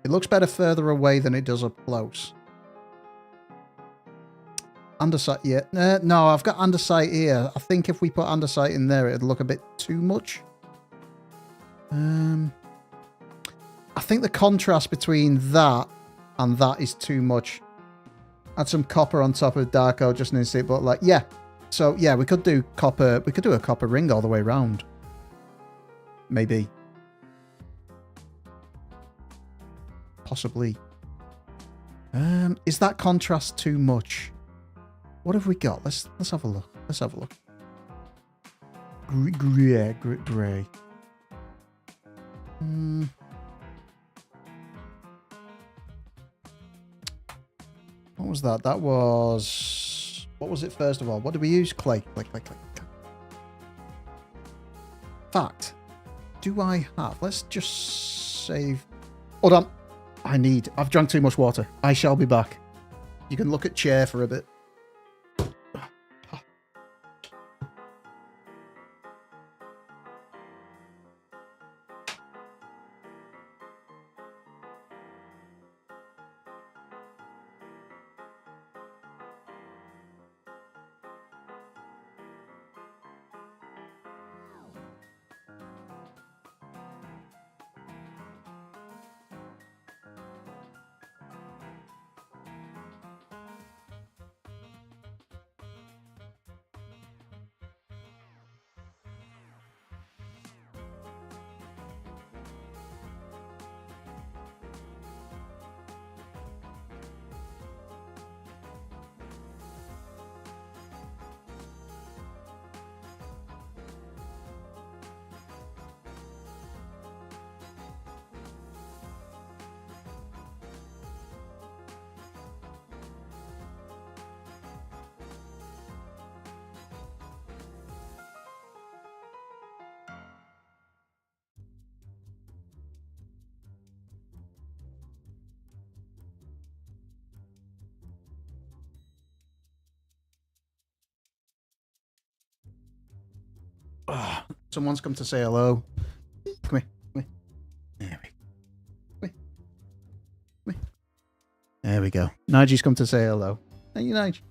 [SPEAKER 1] It looks better further away than it does up close. Andesite, yeah. No, I've got andesite here. I think if we put andesite in there, it'd look a bit too much. I think the contrast between that and that is too much. Add some copper on top of dark oak just an instant, but like, yeah. So, yeah, we could do copper. We could do a copper ring all the way around. Maybe. Possibly. Is that contrast too much? What have we got? Let's have a look. Let's have a look. Grey. What was that? That was... What was it first of all? What did we use? Clay. Clay. Fact. Do I have... Let's just save... Hold on. I've drunk too much water. I shall be back. You can look at chair for a bit. Someone's come to say hello. Come here. There we go. There we go. Nigel's come to say hello. Hey, you, Nigel.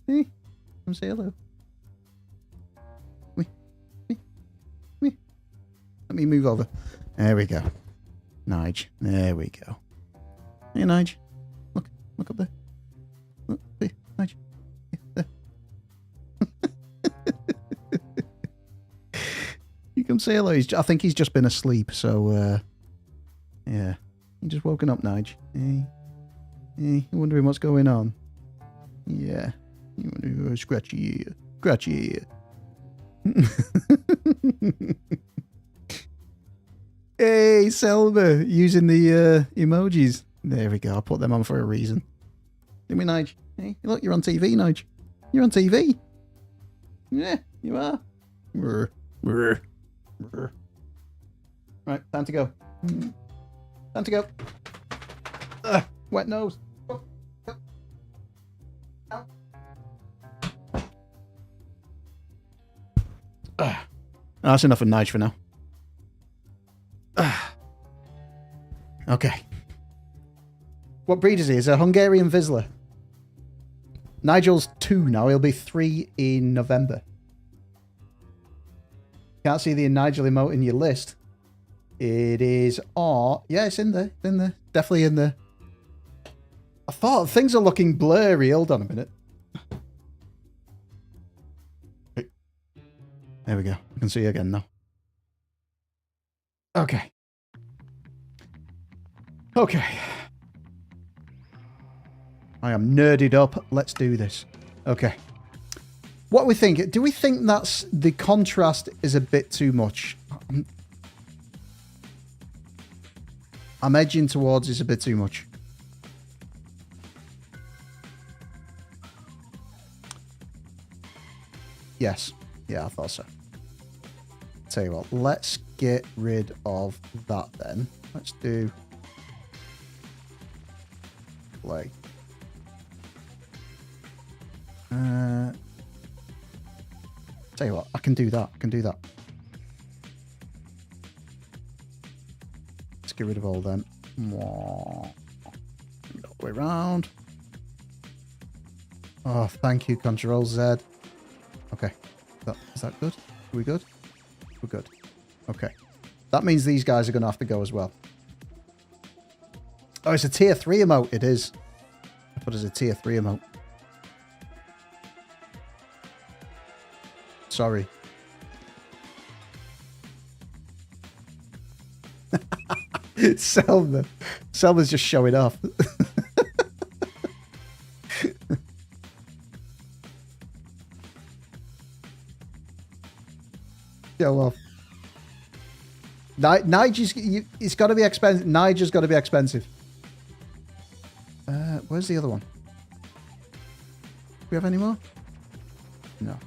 [SPEAKER 1] Hey, come say hello. Let me move over. There we go. Nigel. There we go. Hey, Nigel. Look up there. Look, there, Nigel. There. You can say hello. I think he's just been asleep, so yeah. He just woken up, Nige. Hey, wondering what's going on. Yeah. You want to scratchy ear. Hey, Selma, using the emojis. There we go. I put them on for a reason. Didn't we, Nige? Hey, look, you're on TV, Nige. You're on TV. Yeah, you are. Right, time to go. Time to go. Wet nose. Go. That's enough of Nige for now. Okay. What breed is he? He's a Hungarian Vizsla. Nigel's 2 now. He'll be 3 in November. Can't see the Nigel emote in your list. It is... Oh, yeah, it's in there. It's in there. Definitely in there. I thought things are looking blurry. Hold on a minute. There we go. I can see you again now. Okay. Okay. I am nerded up. Let's do this. Okay. What we think? Do we think that's the contrast is a bit too much? I'm edging towards it's a bit too much. Yes. Yeah, I thought so. Tell you what, let's get rid of that then. Let's do play. Tell you what, I can do that. I can do that. Let's get rid of all them. All the way around. Oh, thank you, Control Z. Okay. Is that good? Are we good? We're good. Okay. That means these guys are going to have to go as well. Oh, it's a tier 3 emote. It is. I thought it was a tier 3 emote. Sorry. Selma. Selma's just showing off. Show off. Nigel's, it's got to be expensive. Nigel's got to be expensive. Where's the other one? Do we have any more? No.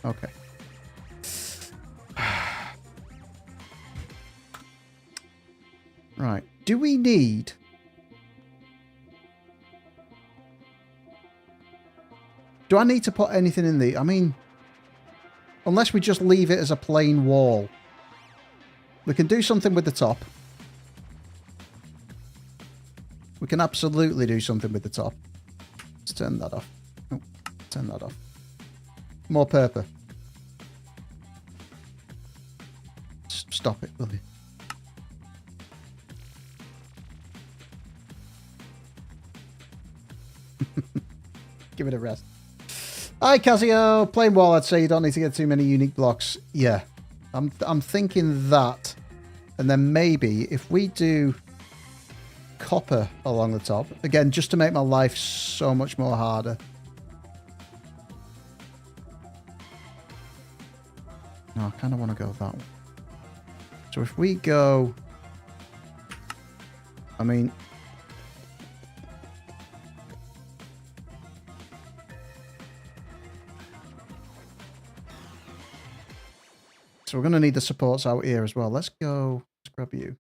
[SPEAKER 1] Okay. Right. Do we need... Do I need to put anything in the... I mean... Unless we just leave it as a plain wall. We can do something with the top. We can absolutely do something with the top. Let's turn that off. Oh, turn that off. More purple. Stop it, will you? Give it a rest. Hi, Casio. Plain wall, I'd say you don't need to get too many unique blocks. Yeah. I'm thinking that. And then maybe if we do copper along the top. Again, just to make my life so much more harder. No, I kind of want to go that way. So if we go... I mean... So we're going to need the supports out here as well. Let's go... Let's grab you.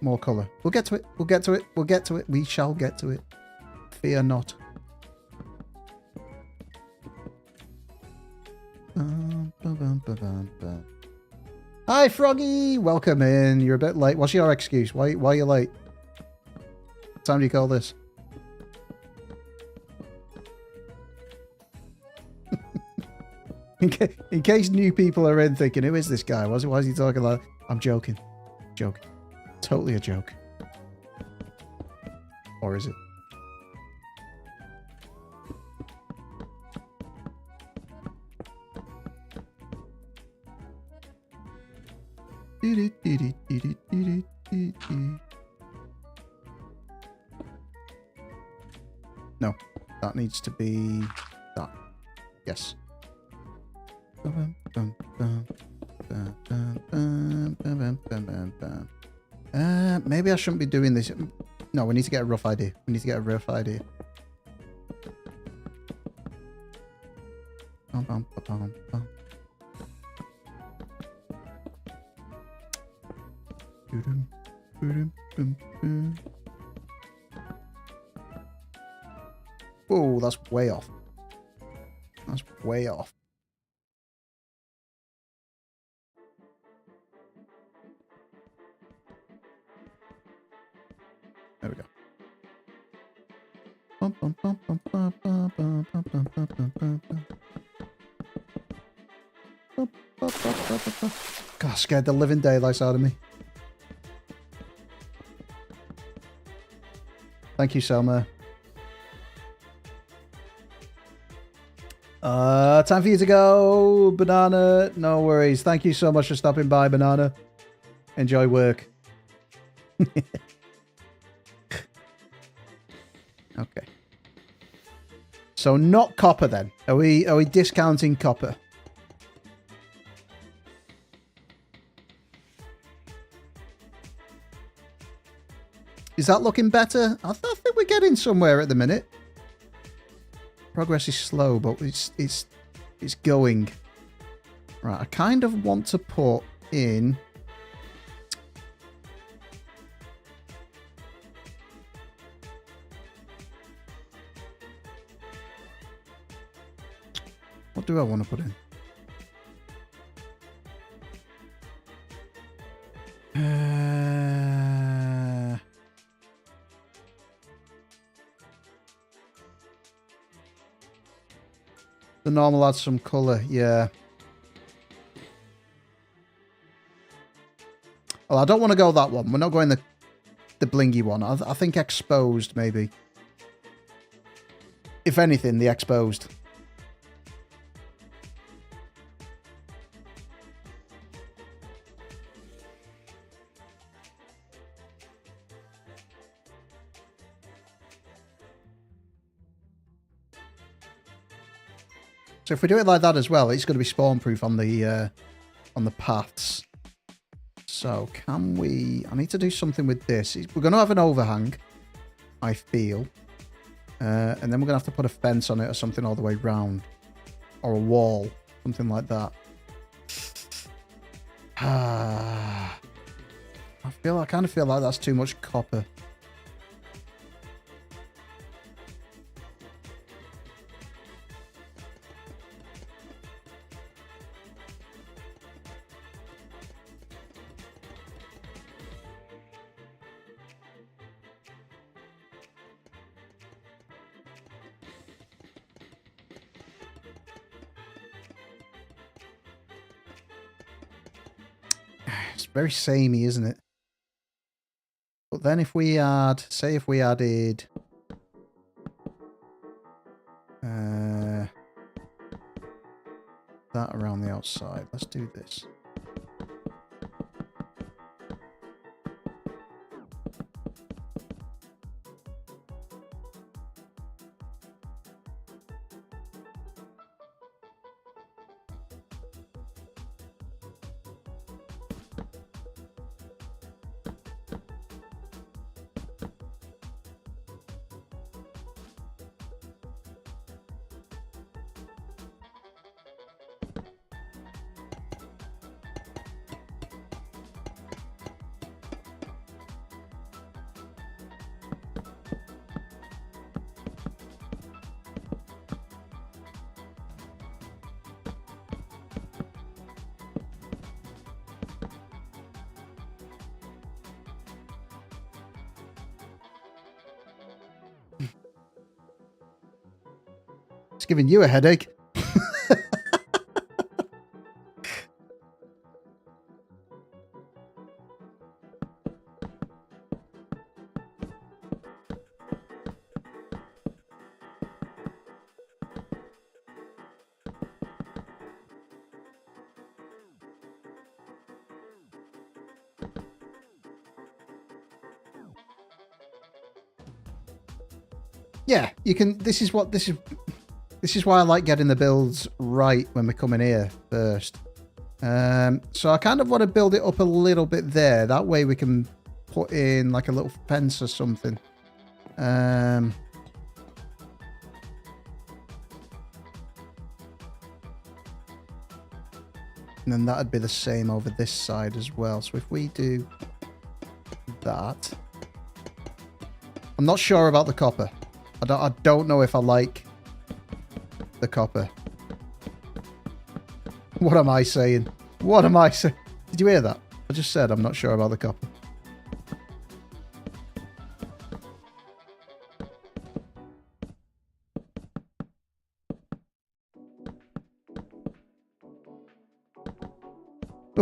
[SPEAKER 1] More colour. We'll get to it. We'll get to it. We'll get to it. We shall get to it. Fear not. Hi, Froggy. Welcome in. You're a bit late. What's your excuse? Why are you late? What time do you call this? In case new people are in thinking, who is this guy? Why is he talking like... I'm joking. Joking. Totally a joke. Or is it? No, that needs to be that. Yes. Maybe I shouldn't be doing this. No, we need to get a rough idea. We need to get a rough idea. Whoa, that's way off. That's way off. There we go. God, scared the living daylights out of me. Thank you, Selma. Time for you to go, Banana. No worries. Thank you so much for stopping by, Banana. Enjoy work. Okay. So not copper then. Are we discounting copper? Is that looking better? I think we're getting somewhere at the minute. Progress is slow, but it's going. Right, I kind of want to put in... What do I want to put in? The normal adds some colour, yeah. Well, I don't want to go that one. We're not going the blingy one. I think exposed, maybe. If anything, the exposed. So if we do it like that as well, it's going to be spawn proof on the paths. So can we... I need to do something with this. We're going to have an overhang, I feel. And then we're going to have to put a fence on it or something all the way round. Or a wall. Something like that. I kind of feel like that's too much copper. It's very samey, isn't it? But then if we add, say if we added that around the outside. Let's do this. It's giving you a headache. Yeah, you can. This is why I like getting the builds right when we come in here first. So I kind of want to build it up a little bit there. That way we can put in like a little fence or something. And then that'd be the same over this side as well. So if we do that, I'm not sure about the copper. I don't know if I like the copper. What am I saying? What am I saying? Did you hear that? I just said I'm not sure about the copper.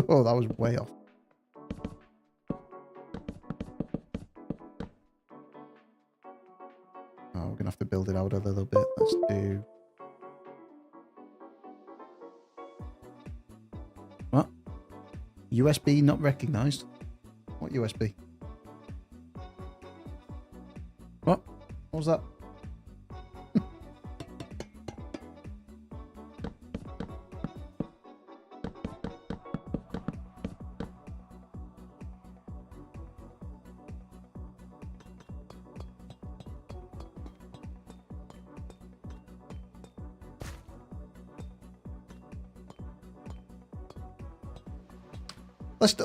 [SPEAKER 1] Oh, that was way off. Oh, we're going to have to build it out a little bit. Let's do... USB not recognized. What USB? What? What was that?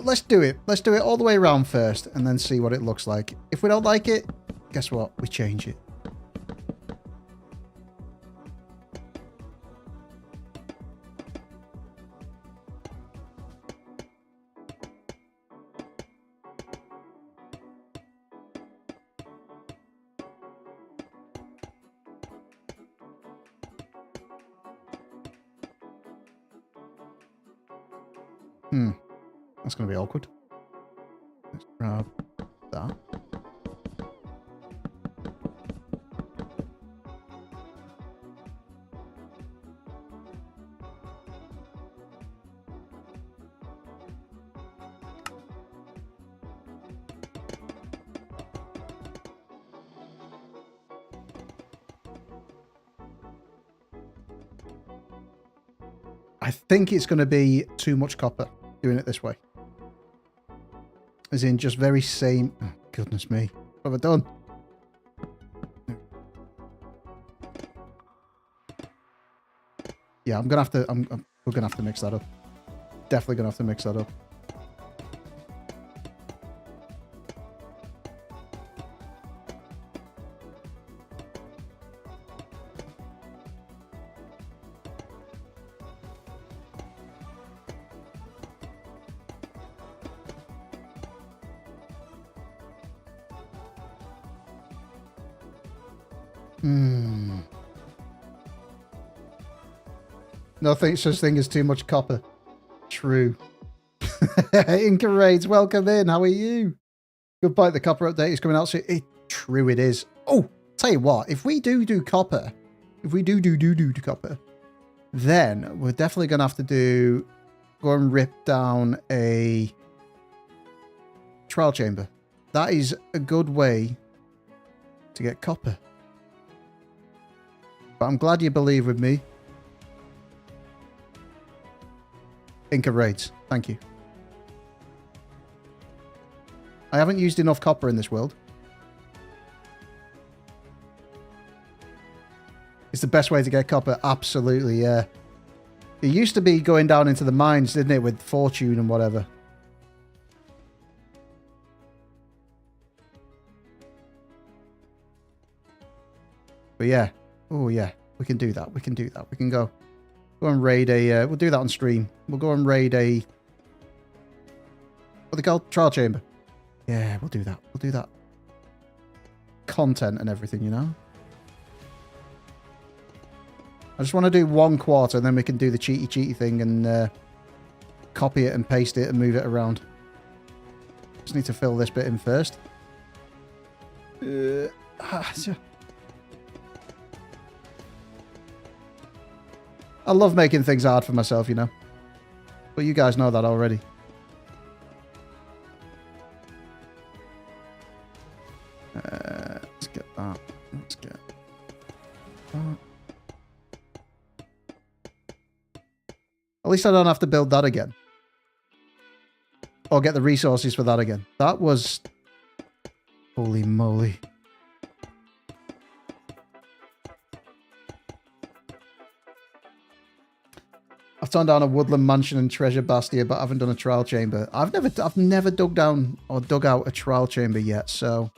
[SPEAKER 1] Let's do it. Let's do it all the way around first and then see what it looks like. If we don't like it, guess what? We change it. That's going to be awkward. Let's grab that. I think it's going to be too much copper doing it this way. As in just very same... Oh, goodness me. What have I done? Yeah, I'm going to have to... we're going to have to mix that up. Definitely going to have to mix that up. Nothing such thing as too much copper. True. Inca Raids, welcome in. How are you? Good point. The copper update is coming out soon. True it is. Oh, tell you what. If we do copper, if we do copper, then we're definitely going to have to go and rip down a trial chamber. That is a good way to get copper. But I'm glad you believe with me. Inca Raids, thank you. I haven't used enough copper in this world. It's the best way to get copper, absolutely, yeah. It used to be going down into the mines, didn't it, with fortune and whatever. But yeah, oh yeah, we can do that, we can do that. We can go and raid a, we'll do that on stream. We'll go and raid a, what they called? Trial chamber. Yeah, we'll do that. We'll do that. Content and everything, you know? I just want to do 1/4 and then we can do the cheaty thing and copy it and paste it and move it around. Just need to fill this bit in first. I love making things hard for myself, you know. But you guys know that already. Let's get that. Let's get that. At least I don't have to build that again. Or get the resources for that again. That was... Holy moly. I've turned down a woodland mansion and treasure bastia, but I haven't done a trial chamber. I've never dug down or dug out a trial chamber yet, so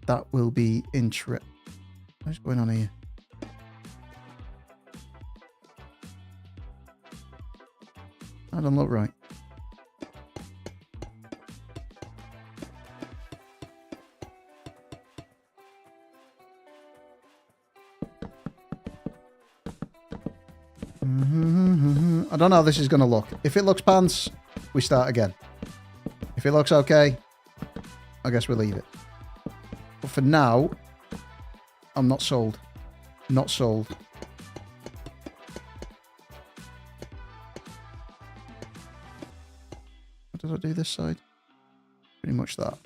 [SPEAKER 1] that will be interesting. What's going on here? That doesn't look right. I don't know how this is going to look. If it looks pants, we start again. If it looks okay, I guess we leave it. But for now, I'm not sold. Not sold. What do I do this side? Pretty much that.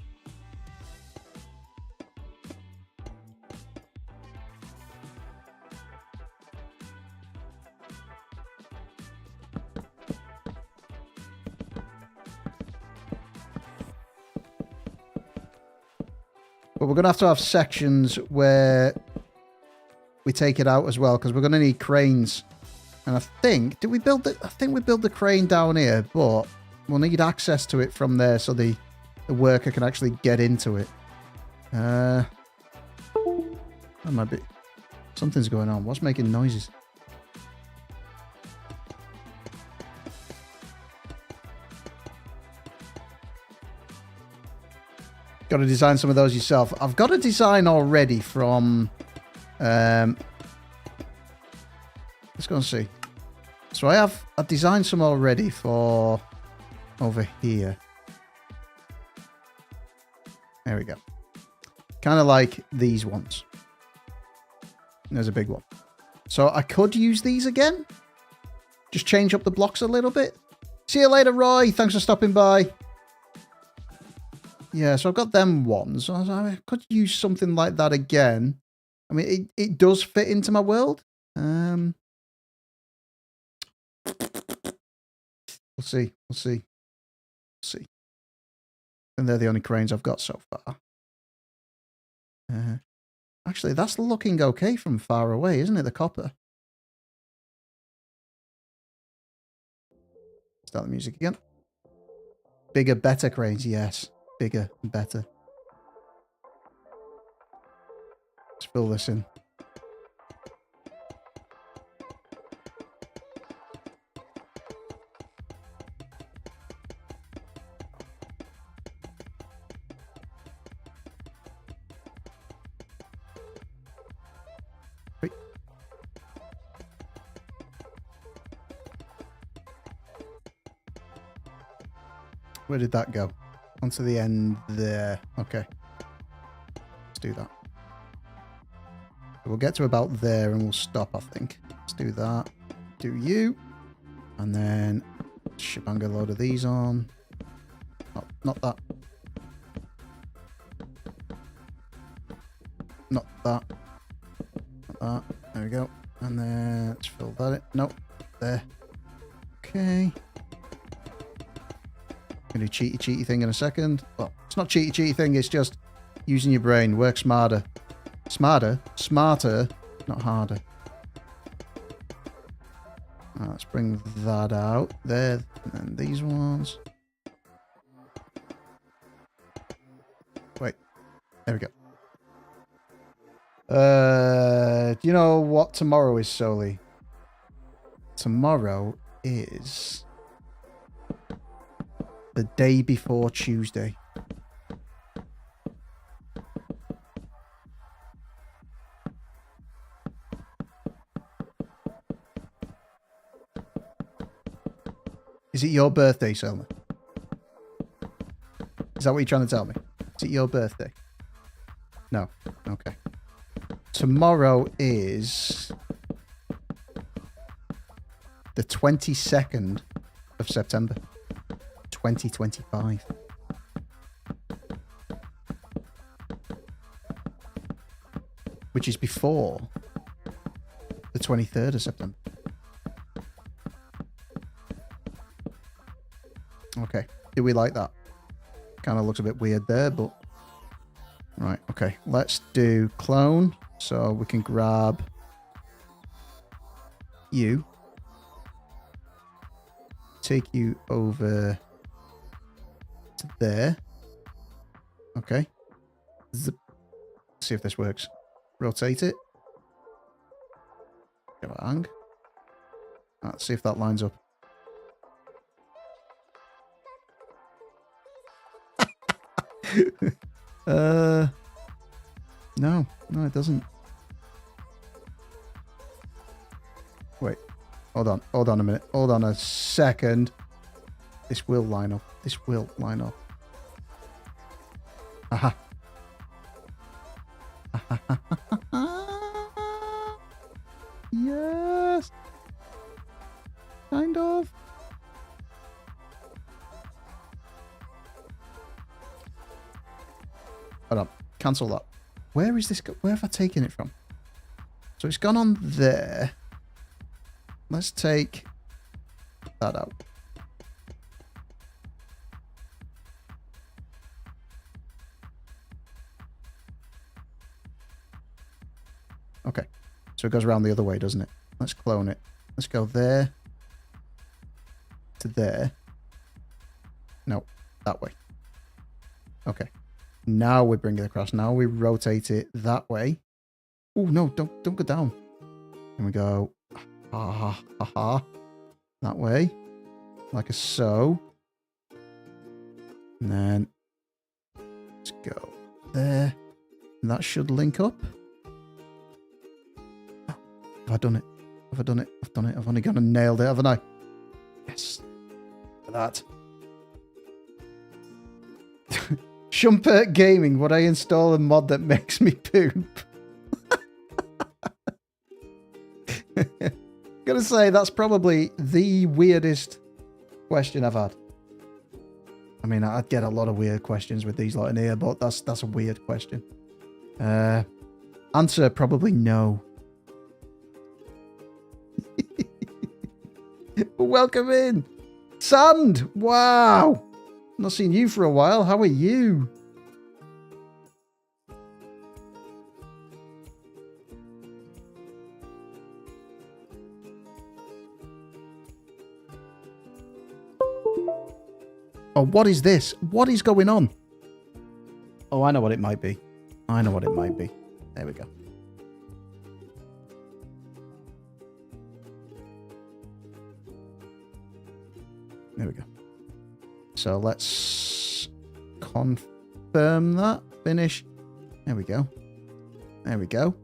[SPEAKER 1] But we're going to have sections where we take it out as well, because we're going to need cranes. And I think, did we build it? I think we built the crane down here, but we'll need access to it from there so the worker can actually get into it. That might be... Something's going on. What's making noises? Got to design some of those yourself. I've got a design already from... let's go and see. So I've designed some already for over here. There we go. Kind of like these ones. There's a big one. So I could use these again. Just change up the blocks a little bit. See you later, Roy. Thanks for stopping by. Yeah, so I've got them ones. I could use something like that again. I mean, it does fit into my world. We'll see. We'll see. We'll see. And they're the only cranes I've got so far. Actually, that's looking okay from far away, isn't it? The copper. Start the music again. Bigger, better cranes. Yes. Bigger and better. Let's fill this in. Where did that go? Onto the end there. Okay. Let's do that. We'll get to about there and we'll stop, I think. Let's do that. Do you. And then shebang a load of these on. Oh, not that. Not that. Not that. There we go. And then let's fill that in. Nope. There. Okay. Gonna do cheaty thing in a second. Well, it's not cheaty thing, it's just using your brain. Work smarter. Smarter? Smarter, not harder. Right, let's bring that out. There. And then these ones. Wait. There we go. Do you know what tomorrow is, Souli? Tomorrow is... the day before Tuesday. Is it your birthday, Selma? Is that what you're trying to tell me? Is it your birthday? No. Okay. Tomorrow is the 22nd of September. 2025. Which is before the 23rd of September. Okay. Do we like that? Kind of looks a bit weird there, but... Right, okay. Let's do clone. So we can grab you. Take you over... there. Okay. Zip. See if this works. Rotate it. Give it a hang. Let's see if that lines up. No. No, it doesn't. Wait. Hold on. Hold on a minute. Hold on a second. This will line up. This will line up. Aha. Yes. Kind of. Hold on. Cancel that. Where is this? Where have I taken it from? So it's gone on there. Let's take that out. Okay. So it goes around the other way, doesn't it? Let's clone it. Let's go there to there. No, that way. Okay. Now we bring it across. Now we rotate it that way. Oh, no, don't go down. And we go that way. Like a so. And then let's go there. And that should link up. Oh, have I done it? Have I done it? I've done it. I've only gone and nailed it, haven't I? Yes. Look at that. Shumpert Gaming, would I install a mod that makes me poop? Gotta say, that's probably the weirdest question I've had. I mean, I'd get a lot of weird questions with these lot in here, but that's a weird question. Answer, probably no. Welcome in. Sand! Wow! Not seen you for a while. How are you? Oh, what is this? What is going on? Oh, I know what it might be. I know what it might be. There we go. There we go. So let's confirm that. Finish. There we go. There we go.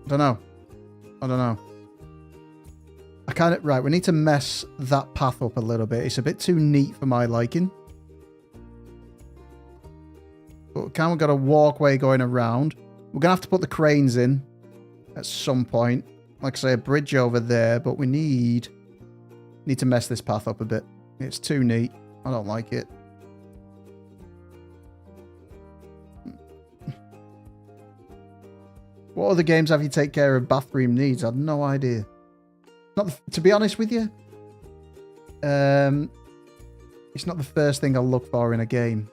[SPEAKER 1] I don't know. I kind of... Right, we need to mess that path up a little bit. It's a bit too neat for my liking. But we kind of got a walkway going around. We're going to have to put the cranes in at some point. Like I say, a bridge over there. But we need to mess this path up a bit. It's too neat. I don't like it. What other games have you take care of bathroom needs? I have no idea. Not to be honest with you, it's not the first thing I'll look for in a game.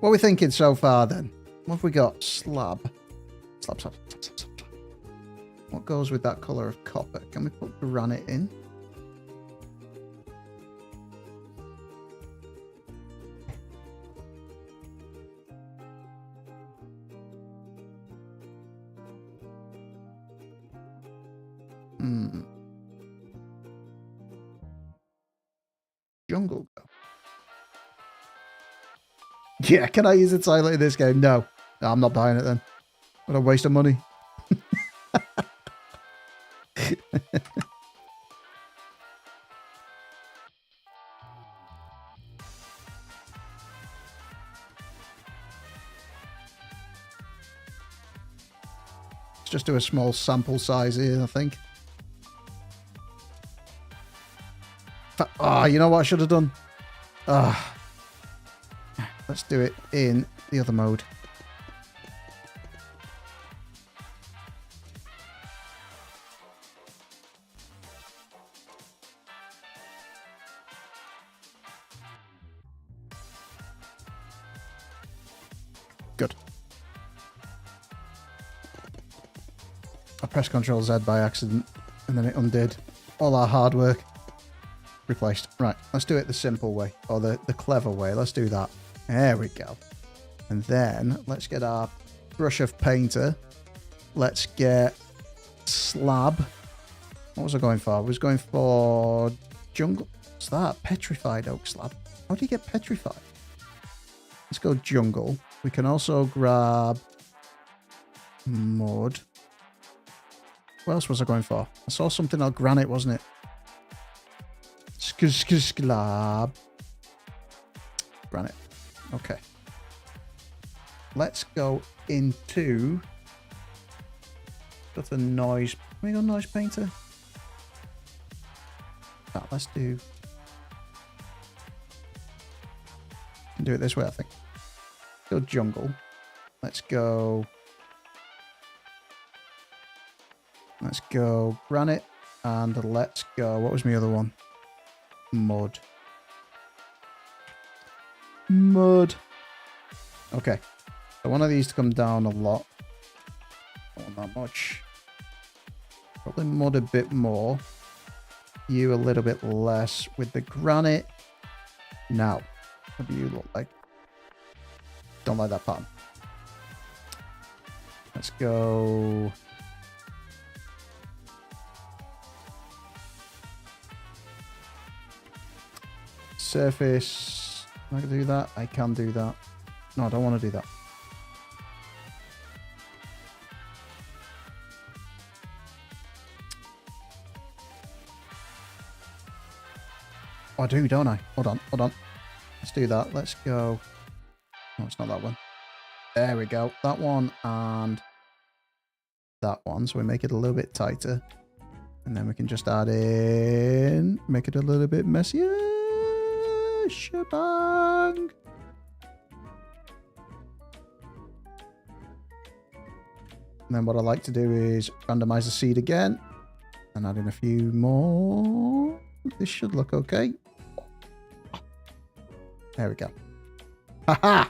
[SPEAKER 1] What are we thinking so far then? What have we got? Slab. Slab. What goes with that colour of copper? Can we put granite in? Jungle go. Yeah, can I use a toilet in this game? No. I'm not buying it then. What a waste of money. Let's just do a small sample size here, I think. Oh, you know what I should have done? Let's do it in the other mode. Good. I pressed Ctrl Z by accident and then it undid all our hard work. Replaced. Right, let's do it the simple way, or the clever way. Let's do that. There we go. And then let's get our brush of painter. Let's get slab. What was I going for? I was going for jungle. What's that? Petrified oak slab. How do you get petrified? Let's go jungle. We can also grab mud. What else was I going for? I saw something like granite, wasn't it? Slab. Granite. Okay. Let's go into... Got the noise... Can we go noise painter? Oh, let's do... Can do it this way, I think. Go jungle. Let's go... Let's go granite. And let's go... What was my other one? Mud. Mud. Okay. I want these to come down a lot. Not that much. Probably mud a bit more. You a little bit less with the granite. Now, what do you look like? Don't like that pattern. Let's go... Surface. Can I do that? I can do that. No, I don't want to do that. Oh, I do, don't I? Hold on, hold on. Let's do that. Let's go. No, it's not that one. There we go. That one and that one. So we make it a little bit tighter. And then we can just add in, make it a little bit messier. Shebang. And then what I like to do is randomize the seed again and add in a few more. This should look okay. There we go. Haha!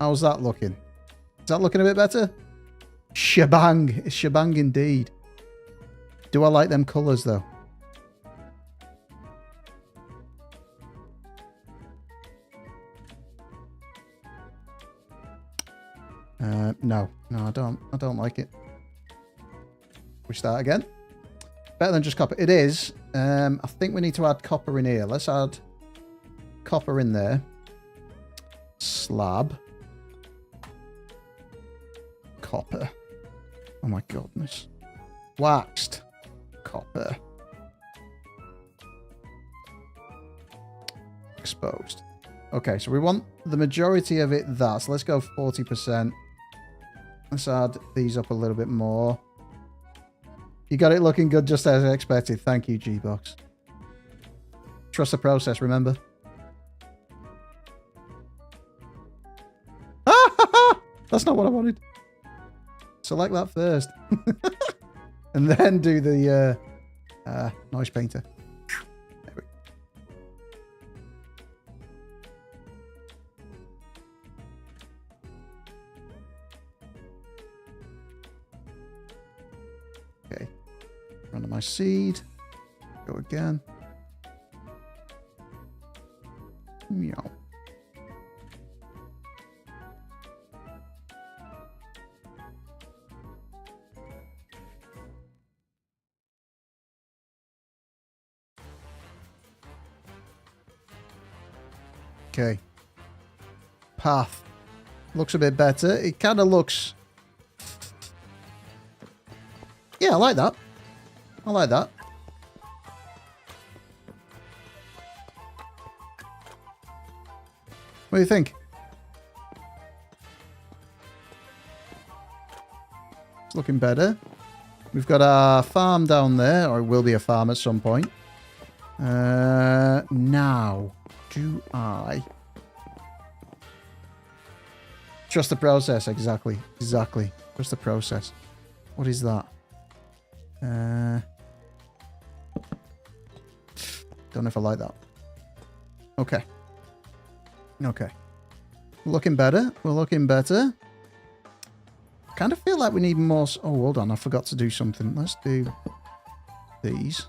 [SPEAKER 1] How's that looking? Is that looking a bit better? Shebang. It's shebang indeed. Do I like them colours though? No, I don't. I don't like it. We start again. Better than just copper. It is. I think we need to add copper in here. Let's add copper in there. Slab. Copper. Oh my goodness. Waxed. Copper. Exposed. Okay, so we want the majority of it that. So let's go 40%. Let's add these up a little bit more. You got it looking good just as I expected. Thank you, G-Box. Trust the process, remember? That's not what I wanted. Select that first. And then do the noise painter. There we go. Okay. Randomize seed. Go again. Meow. Okay. Path. Looks a bit better. It kind of looks... Yeah, I like that. I like that. What do you think? It's looking better. We've got our farm down there, or it will be a farm at some point. Now, do I... Trust the process, exactly. Exactly. Trust the process. What is that? Don't know if I like that. Okay. Okay. We're looking better. We're looking better. Kind of feel like we need more... Oh, hold on. I forgot to do something. Let's do these.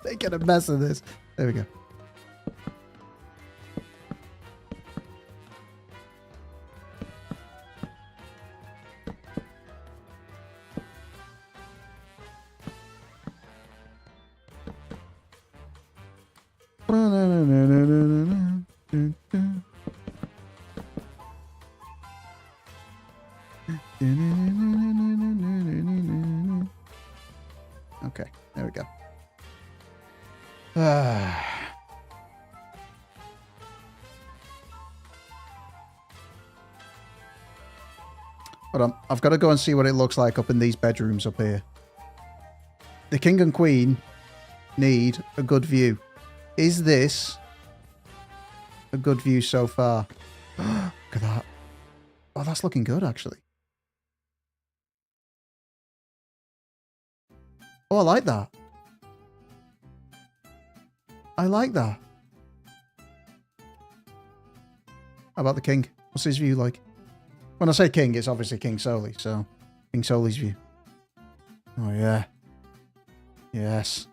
[SPEAKER 1] Making a mess of this. There we go. Okay, there we go. Hold on, I've got to go and see what it looks like up in these bedrooms up here. The king and queen need a good view. Is this a good view so far? Look at that. Oh, that's looking good, actually. Oh, I like that. I like that. How about the king? What's his view like? When I say king, it's obviously King Souli, so King Souli's view. Oh, yeah. Yes.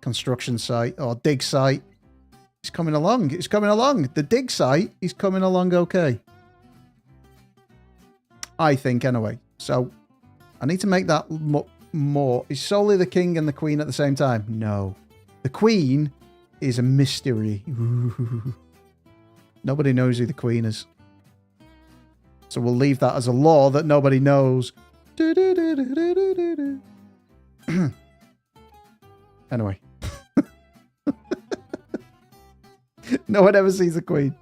[SPEAKER 1] Construction site, or dig site. It's coming along. It's coming along. The dig site is coming along okay. I think, anyway. So, I need to make that more. Is Souli the king and the queen at the same time? No. The queen is a mystery. Nobody knows who the queen is. So we'll leave that as a law that nobody knows. Anyway. No one ever sees the queen.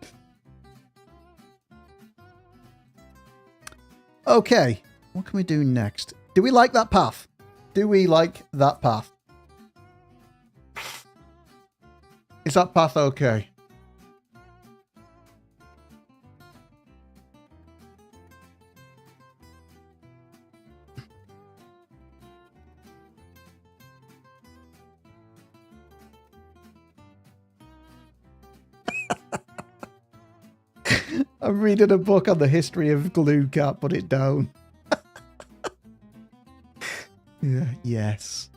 [SPEAKER 1] Okay. What can we do next? Do we like that path? Do we like that path? Is that path okay? I'm reading a book on the history of glue, can't put it down. Yeah, yes.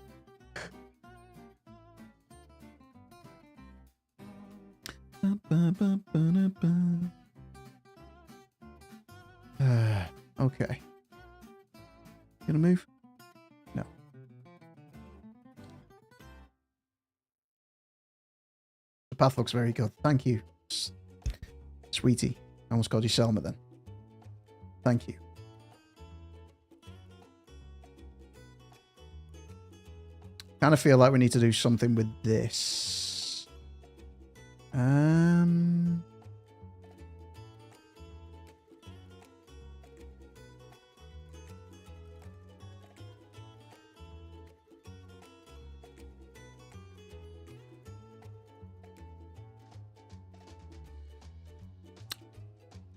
[SPEAKER 1] Okay. Gonna move? No. The path looks very good. Thank you, sweetie. I almost called you Selma then. Thank you. Kind of feel like we need to do something with this.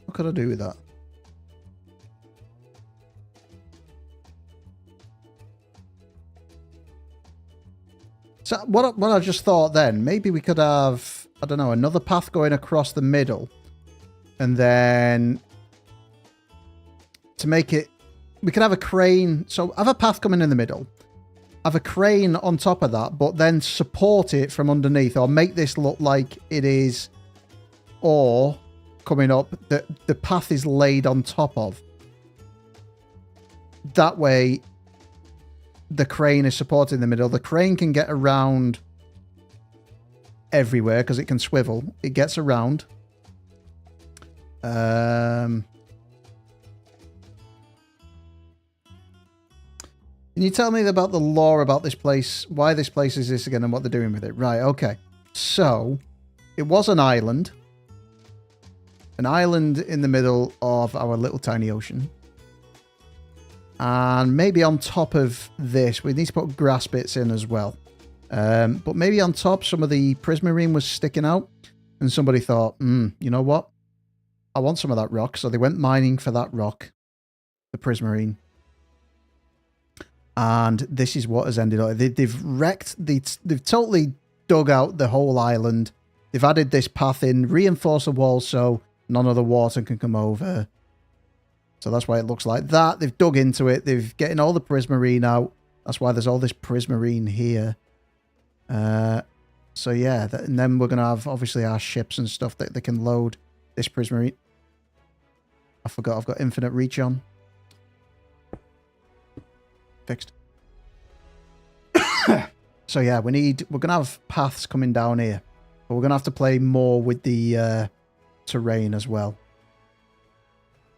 [SPEAKER 1] What could I do with that? So what I just thought then, maybe we could have, I don't know, another path going across the middle. And then to make it, we could have a crane. So have a path coming in the middle. Have a crane on top of that, but then support it from underneath, or make this look like it is, or coming up, the path is laid on top of. That way, the crane is supported in the middle. The crane can get around everywhere because it can swivel. It gets around. Can you tell me about the lore about this place? Why this place is this again and what they're doing with it? Right, okay. So, it was an island. An island in the middle of our little tiny ocean. And maybe on top of this, we need to put grass bits in as well. But maybe on top, some of the prismarine was sticking out. And somebody thought, you know what? I want some of that rock. So they went mining for that rock. The prismarine. And this is what has ended up. They've wrecked, they've totally dug out the whole island. They've added this path in, reinforced the wall so none of the water can come over. So that's why it looks like that. They've dug into it. They've getting all the prismarine out. That's why there's all this prismarine here. So yeah, and then we're going to have obviously our ships and stuff that they can load this prismarine. I forgot I've got infinite reach on. Fixed. So yeah, we're going to have paths coming down here. But we're going to have to play more with the terrain as well.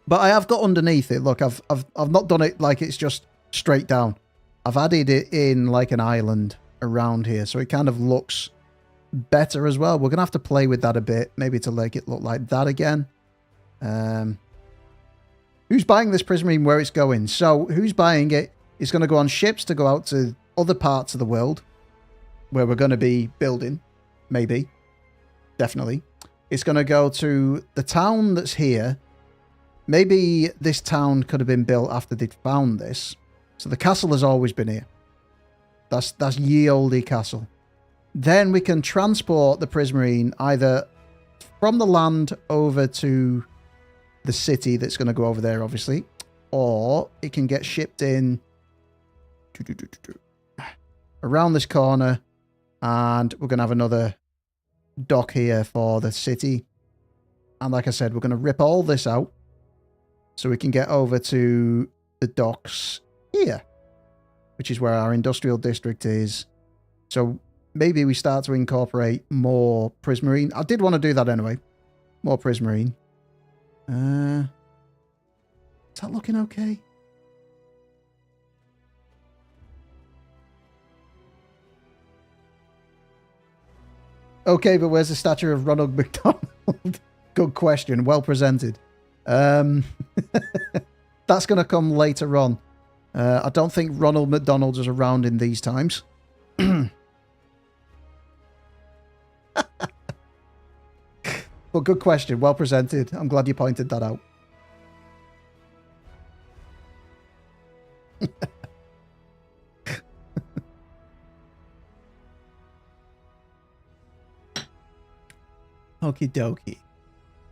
[SPEAKER 1] But I have got underneath it. Look, I've not done it like it's just straight down. I've added it in like an island around here. So it kind of looks better as well. We're going to have to play with that a bit. Maybe to make it look like that again. Who's buying this Prismarine where it's going? So who's buying it? It's going to go on ships to go out to other parts of the world where we're going to be building. Maybe. Definitely. It's going to go to the town that's here. Maybe this town could have been built after they'd found this. So the castle has always been here. That's ye olde castle. Then we can transport the Prismarine either from the land over to the city that's going to go over there, obviously. Or it can get shipped in around this corner. And we're going to have another dock here for the city. And like I said, we're going to rip all this out. So we can get over to the docks here, which is where our industrial district is. So maybe we start to incorporate more Prismarine. I did want to do that anyway. More Prismarine. Is that looking okay? Okay, but where's the statue of Ronald McDonald? Good question. Well presented. That's going to come later on. I don't think Ronald McDonald is around in these times. But good question. Well presented. I'm glad you pointed that out. Okie dokie.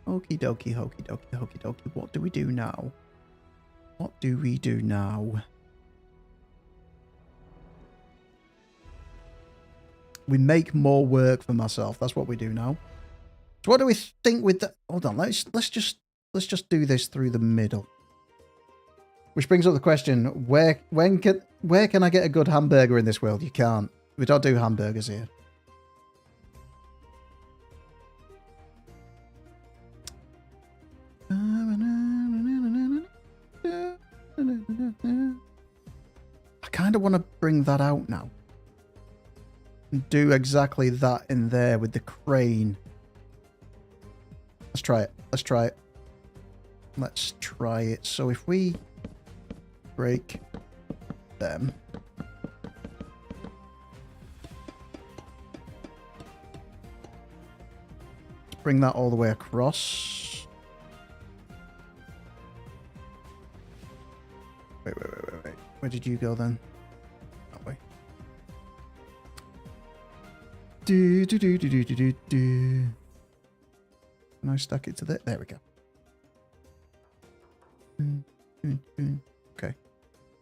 [SPEAKER 1] Okie dokie, hokey dokie, hokey dokie. What do we do now? What do we do now? We make more work for myself. That's what we do now. So what do we think with the... Hold on, let's just do this through the middle. Which brings up the question, where can I get a good hamburger in this world? You can't. We don't do hamburgers here. I kind of want to bring that out now. And do exactly that in there with the crane. Let's try it. Let's try it. Let's try it. So if we break them. Bring that all the way across. Wait. Where did you go then? That way. Do. Can I stack it to there? There we go. Okay.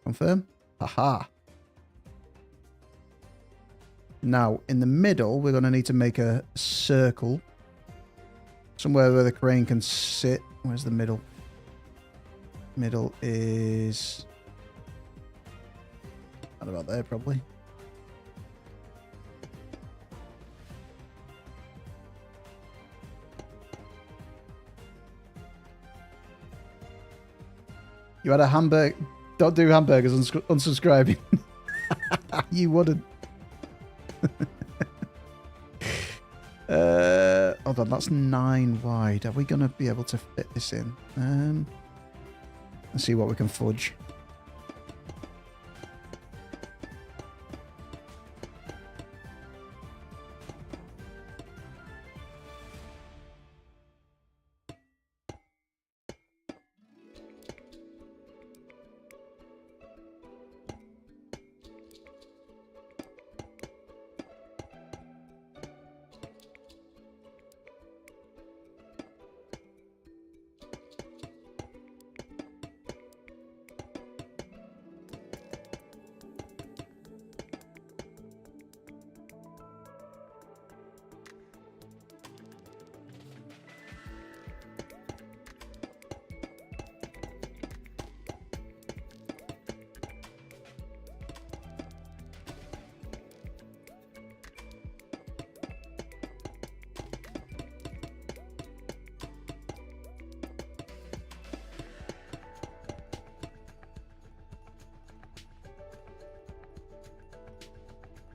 [SPEAKER 1] Confirm. Aha. Now, in the middle, we're going to need to make a circle. Somewhere where the crane can sit. Where's the middle? Middle is... Not about there, probably. You had a hamburger... Don't do hamburgers, unsubscribing. You wouldn't. Hold on, that's 9 wide. Are we going to be able to fit this in? Let's see what we can fudge.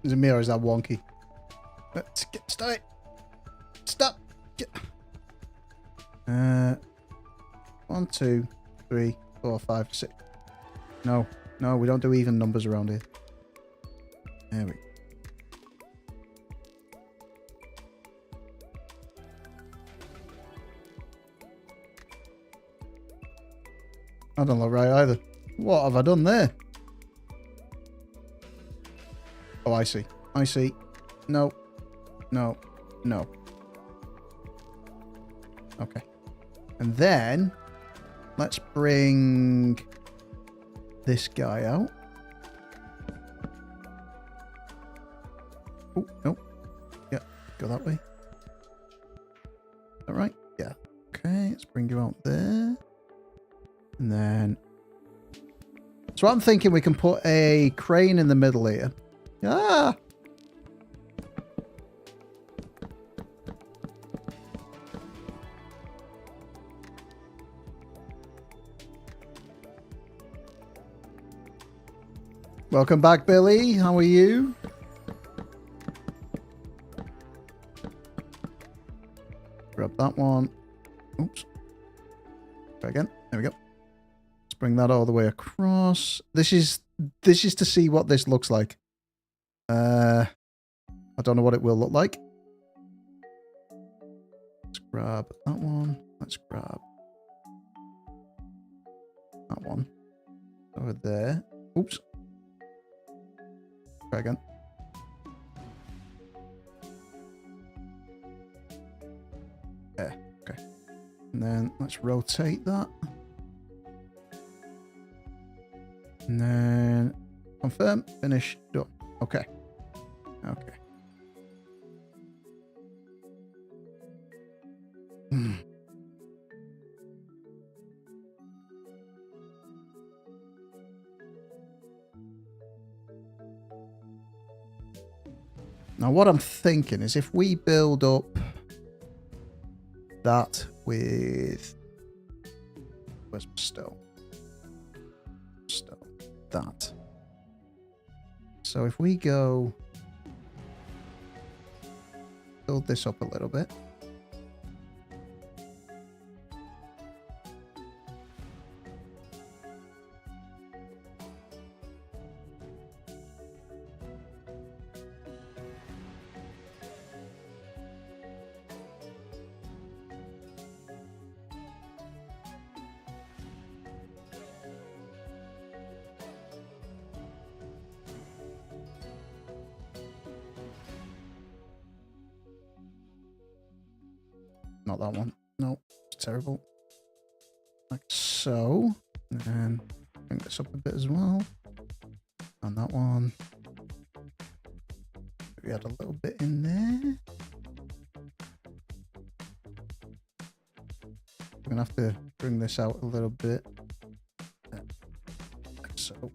[SPEAKER 1] Is it me or is that wonky? Stop it. Stop. 1, 2, 3, 4, 5, 6. No. No, we don't do even numbers around here. There we go. That don't look right either. What have I done there? Oh, I see. I see. No. No. No. Okay. And then, let's bring this guy out. Oh, no. Yeah, go that way. Is that right? Yeah. Okay, let's bring you out there. And then... So I'm thinking we can put a crane in the middle here. Ah! Welcome back, Billy. How are you? Grab that one. Oops. Try again. There we go. Let's bring that all the way across. This is to see what this looks like. I don't know what it will look like. Let's grab that one. Let's grab that one. Over there. Oops. Try again. Yeah, okay. And then let's rotate that. And then confirm, finish, done. Okay. Okay. Now what I'm thinking is if we build up that with... Where's my stone? Stone. That. So if we go... Build this up a little bit. Not that one. No, it's terrible. Like so. And then bring this up a bit as well. And that one. We had a little bit in there. I'm gonna have to bring this out a little bit. Like so.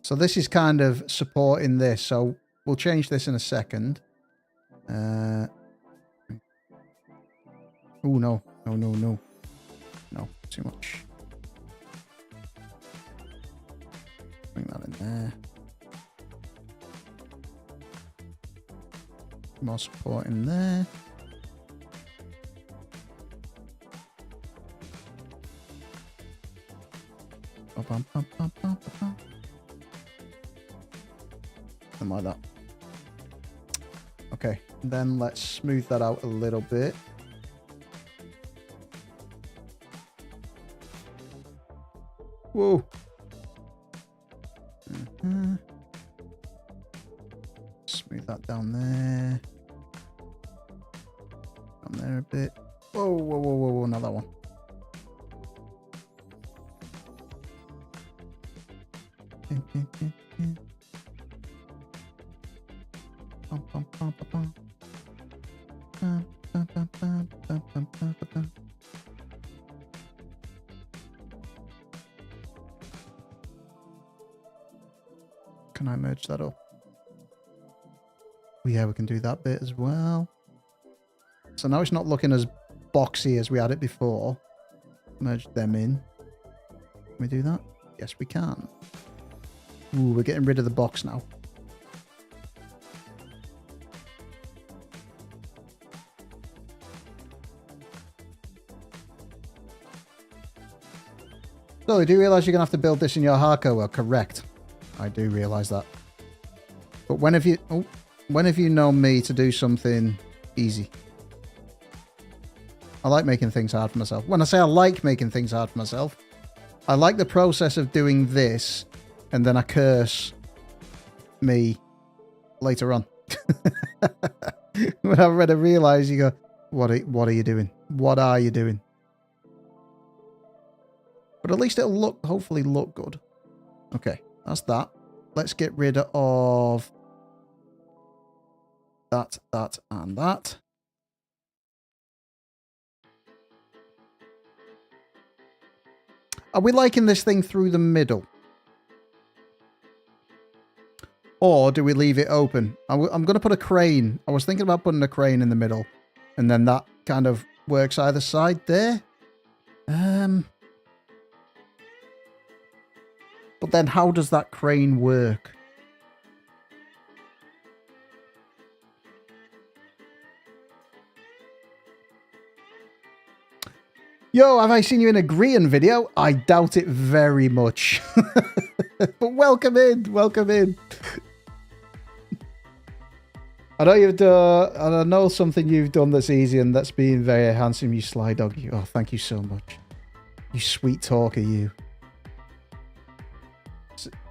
[SPEAKER 1] So this is kind of supporting this. So we'll change this in a second. Oh, no. No, no, no. No, too much. Bring that in there. More support in there. Something like that. Okay, then let's smooth that out a little bit. Whoa. Smooth that down there. Down there a bit. Whoa, whoa, whoa, whoa, whoa, not that one. Can I merge that up? Oh, yeah, we can do that bit as well. So now it's not looking as boxy as we had it before. Merge them in. Can we do that? Yes, we can. Ooh, we're getting rid of the box now. So, do you realise you're going to have to build this in your hardcore world? Correct. I do realise that. But when have you known me to do something easy? I like making things hard for myself. When I say I like making things hard for myself, I like the process of doing this, and then I curse me later on. When I realise, you go, what are you doing? What are you doing? But at least it'll hopefully look good. Okay, that's that. Let's get rid of that, and that. Are we liking this thing through the middle? Or do we leave it open? I'm going to put a crane. I was thinking about putting a crane in the middle. And then that kind of works either side there. But then how does that crane work? Yo, have I seen you in a Grian video? I doubt it very much. But welcome in, welcome in. I know you've done, and I know something you've done that's easy and that's been very handsome, you sly dog. Oh, thank you so much. You sweet talker, you.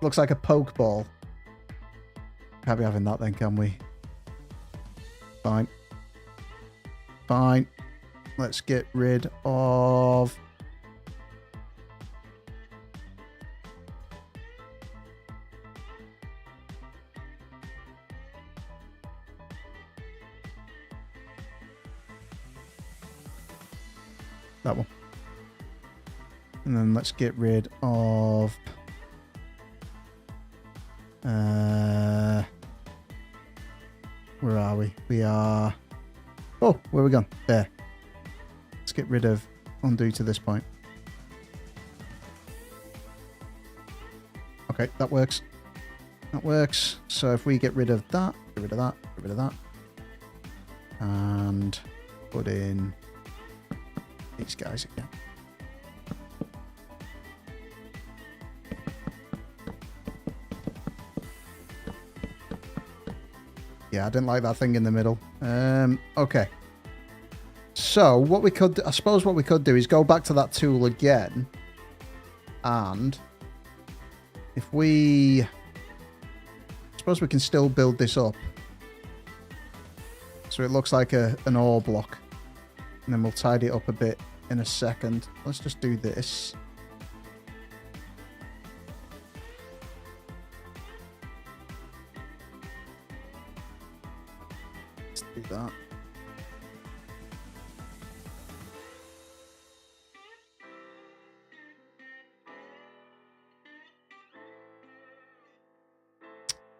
[SPEAKER 1] Looks like a pokeball. Can't be having that then, can we? Fine. Fine. Let's get rid of... that one. And then let's get rid of... where are we? We are... oh, where are we gone? There. Let's get rid of undo to this point. Okay, that works. That works. So if we get rid of that, get rid of that, get rid of that. And put in these guys again. Yeah, I didn't like that thing in the middle. Okay. So what we could, I suppose what we could do is go back to that tool again. And if we, I suppose we can still build this up. So it looks like an ore block. And then we'll tidy it up a bit in a second. Let's just do this. Let's do that.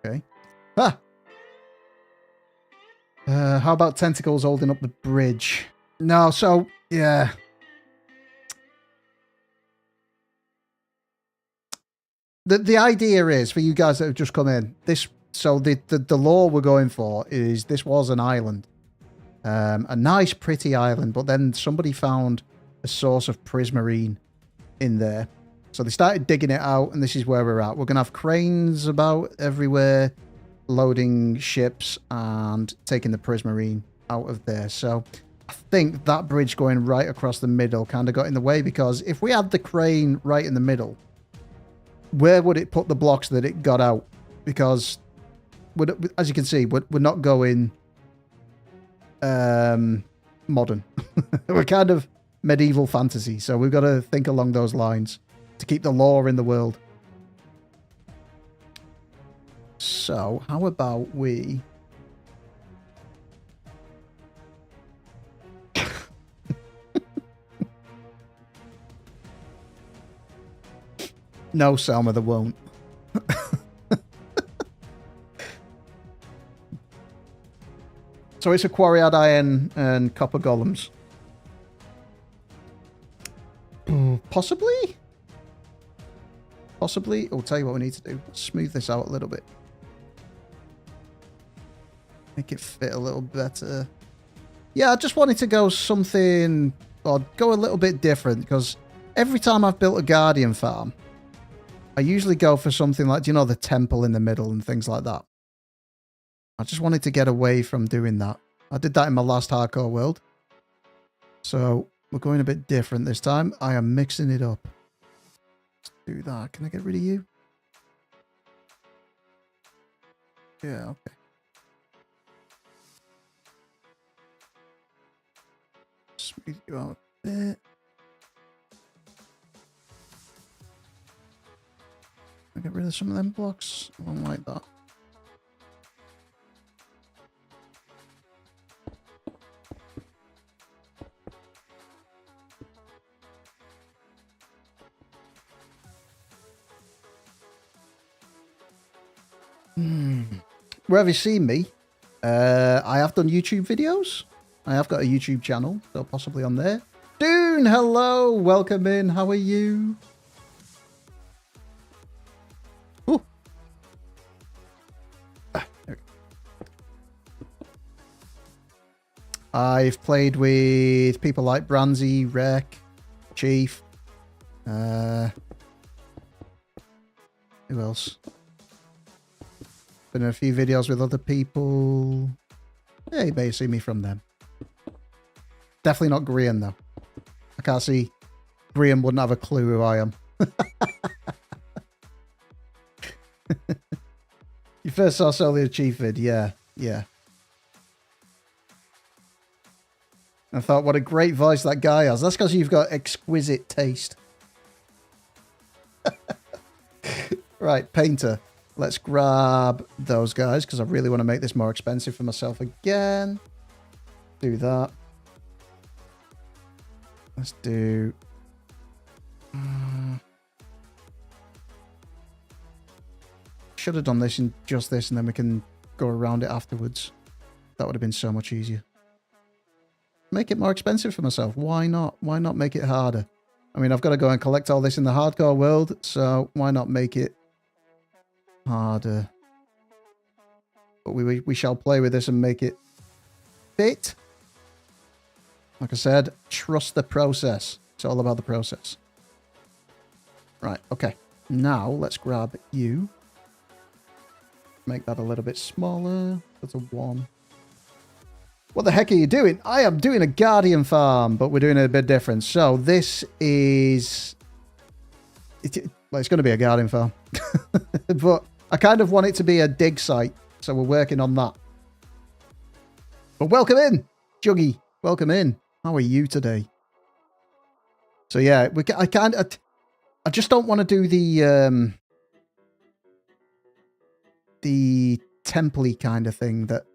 [SPEAKER 1] Okay. Ah! How about tentacles holding up the bridge? No, so, yeah. The idea is, for you guys that have just come in, this, so the lore we're going for is this was an island. A nice, pretty island, but then somebody found a source of prismarine in there. So they started digging it out, and this is where we're at. We're going to have cranes about everywhere, loading ships and taking the prismarine out of there. So I think that bridge going right across the middle kind of got in the way, because if we had the crane right in the middle, where would it put the blocks that it got out? Because, as you can see, we're not going modern. We're kind of medieval fantasy, so we've got to think along those lines to keep the lore in the world. So, how about we... No, Selma, there won't. So it's a quarry-hard iron and copper golems. Possibly? Possibly. I'll tell you what we need to do. Smooth this out a little bit. Make it fit a little better. Yeah, I just wanted to go something, or go a little bit different, because every time I've built a Guardian farm, I usually go for something like, you know, the temple in the middle and things like that. I just wanted to get away from doing that. I did that in my last hardcore world. So we're going a bit different this time. I am mixing it up. Let's do that. Can I get rid of you? Yeah, okay. Smooth you out a bit. I get rid of some of them blocks. I don't like that. Where have you seen me? I have done YouTube videos. I have got a YouTube channel, so possibly on there. Dune, hello, welcome in. How are you? Ooh. I've played with people like Branzy, Rek, Chief. Who else? Been in a few videos with other people. Yeah, you may see me from them. Definitely not Graham, though. I can't see. Graham wouldn't have a clue who I am. You first saw Souli Layce vid, yeah. Yeah. I thought, what a great voice that guy has. That's because you've got exquisite taste. Right, painter. Let's grab those guys, because I really want to make this more expensive for myself again. Do that. Let's do... should have done this in just this, and then we can go around it afterwards. That would have been so much easier. Make it more expensive for myself. Why not? Why not make it harder? I mean, I've got to go and collect all this in the hardcore world, so why not make it harder? But we shall play with this and make it fit. Like I said, trust the process. It's all about the process. Right, okay. Now, let's grab you. Make that a little bit smaller. That's a 1. What the heck are you doing? I am doing a Guardian farm, but we're doing it a bit different. So this is... well, it's going to be a Guardian farm. But I kind of want it to be a dig site, so we're working on that. But welcome in, Juggy. Welcome in. How are you today? So yeah, I just don't want to do the temple-y kind of thing that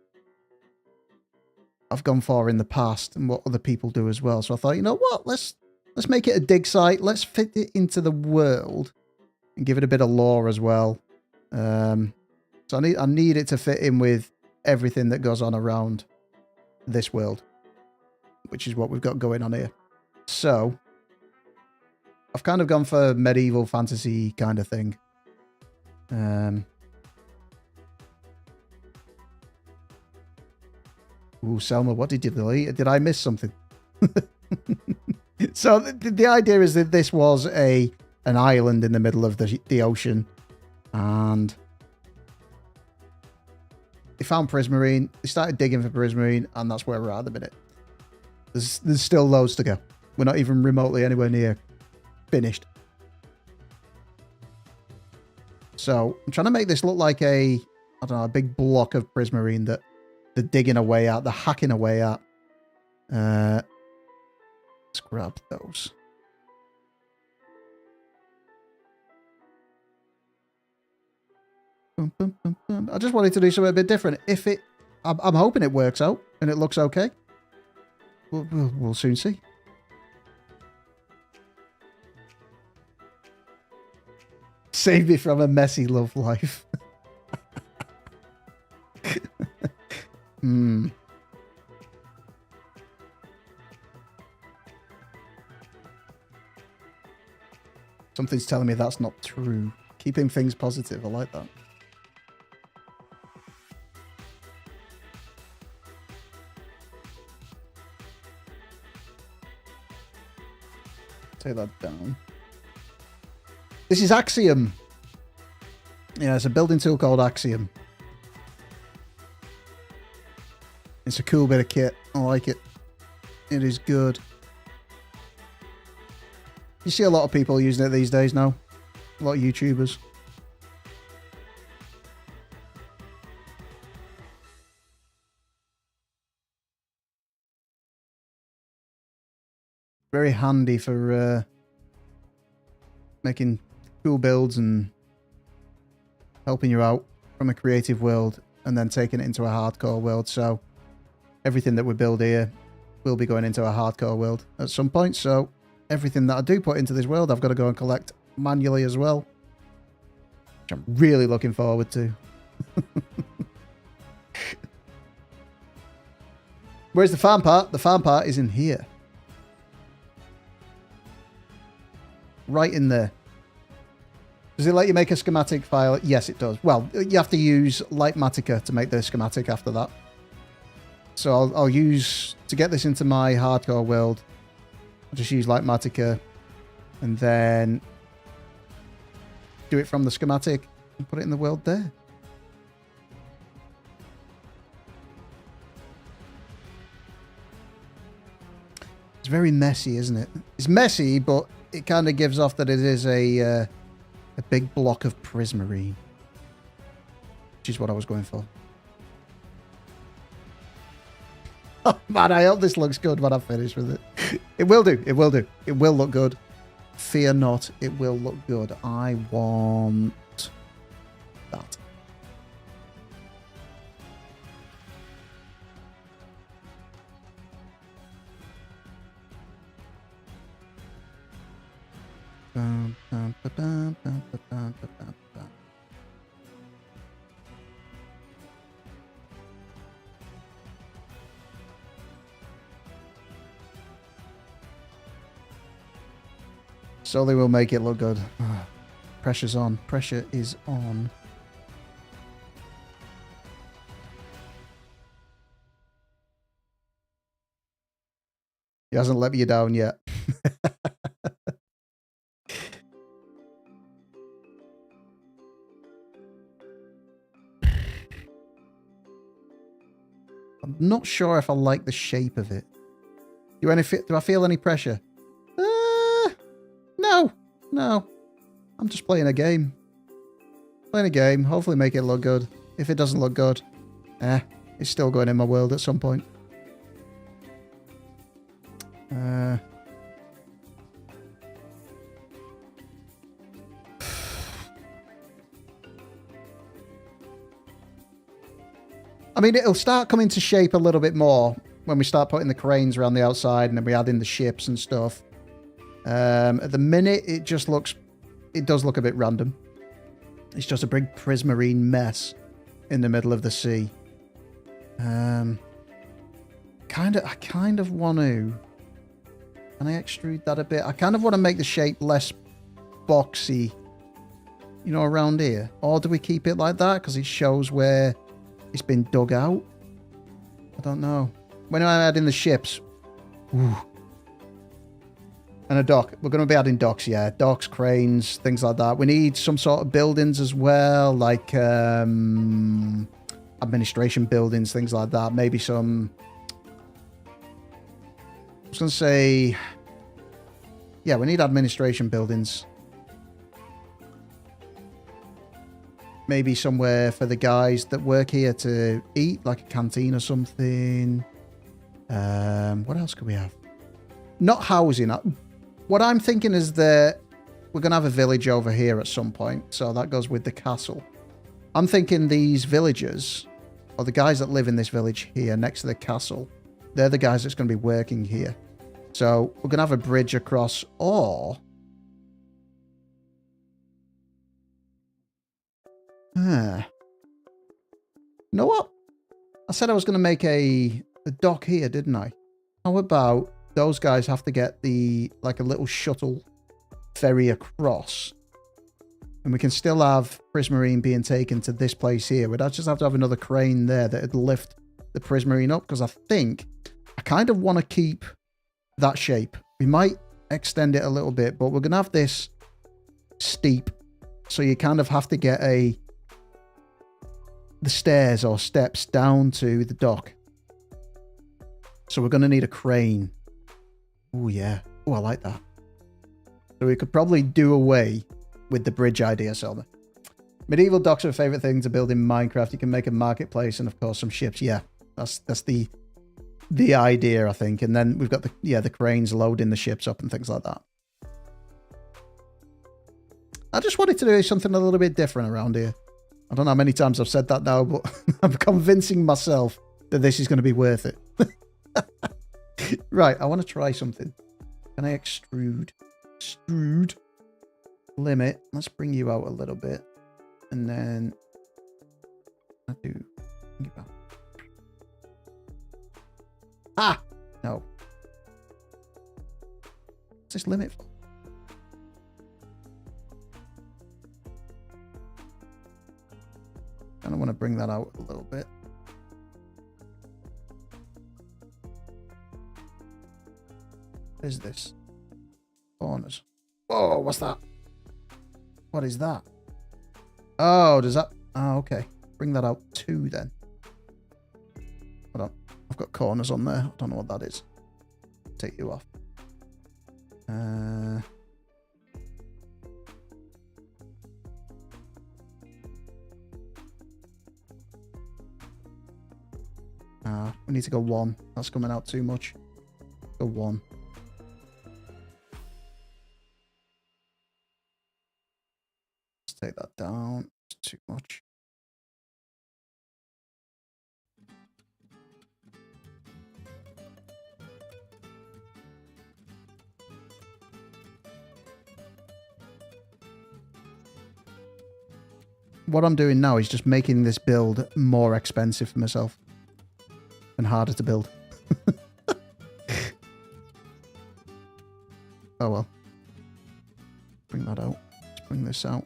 [SPEAKER 1] I've gone for in the past and what other people do as well. So I thought, you know what? Let's make it a dig site. Let's fit it into the world and give it a bit of lore as well. So I need it to fit in with everything that goes on around this world, which is what we've got going on here. So I've kind of gone for medieval fantasy kind of thing. Ooh, Selma, what did you delete? Did I miss something? So the idea is that this was an island in the middle of the ocean, and they found prismarine. They started digging for prismarine, and that's where we're at the minute. There's still loads to go. We're not even remotely anywhere near finished. So I'm trying to make this look like a big block of prismarine that they're digging away at, they're hacking away at. Let's grab those. I just wanted to do something a bit different. I'm hoping it works out and it looks okay. We'll soon see. Save me from a messy love life. Something's telling me that's not true. Keeping things positive. I like that. Take that down. This is Axiom. Yeah, it's a building tool called Axiom. It's a cool bit of kit. I like it. It is good. You see a lot of people using it these days now. A lot of YouTubers. Very handy for making cool builds and helping you out from a creative world and then taking it into a hardcore world. So everything that we build here will be going into a hardcore world at some point. So everything that I do put into this world, I've got to go and collect manually as well, which I'm really looking forward to. Where's the farm part? The farm part is in here. Right in there. Does it let you make a schematic file? Yes, it does. Well, you have to use Litematica to make the schematic after that. So I'll use, to get this into my hardcore world, I'll just use Litematica and then do it from the schematic and put it in the world there. It's very messy, isn't it? It's messy, but it kind of gives off that it is a big block of prismarine, which is what I was going for. Oh man, I hope this looks good when I finish with it. It will do. It will do. It will look good. Fear not, it will look good. I want that. So they will make it look good. Pressure's on. Pressure is on. He hasn't let me down yet. I'm not sure if I like the shape of it. Do I feel any pressure? No. I'm just playing a game. Playing a game. Hopefully make it look good. If it doesn't look good, it's still going in my world at some point. I mean, it'll start coming to shape a little bit more when we start putting the cranes around the outside and then we add in the ships and stuff. At the minute, it does look a bit random. It's just a big prismarine mess in the middle of the sea. I kind of want to... Can I extrude that a bit? I kind of want to make the shape less boxy, you know, around here. Or do we keep it like that because it shows where it's been dug out? I don't know. When I add in the ships... Ooh. And a dock. We're going to be adding docks, yeah. Docks, cranes, things like that. We need some sort of buildings as well, like administration buildings, things like that. Maybe some... I was going to say... Yeah, we need administration buildings. Maybe somewhere for the guys that work here to eat, like a canteen or something. What else could we have? Not housing. What I'm thinking is that we're going to have a village over here at some point. So that goes with the castle. I'm thinking these villagers, or the guys that live in this village here next to the castle, they're the guys that's going to be working here. So we're going to have a bridge across, or... You know what? I said I was going to make a dock here, didn't I? How about those guys have to get like a little shuttle ferry across. And we can still have Prismarine being taken to this place here. We'd just have to have another crane there that would lift the Prismarine up, because I think I kind of want to keep that shape. We might extend it a little bit, but we're going to have this steep. So you kind of have to get the stairs or steps down to the dock. So we're going to need a crane. Oh, yeah. Oh, I like that. So we could probably do away with the bridge idea, Selma. Medieval docks are a favorite thing to build in Minecraft. You can make a marketplace and, of course, some ships. Yeah, that's the idea, I think. And then we've got the cranes loading the ships up and things like that. I just wanted to do something a little bit different around here. I don't know how many times I've said that now, but I'm convincing myself that this is going to be worth it. Right, I want to try something. Can I extrude? Extrude. Limit. Let's bring you out a little bit. And then I do. Bring you back. Ah! No. What's this limit for? And I want to bring that out a little bit. What is this? Corners. Whoa, what's that? What is that? Oh, does that... Oh, okay. Bring that out too, then. Hold on. I've got corners on there. I don't know what that is. Take you off. We need to go 1. That's coming out too much. Go 1. Let's take that down. It's too much. What I'm doing now is just making this build more expensive for myself. And harder to build. Oh well. Bring that out. Let's bring this out.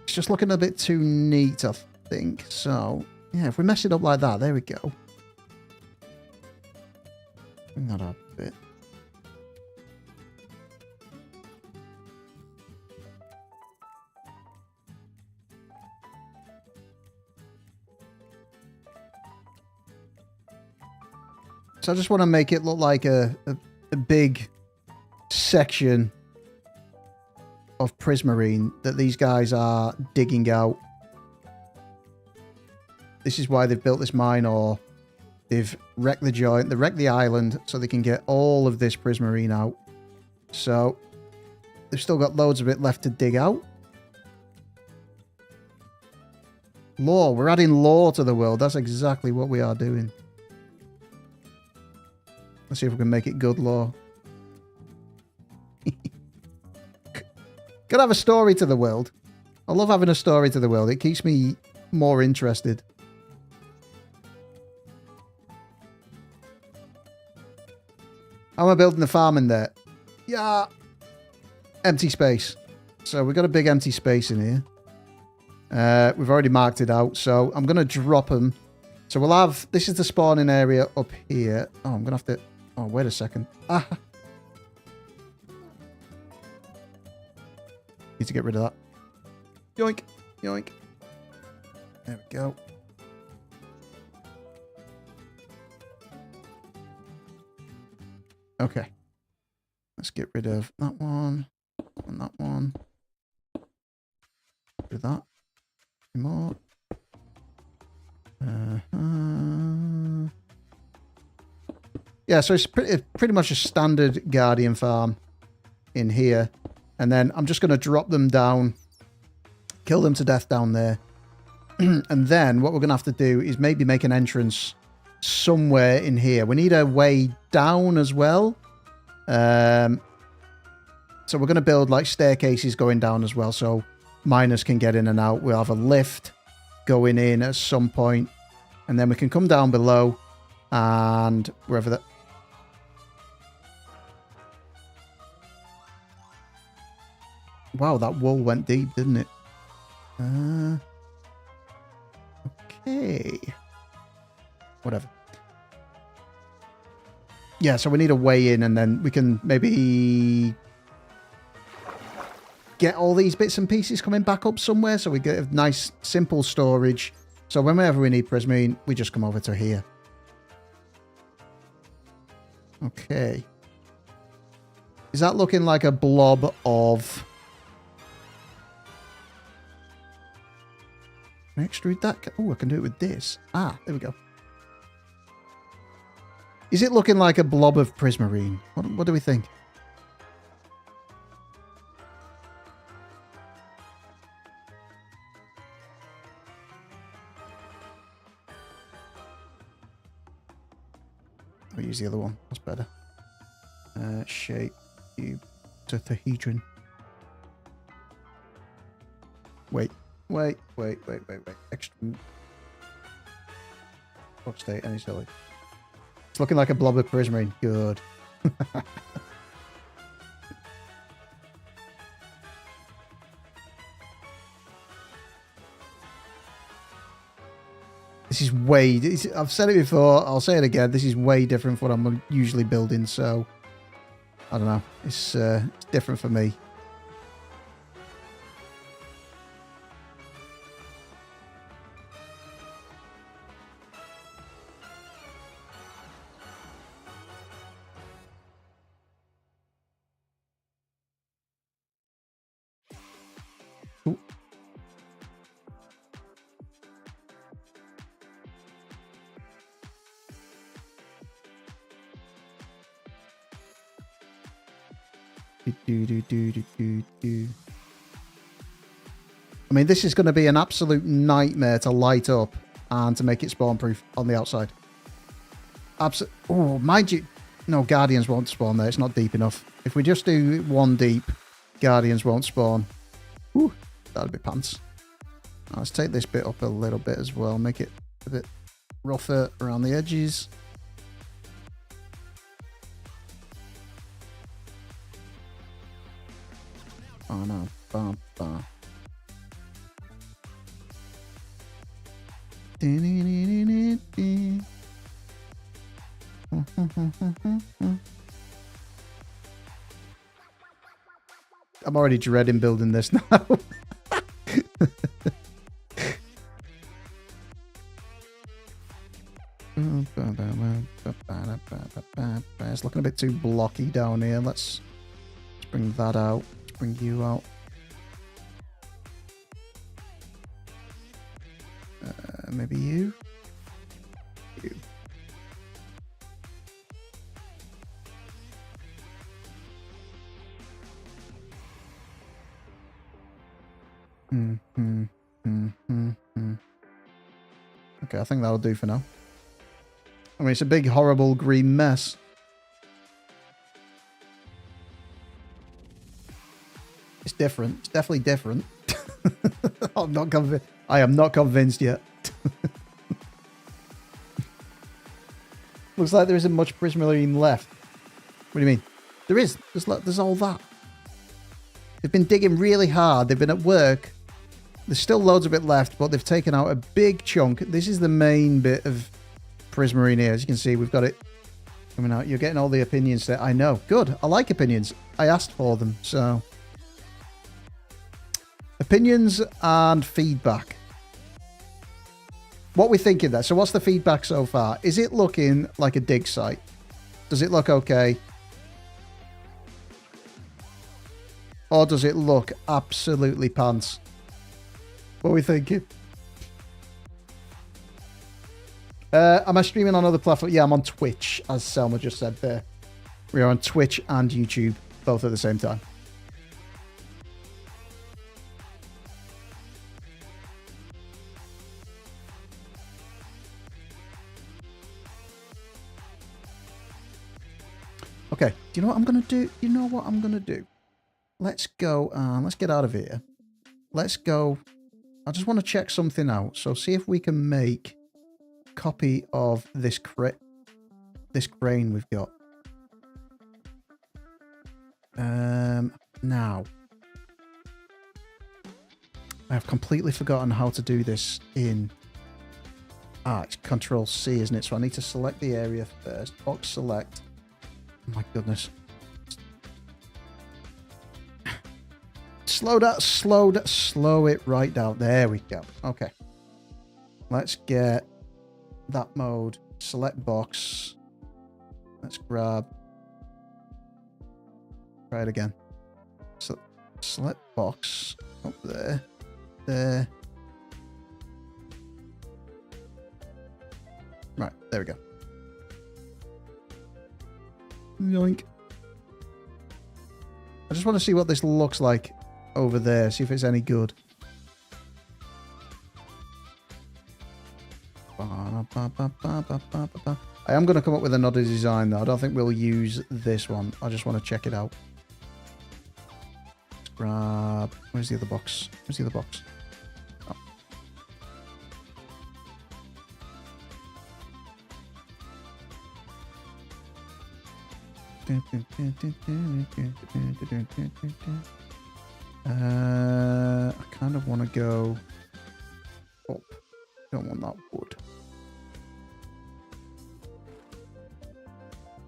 [SPEAKER 1] It's just looking a bit too neat, I think. So, yeah, if we mess it up like that, there we go. Bring that up a bit. So I just want to make it look like a big section of Prismarine that these guys are digging out. This is why they've built this mine, or they've wrecked the joint. They wrecked the island so they can get all of this Prismarine out. So they've still got loads of it left to dig out. Lore. We're adding lore to the world. That's exactly what we are doing. Let's see if we can make it good lore. Gotta have a story to the world. I love having a story to the world. It keeps me more interested. How am I building the farm in there? Yeah. Empty space. So we've got a big empty space in here. We've already marked it out. So I'm going to drop them. So we'll have... This is the spawning area up here. Oh, I'm going to have to... Oh, wait a second. Ah. Need to get rid of that. Yoink. Yoink. There we go. Okay. Let's get rid of that one. And that one. Get rid of that. Two more. Yeah, so it's pretty much a standard Guardian farm in here. And then I'm just going to drop them down, kill them to death down there. And then what we're going to have to do is maybe make an entrance somewhere in here. We need a way down as well. So we're going to build like staircases going down as well, so miners can get in and out. We'll have a lift going in at some point, and then we can come down below And wherever that... Wow, that wool went deep, didn't it? Okay. Whatever. Yeah, so we need a way in, and then we can maybe get all these bits and pieces coming back up somewhere, so we get a nice, simple storage. So whenever we need prismarine, we just come over to here. Okay. Is that looking like a blob of... Can I extrude that? Oh, I can do it with this. Ah, there we go. Is it looking like a blob of prismarine? What do we think? I'll use the other one. That's better. Shape cube tetrahedron. Wait. Extra. Box state, any silly. It's looking like a blob of prismarine. Good. This is way... I've said it before. I'll say it again. This is way different from what I'm usually building. So, I don't know. It's different for me. Ooh. I mean, this is going to be an absolute nightmare to light up and to make it spawn proof on the outside. Oh, mind you, no, Guardians won't spawn there. It's not deep enough. If we just do one deep, Guardians won't spawn. Whew, that'd be pants. Now, let's take this bit up a little bit as well. Make it a bit rougher around the edges. Oh no. Bum, bum. I'm already dreading building this now. It's looking a bit too blocky down here. Let's bring that out. Let's bring you out. Maybe you? You. Okay, I think that'll do for now. I mean, it's a big, horrible green mess. It's different. It's definitely different. I'm not convinced. I am not convinced yet. Looks like there isn't much prismarine left. What do you mean? There is. There's all that. They've been digging really hard. They've been at work. There's still loads of it left, but they've taken out a big chunk. This is the main bit of prismarine here. As you can see, we've got it coming out. You're getting all the opinions there. I know. Good. I like opinions. I asked for them, so... Opinions and feedback. What we're thinking there. So what's the feedback so far? Is it looking like a dig site? Does it look okay? Or does it look absolutely pants? What are we thinking? Am I streaming on other platforms? Yeah, I'm on Twitch, as Selma just said there. We are on Twitch and YouTube, both at the same time. Okay, do you know what I'm going to do? You know what I'm going to do? Let's go and let's get out of here. Let's go. I just want to check something out. So see if we can make a copy of this crit. this crane we've got. Now. I've completely forgotten how to do this in... it's Control C, isn't it? So I need to select the area first. Box select. Oh my goodness. Slow it right down. There we go. Okay. Let's get that mode. Select box. Let's grab. Try it again. So select box up there. There. Right, there we go. Yoink. I just want to see what this looks like over there. See if it's any good. I am going to come up with another design though. I don't think we'll use this one. I just want to check it out. Let's grab... Where's the other box? Where's the other box? Oh. I kind of want to go up. Don't want that wood.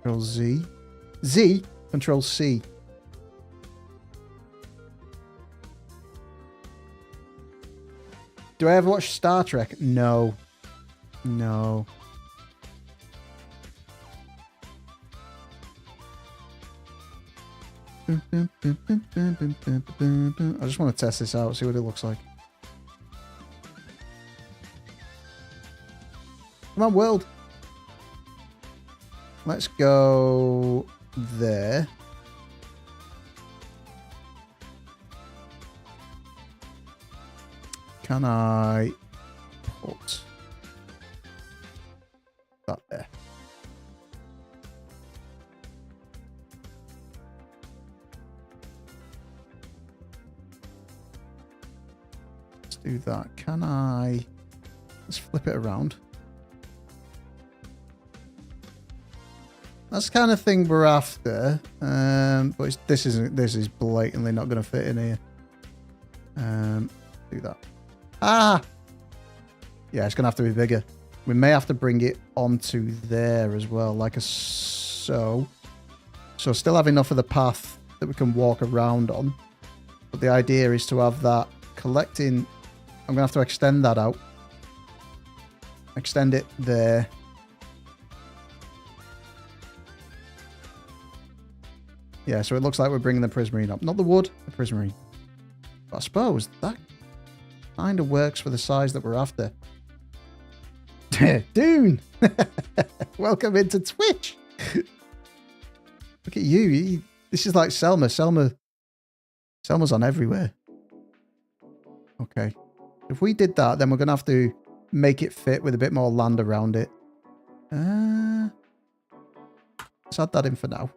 [SPEAKER 1] Control Z. Z? Control C. Do I ever watch Star Trek? No. No. I just want to test this out, see what it looks like. Come on, world. Let's go there. Can I put that there? Let's do that. Can I... Let's flip it around. That's the kind of thing we're after, but this is blatantly not going to fit in here. Do that. Ah! Yeah, it's going to have to be bigger. We may have to bring it onto there as well, like a so. So still have enough of the path that we can walk around on. But the idea is to have that collecting... I'm going to have to extend that out. Extend it there. Yeah, so it looks like we're bringing the prismarine up. Not the wood, the prismarine. But I suppose that kind of works for the size that we're after. Dune! Welcome into Twitch! Look at you. This is like Selma. Selma's on everywhere. Okay. If we did that, then we're going to have to make it fit with a bit more land around it. Let's add that in for now.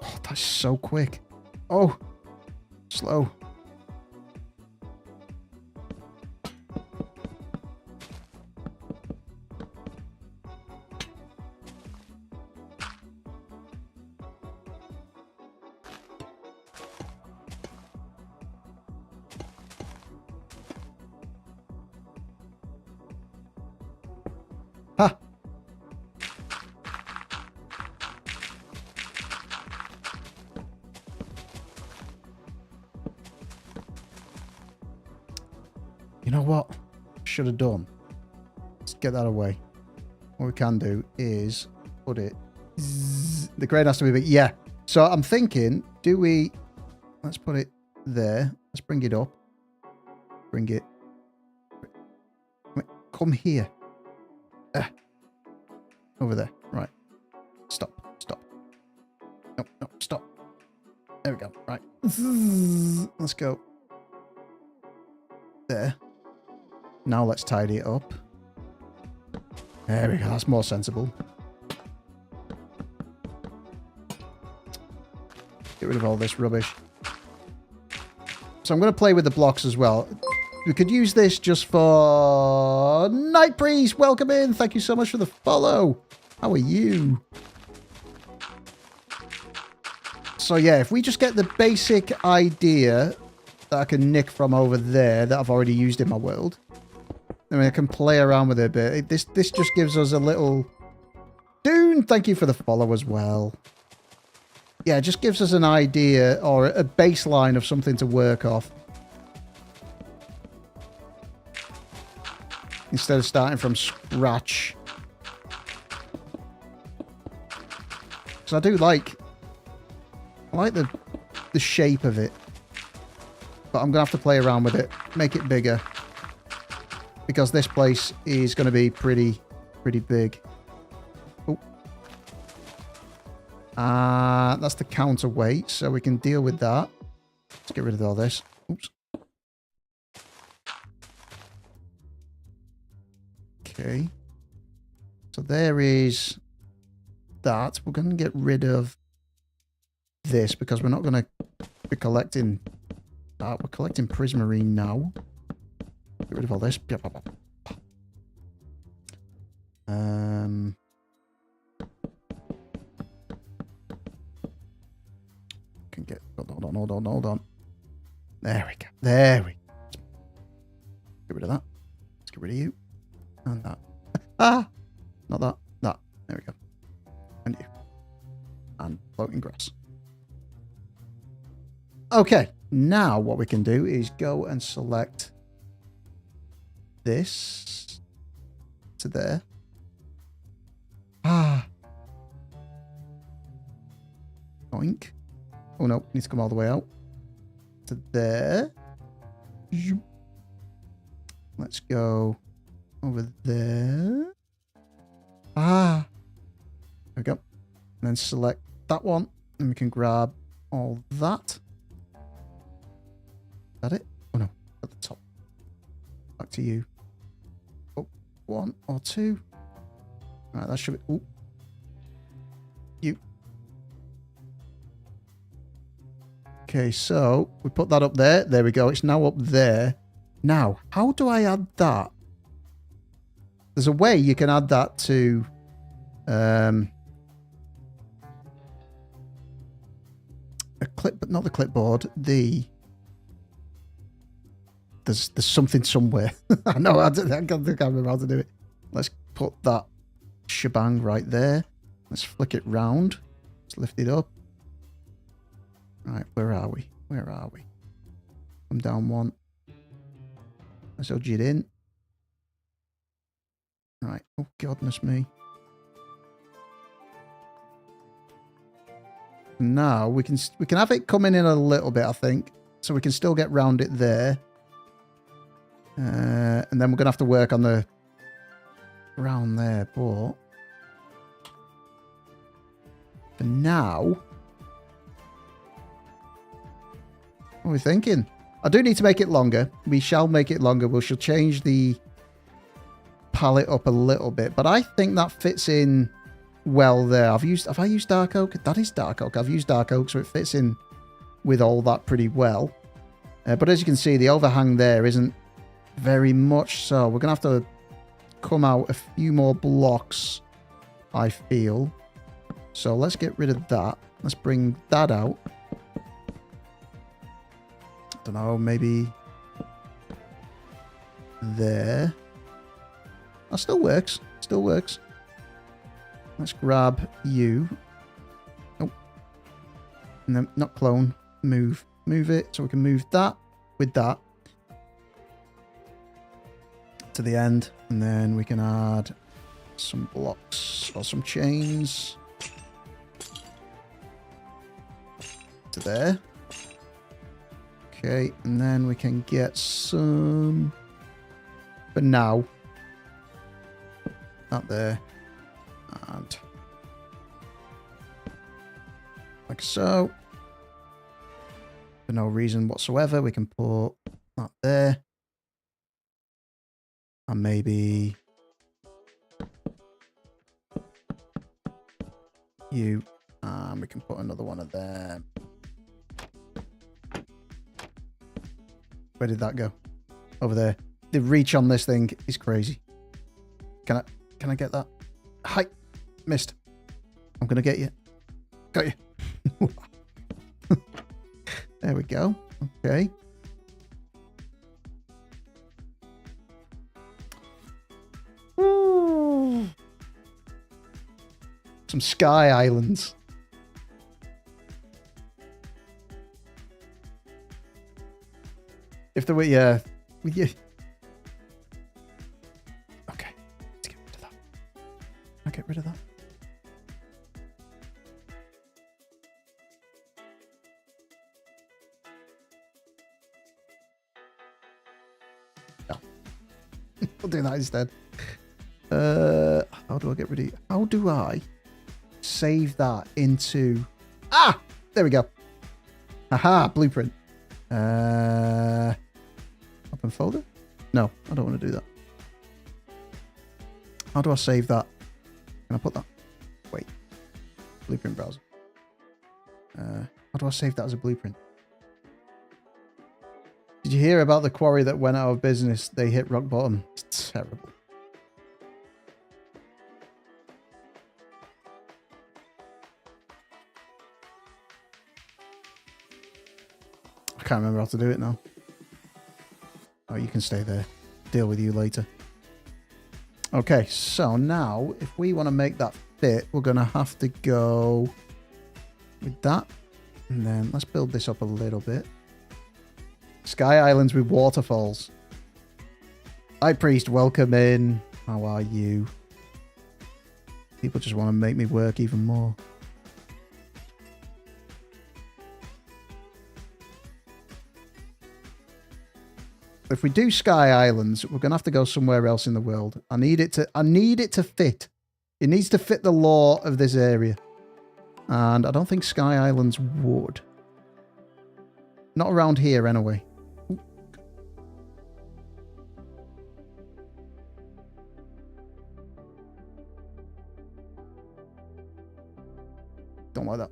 [SPEAKER 1] Oh, that's so quick. Oh, slow. Ha! You know what? Should have done. Let's get that away. What we can do is put it... The grade has to be big. Yeah. So I'm thinking, do we... Let's put it there. Let's bring it up. Bring it... Wait, come here. Over there. Right. Stop. Stop. No, no, stop. There we go. Right. Let's go. There. Now let's tidy it up. There we go. That's more sensible. Get rid of all this rubbish. So I'm going to play with the blocks as well. We could use this just for... Night Priest, welcome in. Thank you so much for the follow. How are you? So yeah, if we just get the basic idea that I can nick from over there that I've already used in my world, then I can play around with it a bit. This just gives us a little... Dune, thank you for the follow as well. Yeah, it just gives us an idea or a baseline of something to work off. Instead of starting from scratch. Because I do like... I like the shape of it. But I'm going to have to play around with it. Make it bigger. Because this place is going to be pretty big. Oh. That's the counterweight. So we can deal with that. Let's get rid of all this. Oops. Okay. So there is that. We're going to get rid of this because we're not going to be collecting that. We're collecting prismarine now. Get rid of all this. Can get... Hold on. There we go. There we go. Get rid of that. Let's get rid of you. And that. Ah! Not that. That. There we go. And you. And floating grass. Okay. Now what we can do is go and select this to there. Ah. Oink. Oh no, needs to come all the way out. To there. Let's go over there. Ah. There we go. And then select that one. And we can grab all that. Is that it? Oh no, at the top. Back to you. Oh, 1 or 2. Alright, that should be... Ooh. You. Okay, so we put that up there. There we go. It's now up there. Now, how do I add that? There's a way you can add that to... a clip, but not the clipboard. There's something somewhere. I know. I can't remember how to do it. Let's put that shebang right there. Let's flick it round. Let's lift it up. Right, where are we? Where are we? Come down one. Let's edge it in. Right. Oh, goodness me. Now we can have it coming in a little bit, I think, so we can still get round it there. And then we're gonna have to work on the round there, but for now, what are we thinking? I do need to make it longer. We shall make it longer. We shall change the palette up a little bit, but I think that fits in well there. Have I used dark oak? That is dark oak. I've used dark oak, so it fits in with all that pretty well. But as you can see, the overhang there isn't very much, so we're gonna have to come out a few more blocks, I feel. So let's get rid of that. Let's bring that out. I don't know, maybe there. That still works. Still works. Let's grab you. Oh. And then, not clone. Move. Move it. So we can move that with that to the end. And then we can add some blocks or some chains to there. Okay. And then we can get some... But now, that there. And like so. For no reason whatsoever, we can put that there. And maybe you. And we can put another one of them. Where did that go? over there. The reach on this thing is crazy. Can I get that? Hi. Missed. I'm going to get you. Got you. There we go. Okay. Ooh. Some sky islands. If there were, yeah. Okay. Let's get rid of that. I'll get rid of that. No. We'll do that instead. How do I get rid of? How do I save that into? Ah, there we go. Aha, blueprint. Open folder. No, I don't want to do that. How do I save that? Can I put that? Wait. Blueprint browser. How do I save that as a blueprint? Did you hear about the quarry that went out of business? They hit rock bottom. It's terrible. I can't remember how to do it now. Oh, you can stay there. Deal with you later. Okay, so now, if we want to make that fit, we're going to have to go with that. And then let's build this up a little bit. Sky Islands with waterfalls. High Priest, welcome in. How are you? People just want to make me work even more. If we do Sky Islands, we're gonna have to go somewhere else in the world. I need it to fit. It needs to fit the law of this area. And I don't think Sky Islands would. Not around here anyway. Ooh. Don't like that.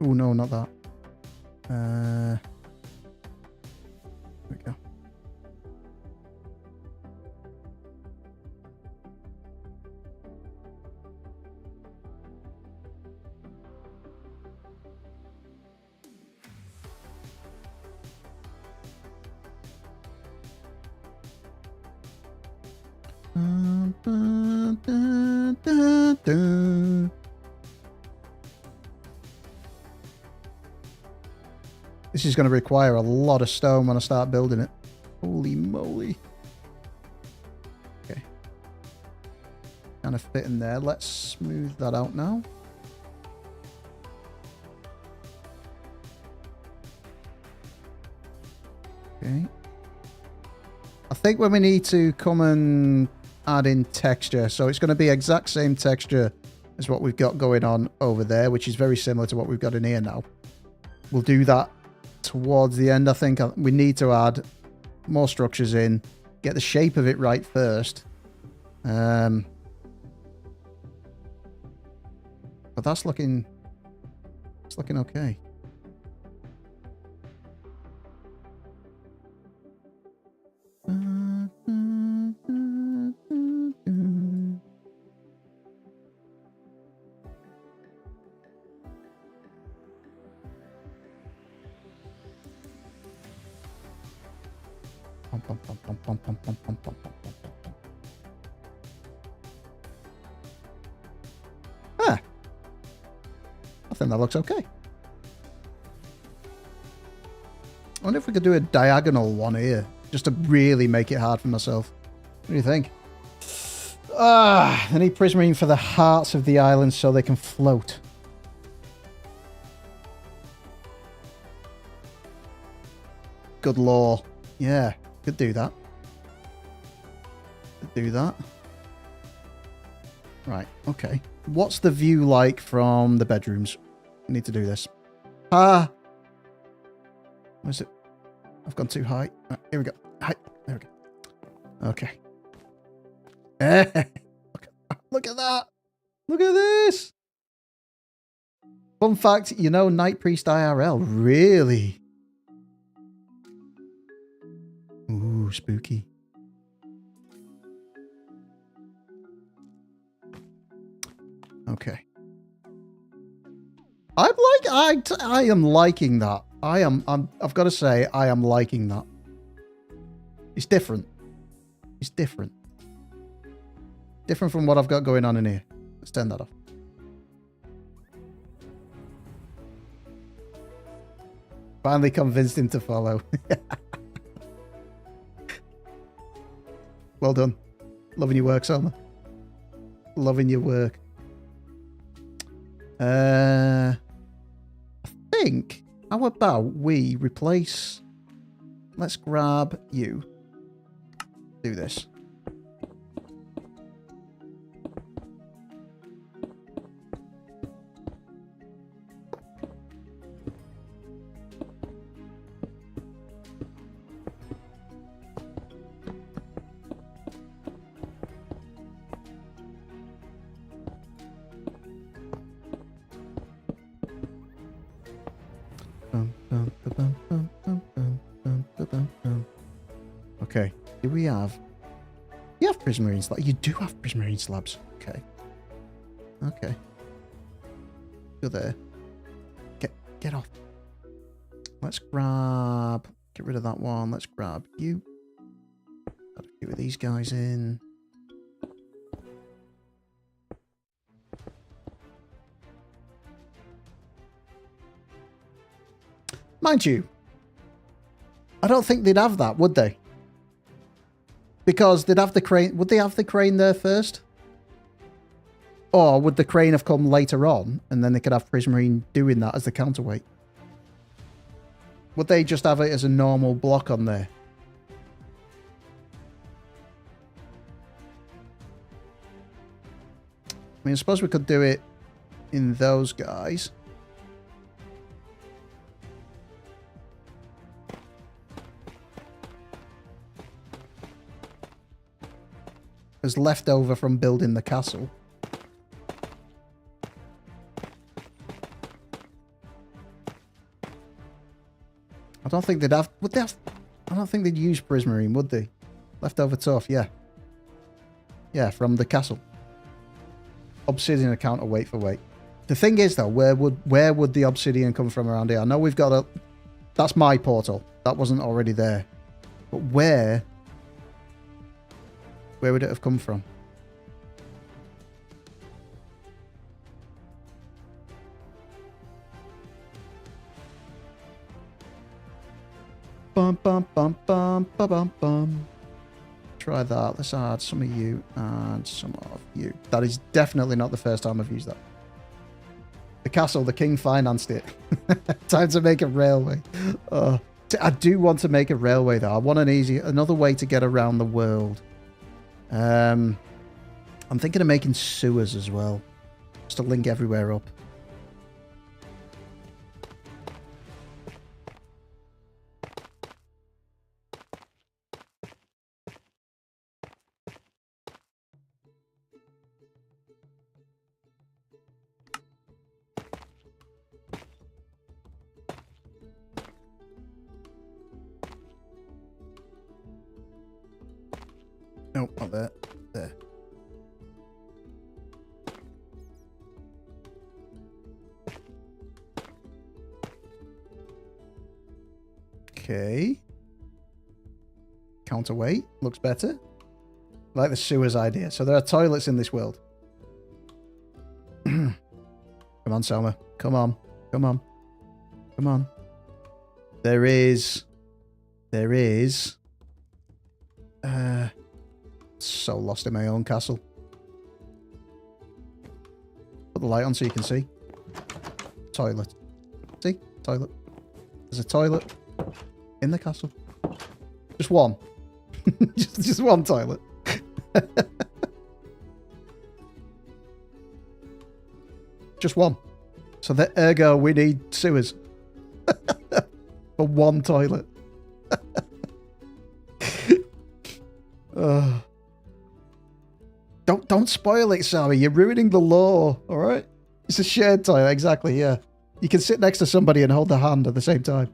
[SPEAKER 1] Oh, no, not that. There we go. This is going to require a lot of stone when I start building it. Holy moly. Okay. Kind of fit in there. Let's smooth that out now. Okay. I think when we need to come and add in texture. So it's going to be exact same texture as what we've got going on over there, which is very similar to what we've got in here now. We'll do that towards the end. I think we need to add more structures in, get the shape of it right first. But that's looking, it's looking okay. Ah, I think that looks okay. I wonder if we could do a diagonal one here, just to really make it hard for myself. What do you think? Ah, I need prismarine for the hearts of the island so they can float. Good law. Yeah, could do that. Could do that. Right, okay. What's the view like from the bedrooms? I need to do this. Ah! Where's it? I've gone too high. Right, here we go. Hi. There we go. Okay. Look at that. Look at this. Fun fact, you know Night Priest IRL. Really? Ooh, spooky. Okay. I am liking that. I've got to say, I am liking that. It's different. It's different. Different from what I've got going on in here. Let's turn that off. Finally convinced him to follow. Well done. Loving your work, Selma. Loving your work. I think, how about we replace... Let's grab you. Do this. Okay. Do we have... You have prismarine slabs. You do have prismarine slabs. Okay. Okay. You're there. Get off. Let's grab... Get rid of that one. Let's grab you. Got a few of these guys in. Mind you, I don't think they'd have that, would they? Because they'd have the crane... Would they have the crane there first? Or would the crane have come later on, and then they could have Prismarine doing that as the counterweight? Would they just have it as a normal block on there? I mean, I suppose we could do it in those guys. As leftover from building the castle. I don't think they'd have... Would they have... I don't think they'd use Prismarine, would they? Leftover tough, yeah. Yeah, from the castle. Obsidian account of weight for weight. The thing is, though, where would the obsidian come from around here? I know we've got a... That's my portal. That wasn't already there. But where would it have come from? Bum, bum, bum, bum, bum, bum, bum. Try that. Let's add some of you and some of you. That is definitely not the first time I've used that. The castle, the king financed it. Time to make a railway. I do want to make a railway, though. I want another way to get around the world. I'm thinking of making sewers as well, just to link everywhere up. Nope, not there. There. Okay. Counterweight. Looks better. Like the sewers idea. So there are toilets in this world. Come on, Selma. Come on. Come on. Come on. There is... So lost in my own castle. Put the light on so you can see. Toilet. See? Toilet. There's a toilet in the castle. Just one. just one toilet. Just one. So ergo we need sewers. For one toilet. don't spoil it, Sammy. You're ruining the lore, all right? It's a shared toilet, exactly, yeah. You can sit next to somebody and hold their hand at the same time.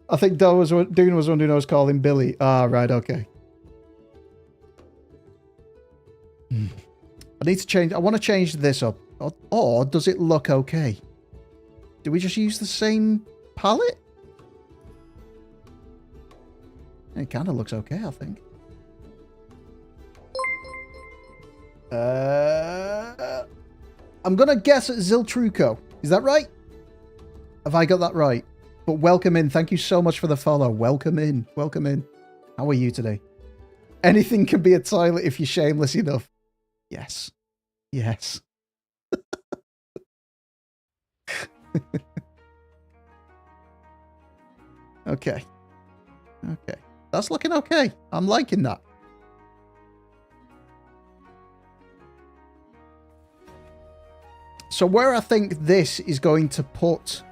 [SPEAKER 1] I think Dune was wondering I was calling Billy. Ah, right, okay. I need to change. I want to change this up. Or does it look okay? Do we just use the same palette? It kind of looks okay, I think. I'm going to guess at Ziltruco. Is that right? Have I got that right? But welcome in. Thank you so much for the follow. Welcome in. Welcome in. How are you today? Anything can be a toilet if you're shameless enough. Yes. Yes. Okay. Okay. That's looking okay. I'm liking that. So where I think this is going to put...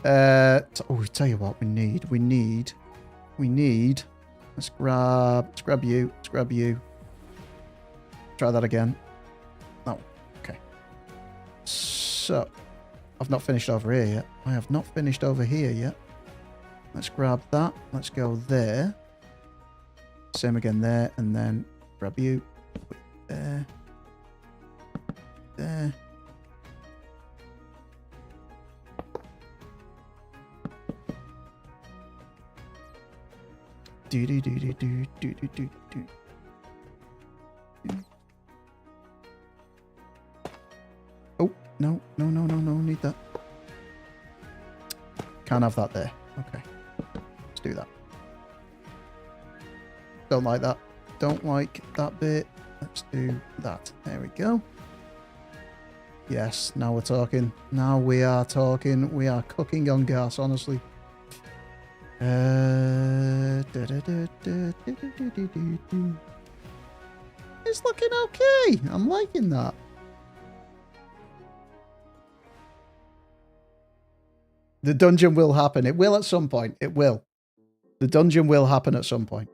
[SPEAKER 1] tell you what we need. Let's grab you. Try that again. Oh, okay. So, I've not finished over here yet. I have not finished over here yet. Let's grab that. Let's go there. Same again there, and then grab you. There. There. Do. Oh, no, need that. Can't have that there. Okay. Let's do that. Don't like that. Don't like that bit. Let's do that. There we go. Yes, now we're talking. Now we are talking. We are cooking on gas, honestly. It's looking okay. I'm liking that. The dungeon will happen. It will at some point. It will. The dungeon will happen at some point.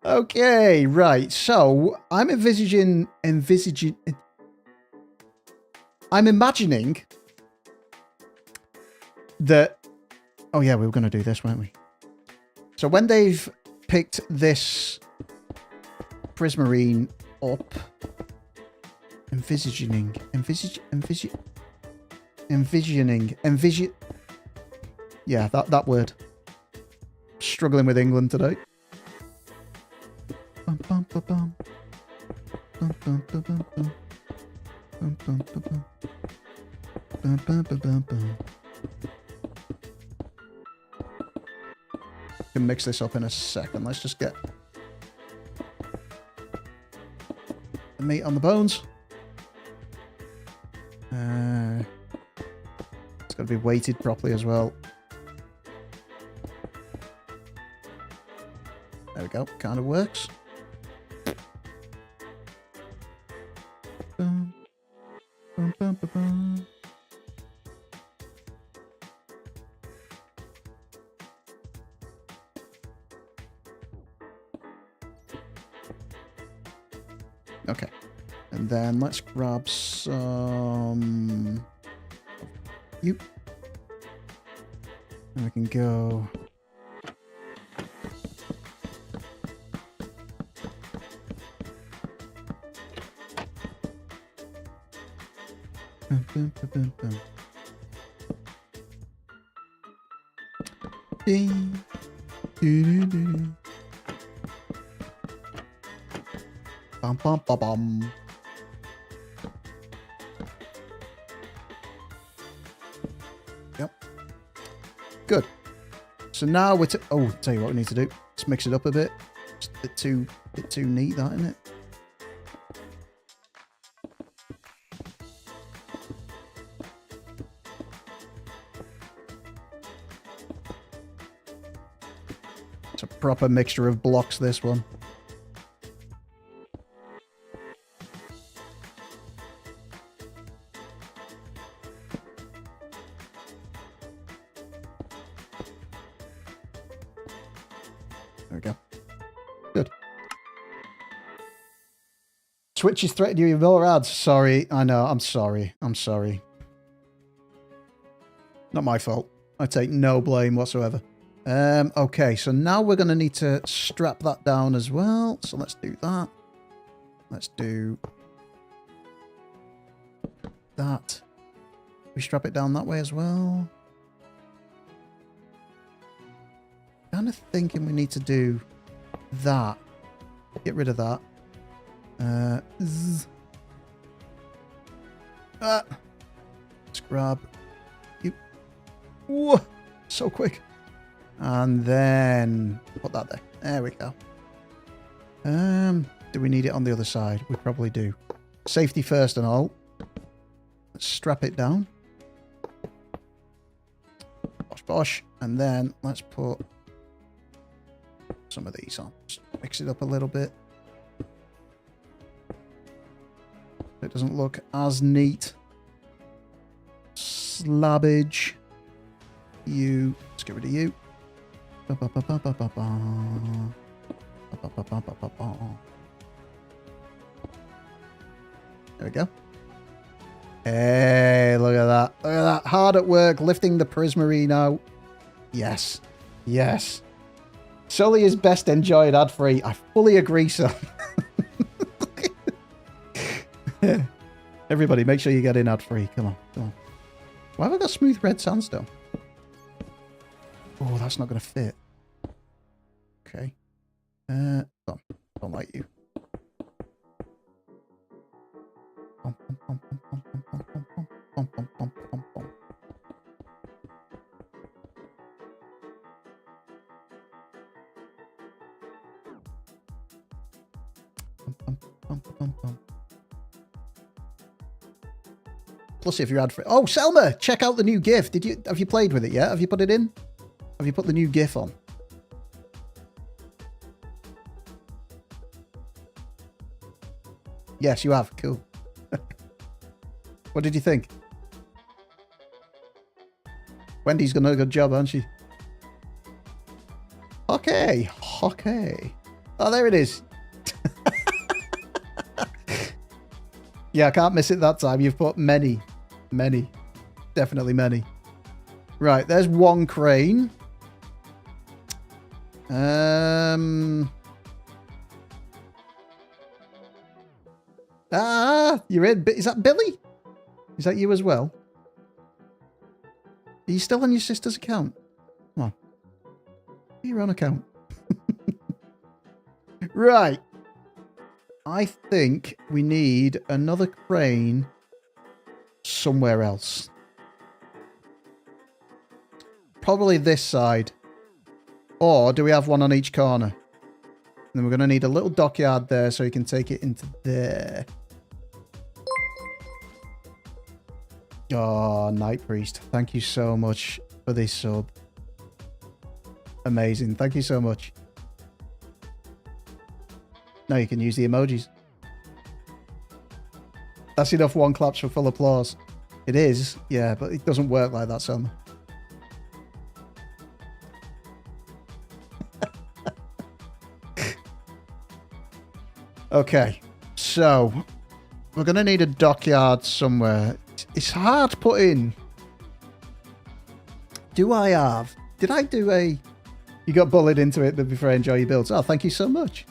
[SPEAKER 1] Okay, right. So I'm imagining. I'm imagining that. Oh yeah, we were going to do this, weren't we? So when they've picked this prismarine up, envisioning. Yeah, that word. Struggling with England today. Bum, bum, bum, bum. Bum, bum, bum, bum, bum. Bum, bum, bum, bum. Bum, bum, bum, bum, bum. Can mix this up in a second. Let's just get the meat on the bones. It's got to be weighted properly as well. There we go. Kind of works. Bum, bum, bum, bum, bum. Okay. And then let's grab some... You. And we can go... Bum, bum, bum, bum, bum. Ding. Doo-doo-doo. Bum, bum, bum, bum. Yep. Good. So now we're oh, tell you what we need to do. Let's mix it up a bit. It's a bit too neat, that, isn't it? It's a proper mixture of blocks, this one. There we go. Good. Twitch is threatening you with more ads. Sorry. I know. I'm sorry. I'm sorry. Not my fault. I take no blame whatsoever. Okay, so now we're going to need to strap that down as well. So let's do that. Let's do that. We strap it down that way as well. Kind of thinking we need to do that. Get rid of that. Let's grab you. Whoa, so quick. And then put that there. There we go. Do we need it on the other side? We probably do. Safety first and all. Let's strap it down. Bosh, bosh. And then let's put some of these on. Just mix it up a little bit. It doesn't look as neat. Slabbage. You. Let's get rid of you. There we go. Hey, look at that. Look at that. Hard at work, lifting the prismarine out. Yes. Yes. Sully is best enjoyed ad-free. I fully agree, sir. Everybody, make sure you get in ad-free. Come on, come on. Why have I got smooth red sandstone? Oh, that's not going to fit. Okay. Don't like you. Plus, if you're ad free. Oh, Selma, check out the new GIF. Have you played with it yet? Have you put it in? Have you put the new GIF on? Yes, you have. Cool. What did you think? Wendy's done a good job, hasn't she? Okay. Okay. Oh, there it is. Yeah, I can't miss it that time. You've put many. Many. Definitely many. Right, there's one crane. You're in. Is that Billy? Is that you as well? Are you still on your sister's account? Come on. Your own account. Right. I think we need another crane somewhere else. Probably this side. Or do we have one on each corner? And then we're going to need a little dockyard there so you can take it into there. Oh, Night Priest. Thank you so much for this sub. Amazing. Thank you so much. Now you can use the emojis. That's enough one claps for full applause. It is, yeah, but it doesn't work like that, Selma. Okay, so we're going to need a dockyard somewhere. It's hard to put in. Do I have... Did I do a... You got bullied into it before I enjoy your builds. Oh, thank you so much.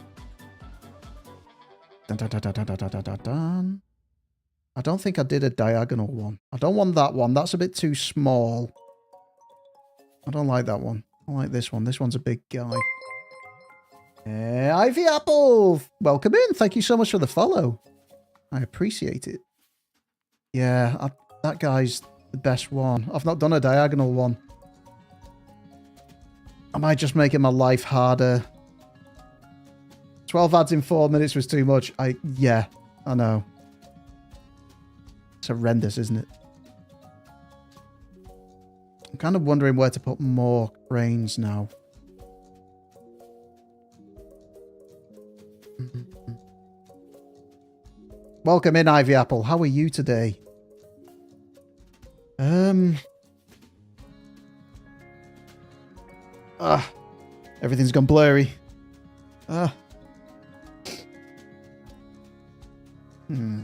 [SPEAKER 1] Dun, dun, dun, dun, dun, dun, dun, dun, dun. I don't think I did a diagonal one. I don't want that one. That's a bit too small. I don't like that one. I like this one. This one's a big guy. Ivy Apple! Welcome in. Thank you so much for the follow. I appreciate it. Yeah, that guy's the best one. I've not done a diagonal one. Am I just making my life harder? 12 ads in 4 minutes was too much. Yeah, I know. It's horrendous, isn't it? I'm kind of wondering where to put more cranes now. Welcome in, Ivy Apple. How are you today? Everything's gone blurry. Ah. Hmm.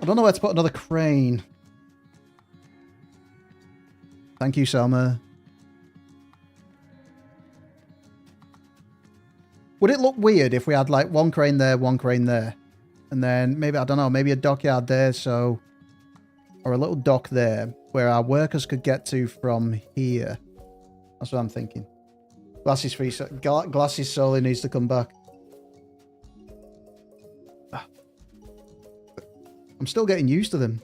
[SPEAKER 1] I don't know where to put another crane. Thank you, Selma. Would it look weird if we had like one crane there, and then maybe, I don't know, maybe a dockyard there, so, or a little dock there where our workers could get to from here. That's what I'm thinking. Glasses free, so Glasses Souli needs to come back. I'm still getting used to them.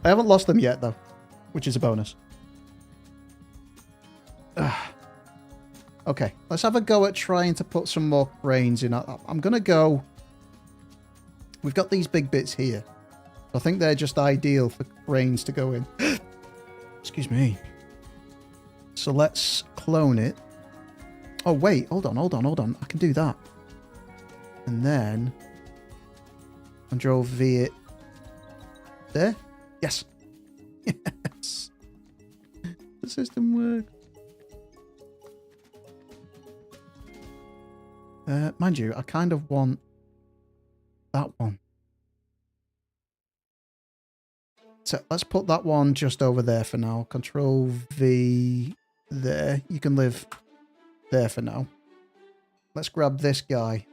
[SPEAKER 1] I haven't lost them yet, though, which is a bonus. Okay, let's have a go at trying to put some more cranes in. I'm going to go... We've got these big bits here. I think they're just ideal for cranes to go in. Excuse me. So let's clone it. Oh, wait. Hold on. I can do that. And then... Control V it. There? Yes. Yes. The system works. Mind you, I kind of want that one. So let's put that one just over there for now. Control V there. You can live there for now. Let's grab this guy.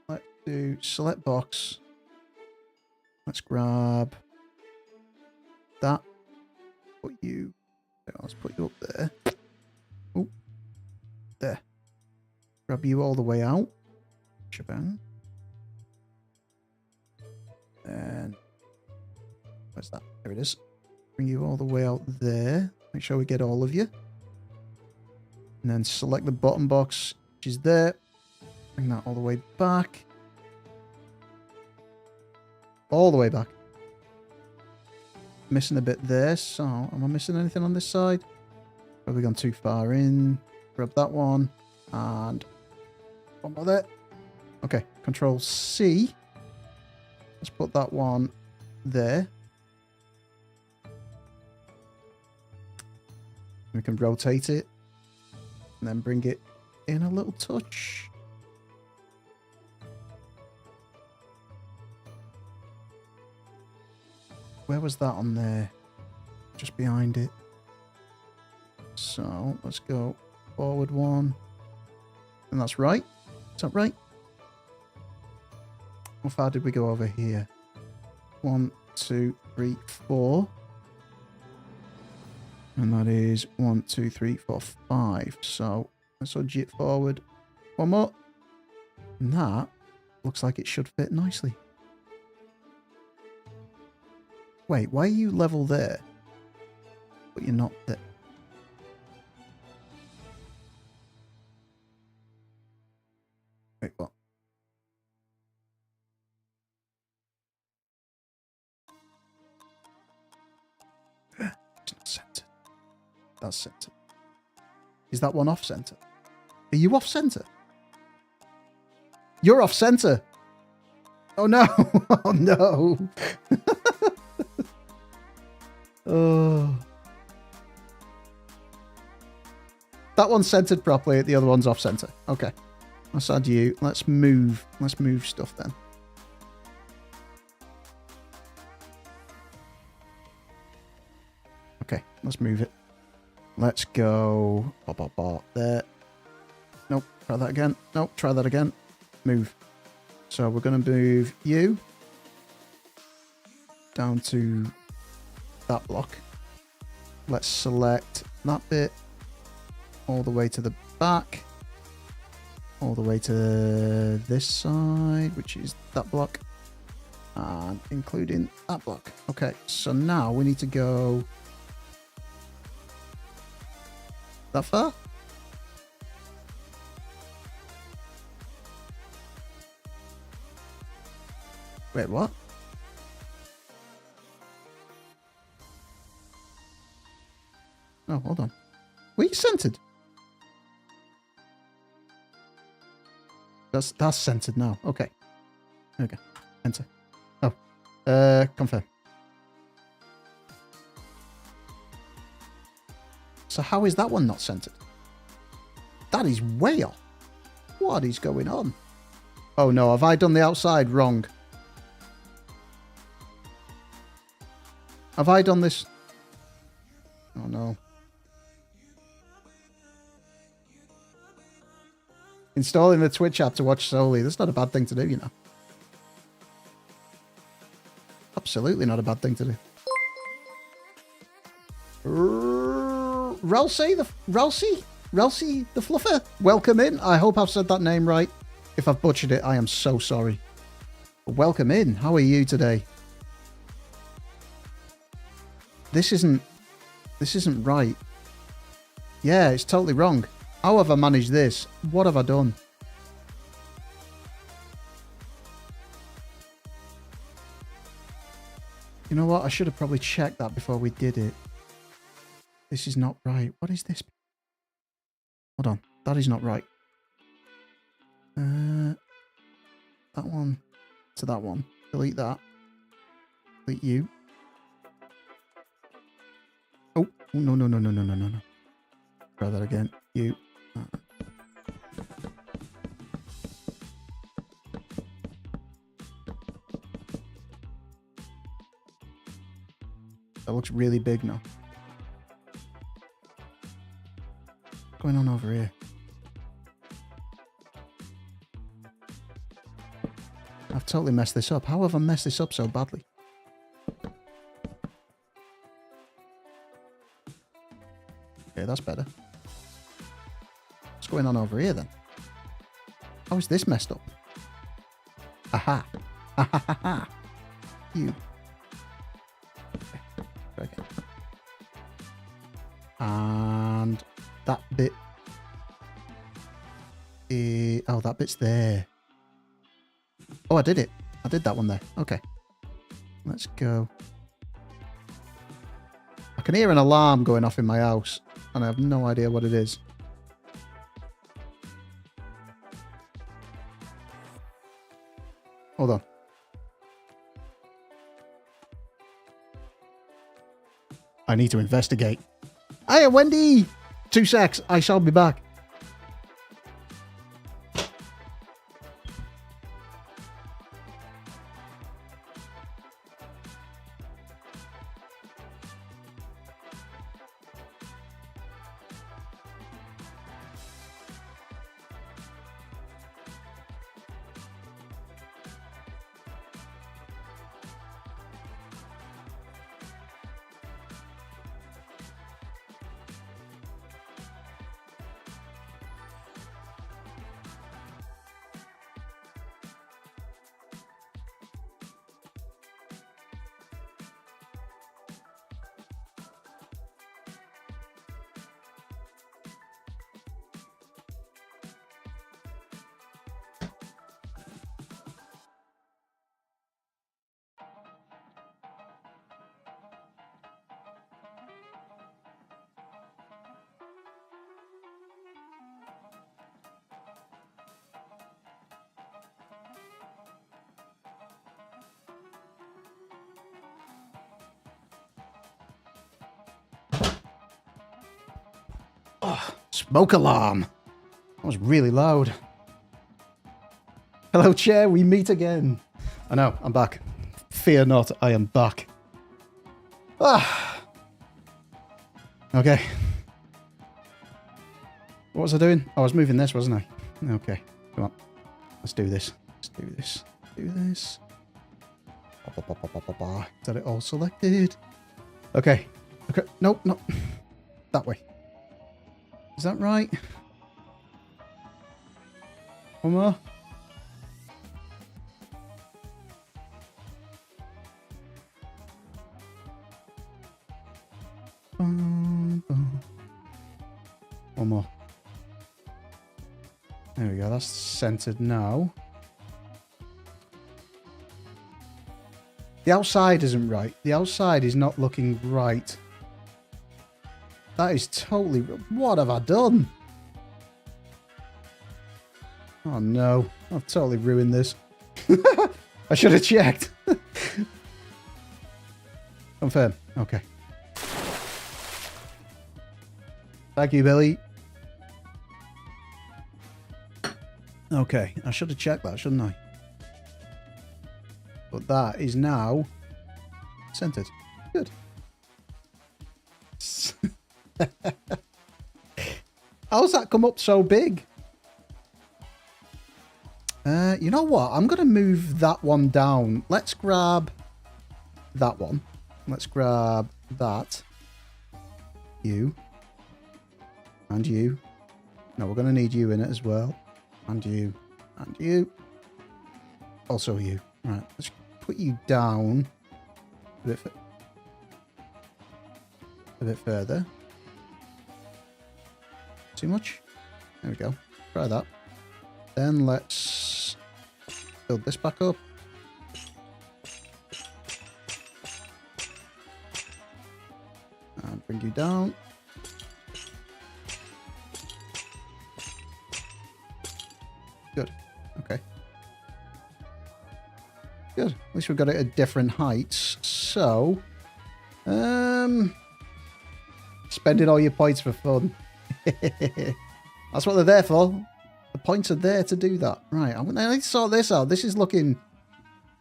[SPEAKER 1] Let's do select box. Let's grab that. Put you. Let's put you up there. Oh, there. Grab you all the way out. Shabang. And where's that? There it is. Bring you all the way out there. Make sure we get all of you. And then select the bottom box, which is there. Bring that all the way back. All the way back. Missing a bit there. So, am I missing anything on this side? Probably gone too far in. Grab that one. And one more there. Okay, Control C. Let's put that one there. We can rotate it. And then bring it in a little touch. Where was that on there? Just behind it. So, let's go forward one. And that's right. Is that right? How far did we go over here? 1, 2, 3, 4. And that is 1, 2, 3, 4, 5. So let's edge it forward. One more. And that looks like it should fit nicely. Wait, why are you level there? But you're not there. Wait, what? It's not centered. That's centered. Is that one off center? Are you off center? You're off center. Oh no. Oh no. Oh. That one's centered properly, the other one's off center. Okay. Let's add you. Let's move stuff then. Okay, let's move it. Let's go. There. Nope. Try that again. Nope. Try that again. Move. So we're going to move you down to that block. Let's select that bit all the way to the back. All the way to this side, which is that block. And including that block. Okay, so now we need to go that far? Wait, what? Oh, hold on. Were you centered? That's centered now. Okay. There we go. Enter. Oh. Confirm. So how is that one not centered? That is way off. What is going on? Oh no, have I done the outside wrong? Have I done this? Oh no. Installing the Twitch app to watch Souli. That's not a bad thing to do, you know. Absolutely not a bad thing to do. Ralsei the Fluffer, welcome in. I hope I've said that name right. If I've butchered it, I am so sorry. But welcome in. How are you today? This isn't right. Yeah, it's totally wrong. How have I managed this? What have I done? You know what? I should have probably checked that before we did it. This is not right. What is this? Hold on. That is not right. That one to that one. Delete that. Delete you. Oh, no. Try that again. You. That looks really big now. What's going on over here? I've totally messed this up. How have I messed this up so badly? Okay, that's better. What's going on over here then? How is this messed up? Aha. Ha. You. Okay. Try again. And that bit. Oh, that bit's there. Oh, I did it. I did that one there. Okay. Let's go. I can hear an alarm going off in my house, and I have no idea what it is. Hold on. I need to investigate. Hiya, Wendy! 2 secs. I shall be back. Oh, smoke alarm. That was really loud. Hello, chair. We meet again. I know. I'm back. Fear not. I am back. Ah. Okay. What was I doing? I was moving this, wasn't I? Okay. Come on. Let's do this. Let's do this. Do this. Got it all selected. Okay. Okay. Nope. No. That way. Is that right? One more. One more. There we go. That's centered now. The outside isn't right. The outside is not looking right. That is totally... What have I done? Oh no. I've totally ruined this. I should have checked. Confirm. Okay. Thank you, Billy. Okay, I should have checked that, shouldn't I? But that is now centered. Good. How's that come up so big? You know what? I'm going to move that one down. Let's grab that one. Let's grab that. You. And you. No, we're going to need you in it as well. And you. And you. Also you. Right, let's put you down a bit further. Too much? There we go. Try that. Then let's build this back up. And bring you down. Good. Okay. Good. At least we've got it at different heights. So, spending all your points for fun. That's what they're there for. The points are there to do that. Right, I'm going to sort this out. This is looking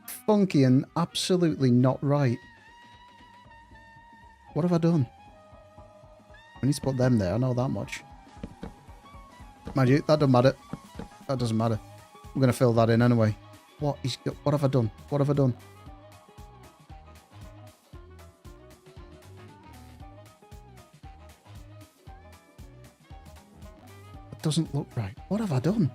[SPEAKER 1] funky and absolutely not right. What have I done? I need to put them there. I know that much. Mind you, that doesn't matter. That doesn't matter. I'm going to fill that in anyway. What have I done? What have I done? It doesn't look right. What have I done?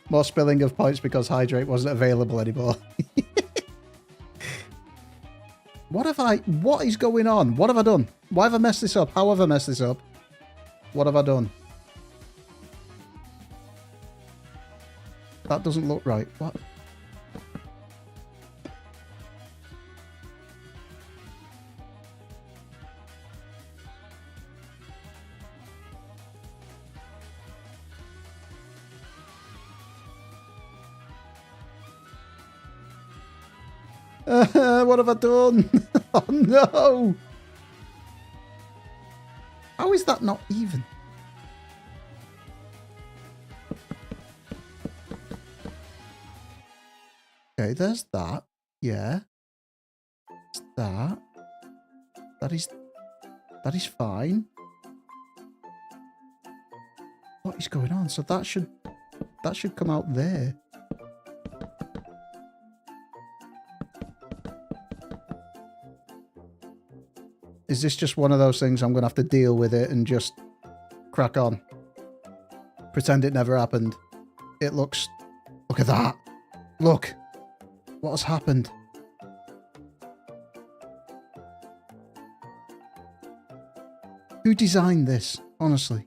[SPEAKER 1] More spilling of points because hydrate wasn't available anymore. What is going on? What have I done? Why have I messed this up? How have I messed this up? What have I done? That doesn't look right. What? What have I done? Oh no! How is that not even? Okay, there's that. Yeah. There's that. That is fine. What is going on? So that should come out there. Is this just one of those things I'm going to have to deal with it and just crack on? Pretend it never happened. It looks... Look at that. Look. What has happened? Who designed this? Honestly.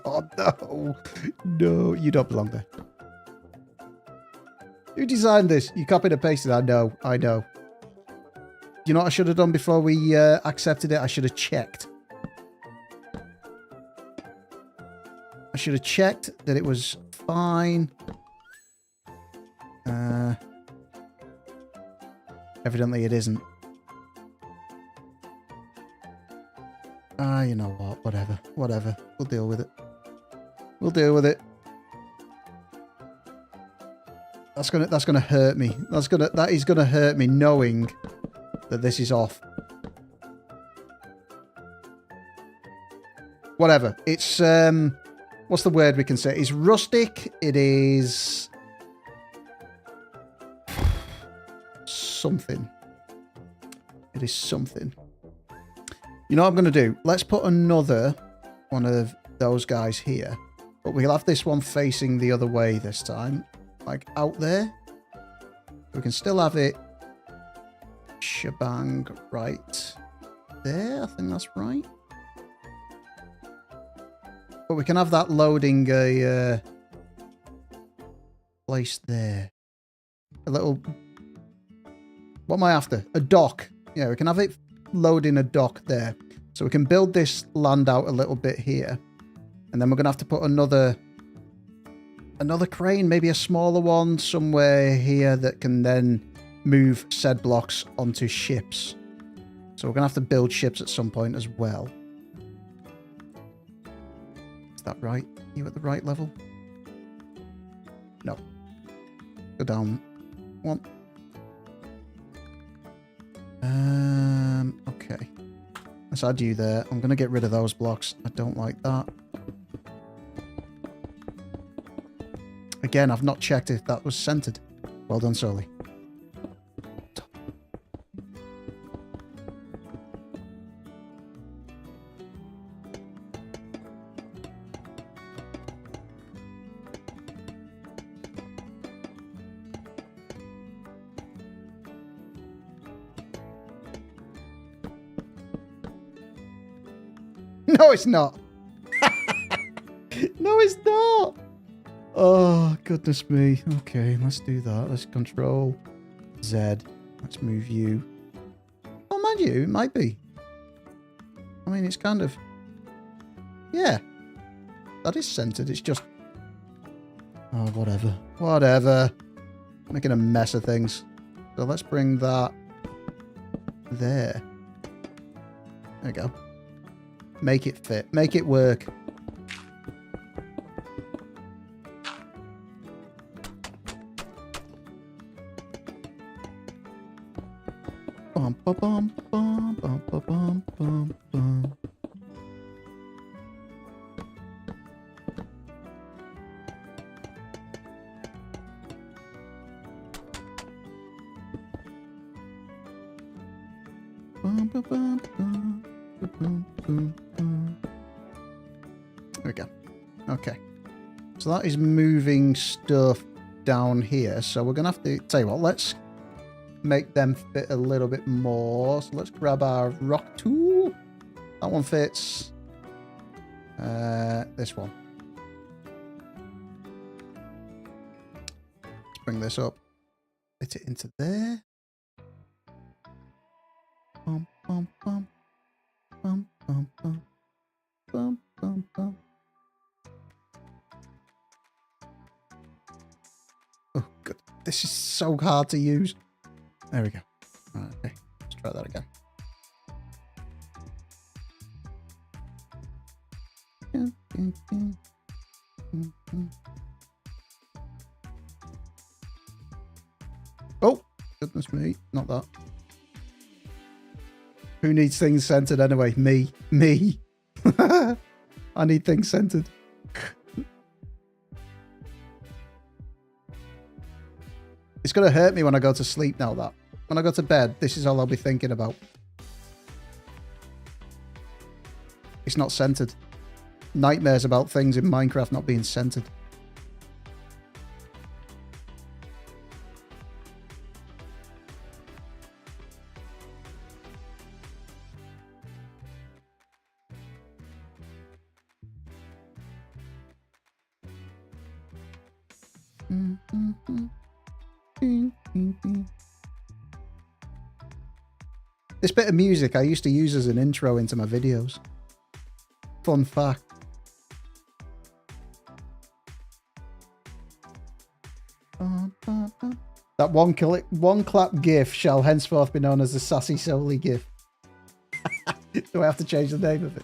[SPEAKER 1] Oh, no. No, you don't belong there. Who designed this? You copied and pasted. I know. I know. You know what I should have done before we accepted it? I should have checked. I should have checked that it was fine. Evidently it isn't. You know what? Whatever. Whatever. We'll deal with it. We'll deal with it. That's gonna hurt me. That is gonna hurt me knowing that this is off. Whatever. It's what's the word we can say? It's rustic. It is something. It is something. You know what I'm going to do? Let's put another one of those guys here. But we'll have this one facing the other way this time. Like out there. We can still have it shebang right there. I think that's right. But we can have that loading a place there. A little... What am I after? A dock. Yeah, we can have it loading a dock there. So we can build this land out a little bit here. And then we're going to have to put another crane, maybe a smaller one somewhere here that can then move said blocks onto ships. So we're going to have to build ships at some point as well. Is that right? Are you at the right level? No. Go down 1. Okay. Let's add you there. I'm going to get rid of those blocks. I don't like that. Again, I've not checked if that was centered. Well done, Souli. No, it's not. No, it's not. Oh, goodness me. Okay, let's do that. Let's control Z. Let's move you. Oh, mind you, it might be. I mean, it's kind of... Yeah. That is centered. It's just... Oh, whatever. Whatever. Making a mess of things. So let's bring that there. There we go. Make it fit. Make it work. Bum, ba, bum, bum, bum, ba, bum, bum, bum. Bum, ba, bum, bum, ba, bum, bum, bum. There we go. Okay. So that is moving stuff down here. So we're going to have to... Tell you what, let's make them fit a little bit more. So let's grab our rock tool. That one fits. This one. Let's bring this up. Fit it into there. Bum, bum, bum. Bum, bum, bum. Bum, bum, bum. Oh, good. This is so hard to use. There we go. Right, okay, let's try that again. Oh, goodness me. Not that. Who needs things centered anyway? Me. Me. I need things centered. It's going to hurt me when I go to sleep now, that. When I go to bed, this is all I'll be thinking about. It's not centered. Nightmares about things in Minecraft not being centered. This bit of music I used to use as an intro into my videos. Fun fact. That one clap gif shall henceforth be known as the Sassy Souli gif. Do I have to change the name of it?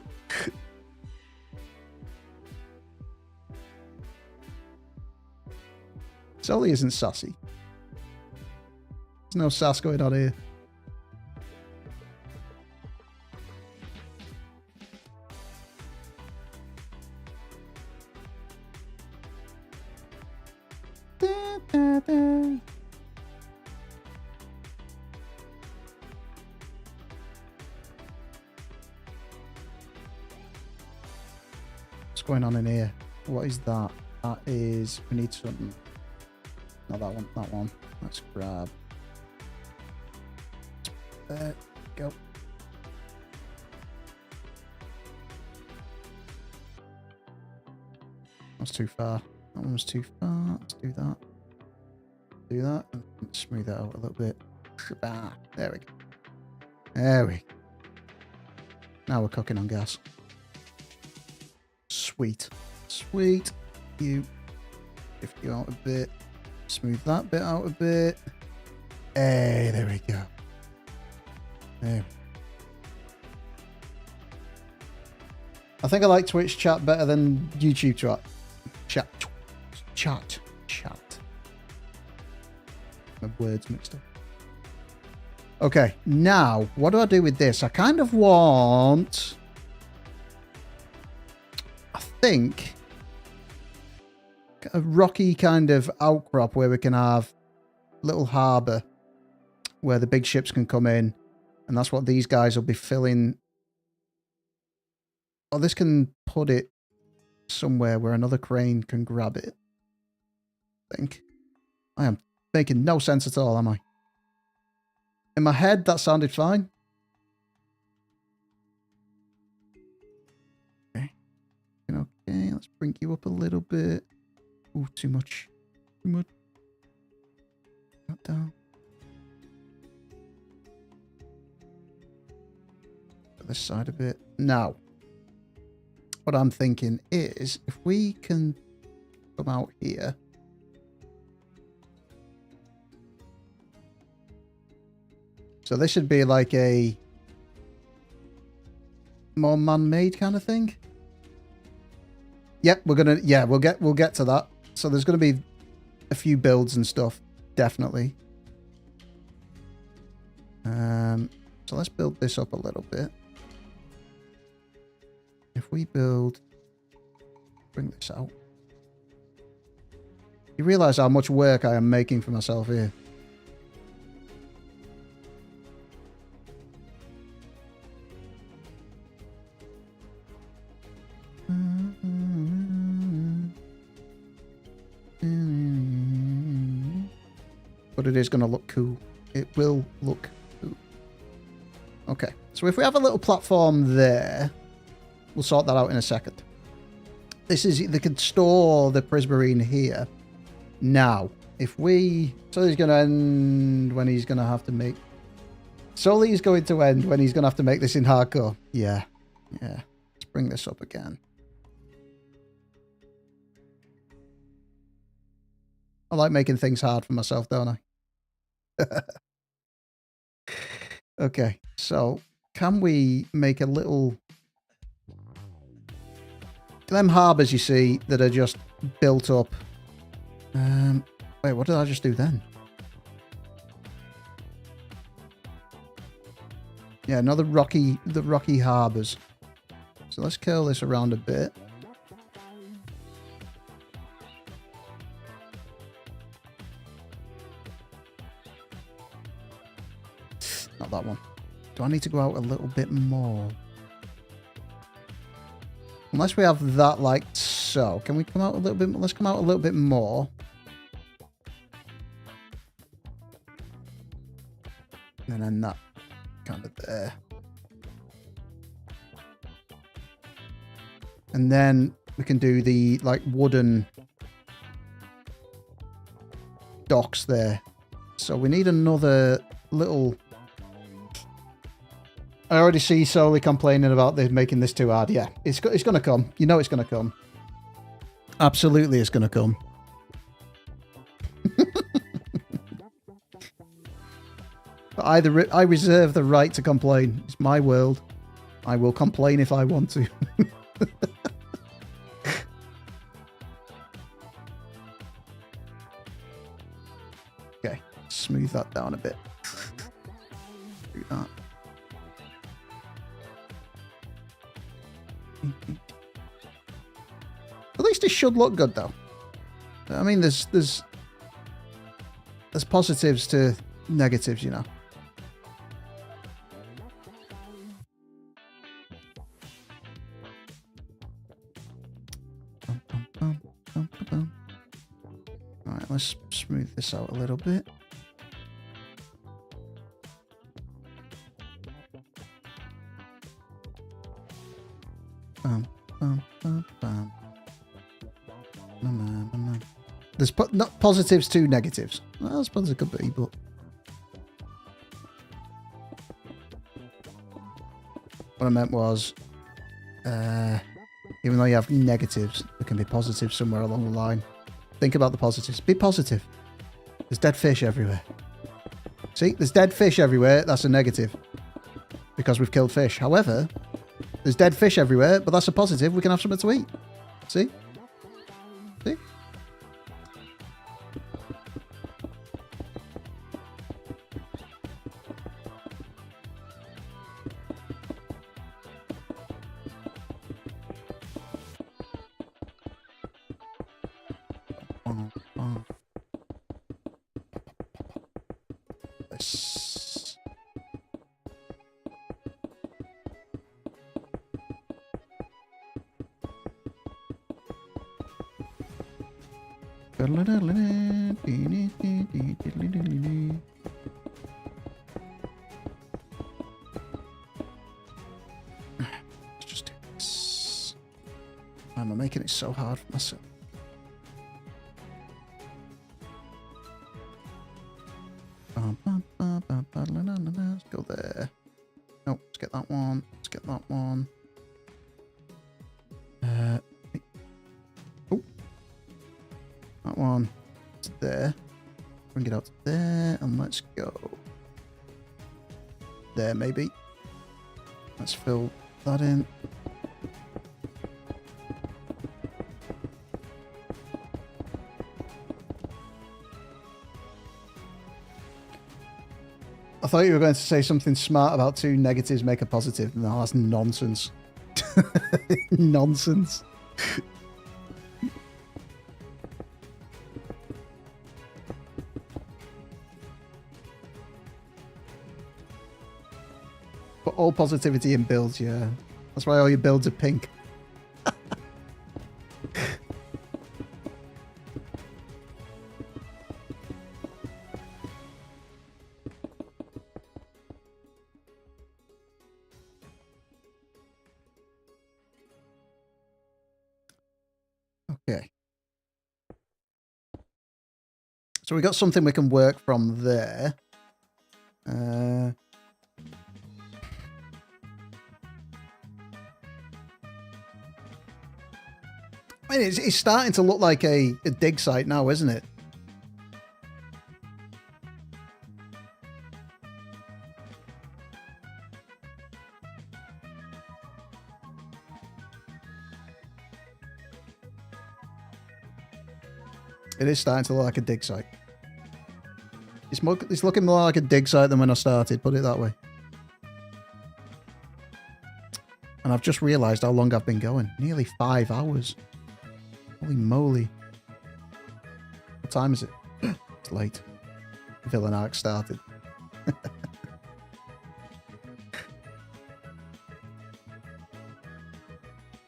[SPEAKER 1] Souli isn't sassy. There's no sass going on here. What's going on in here? What is that? That is... We need something. Not that one. That one. Let's grab... There. Go. That's too far. That one was too far. Let's do that. Do that. And smooth that out a little bit. Ah, there we go. There we go. Now we're cooking on gas. Sweet. Sweet. You. Lift you out a bit. Smooth that bit out a bit. Hey, there we go. There. I think I like Twitch chat better than YouTube chat. Chat. My words mixed up. Okay, now, what do I do with this? I kind of want... I think... a rocky kind of outcrop where we can have a little harbour where the big ships can come in. And that's what these guys will be filling. Oh, this can put it somewhere where another crane can grab it. I think. I am making no sense at all, am I? In my head, that sounded fine. Okay. Okay, let's bring you up a little bit. Ooh, too much. Too much. Not down. This side a bit. Now, what I'm thinking is if we can come out here. So this should be like a more man-made kind of thing. Yep, we'll get to that. So there's going to be a few builds and stuff, definitely. So let's build this up a little bit. If we bring this out. You realize how much work I am making for myself here. But it is going to look cool. It will look cool. Okay, so if we have a little platform there, we'll sort that out in a second. This is, they can store the prismarine here. Now, if we... Souli's going to end when he's going to have to make... Souli is going to end when he's going to have to make this in hardcore. Yeah. Yeah. Let's bring this up again. I like making things hard for myself, don't I? Okay, so can we make a little... Them harbours, you see, that are just built up. Wait, what did I just do then? Yeah, another the rocky harbours. So let's curl this around a bit. Not that one. Do I need to go out a little bit more? Unless we have that like so. Can we come out a little bit more? Let's come out a little bit more. And then that kind of there. And then we can do the like wooden docks there. So we need another little... I already see Souli complaining about this, making this too hard. Yeah, it's going to come. You know it's going to come. Absolutely it's going to come. But I reserve the right to complain. It's my world. I will complain if I want to. Okay, smooth that down a bit. Do that. At least it should look good, though. I mean, there's positives to negatives, you know. All right, let's smooth this out a little bit. There's not positives to negatives. Well, I suppose it could be, but... What I meant was, even though you have negatives, there can be positives somewhere along the line. Think about the positives. Be positive. There's dead fish everywhere. See, there's dead fish everywhere. That's a negative. Because we've killed fish. However, there's dead fish everywhere, but that's a positive. We can have something to eat. See? See? This. Let's just do this. Why am I making it so hard for myself? Let's go there. No, let's get that one. Let's get that one. Oh, that one. It's there. Bring it out to there, and let's go there. Maybe. Let's fill that in. I thought you were going to say something smart about 2 negatives make a positive. No, that's nonsense. Nonsense. Put all positivity in builds, yeah. That's why all your builds are pink. Okay. So we got something we can work from there. I mean, it's starting to look like a dig site now, isn't it? It is starting to look like a dig site. It's looking more like a dig site than when I started, put it that way. And I've just realised how long I've been going. Nearly 5 hours. Holy moly. What time is it? It's late. Villain arc started.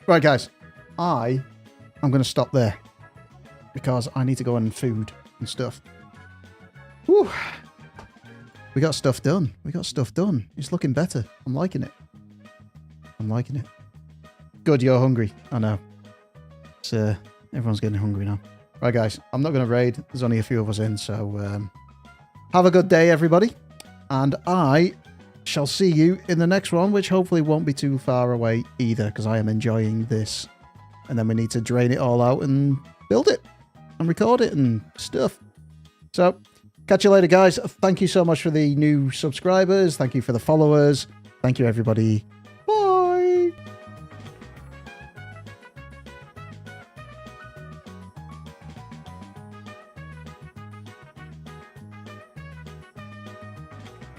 [SPEAKER 1] Right, guys. I'm going to stop there. Because I need to go on food and stuff. Whew. We got stuff done. We got stuff done. It's looking better. I'm liking it. I'm liking it. Good, you're hungry. I know. It's, everyone's getting hungry now. Right, guys. I'm not going to raid. There's only a few of us in, so have a good day, everybody. And I shall see you in the next one, which hopefully won't be too far away either, because I am enjoying this. And then we need to drain it all out and build it. And record it and stuff. So, catch you later, guys. Thank you so much for the new subscribers. Thank you for the followers. Thank you, everybody.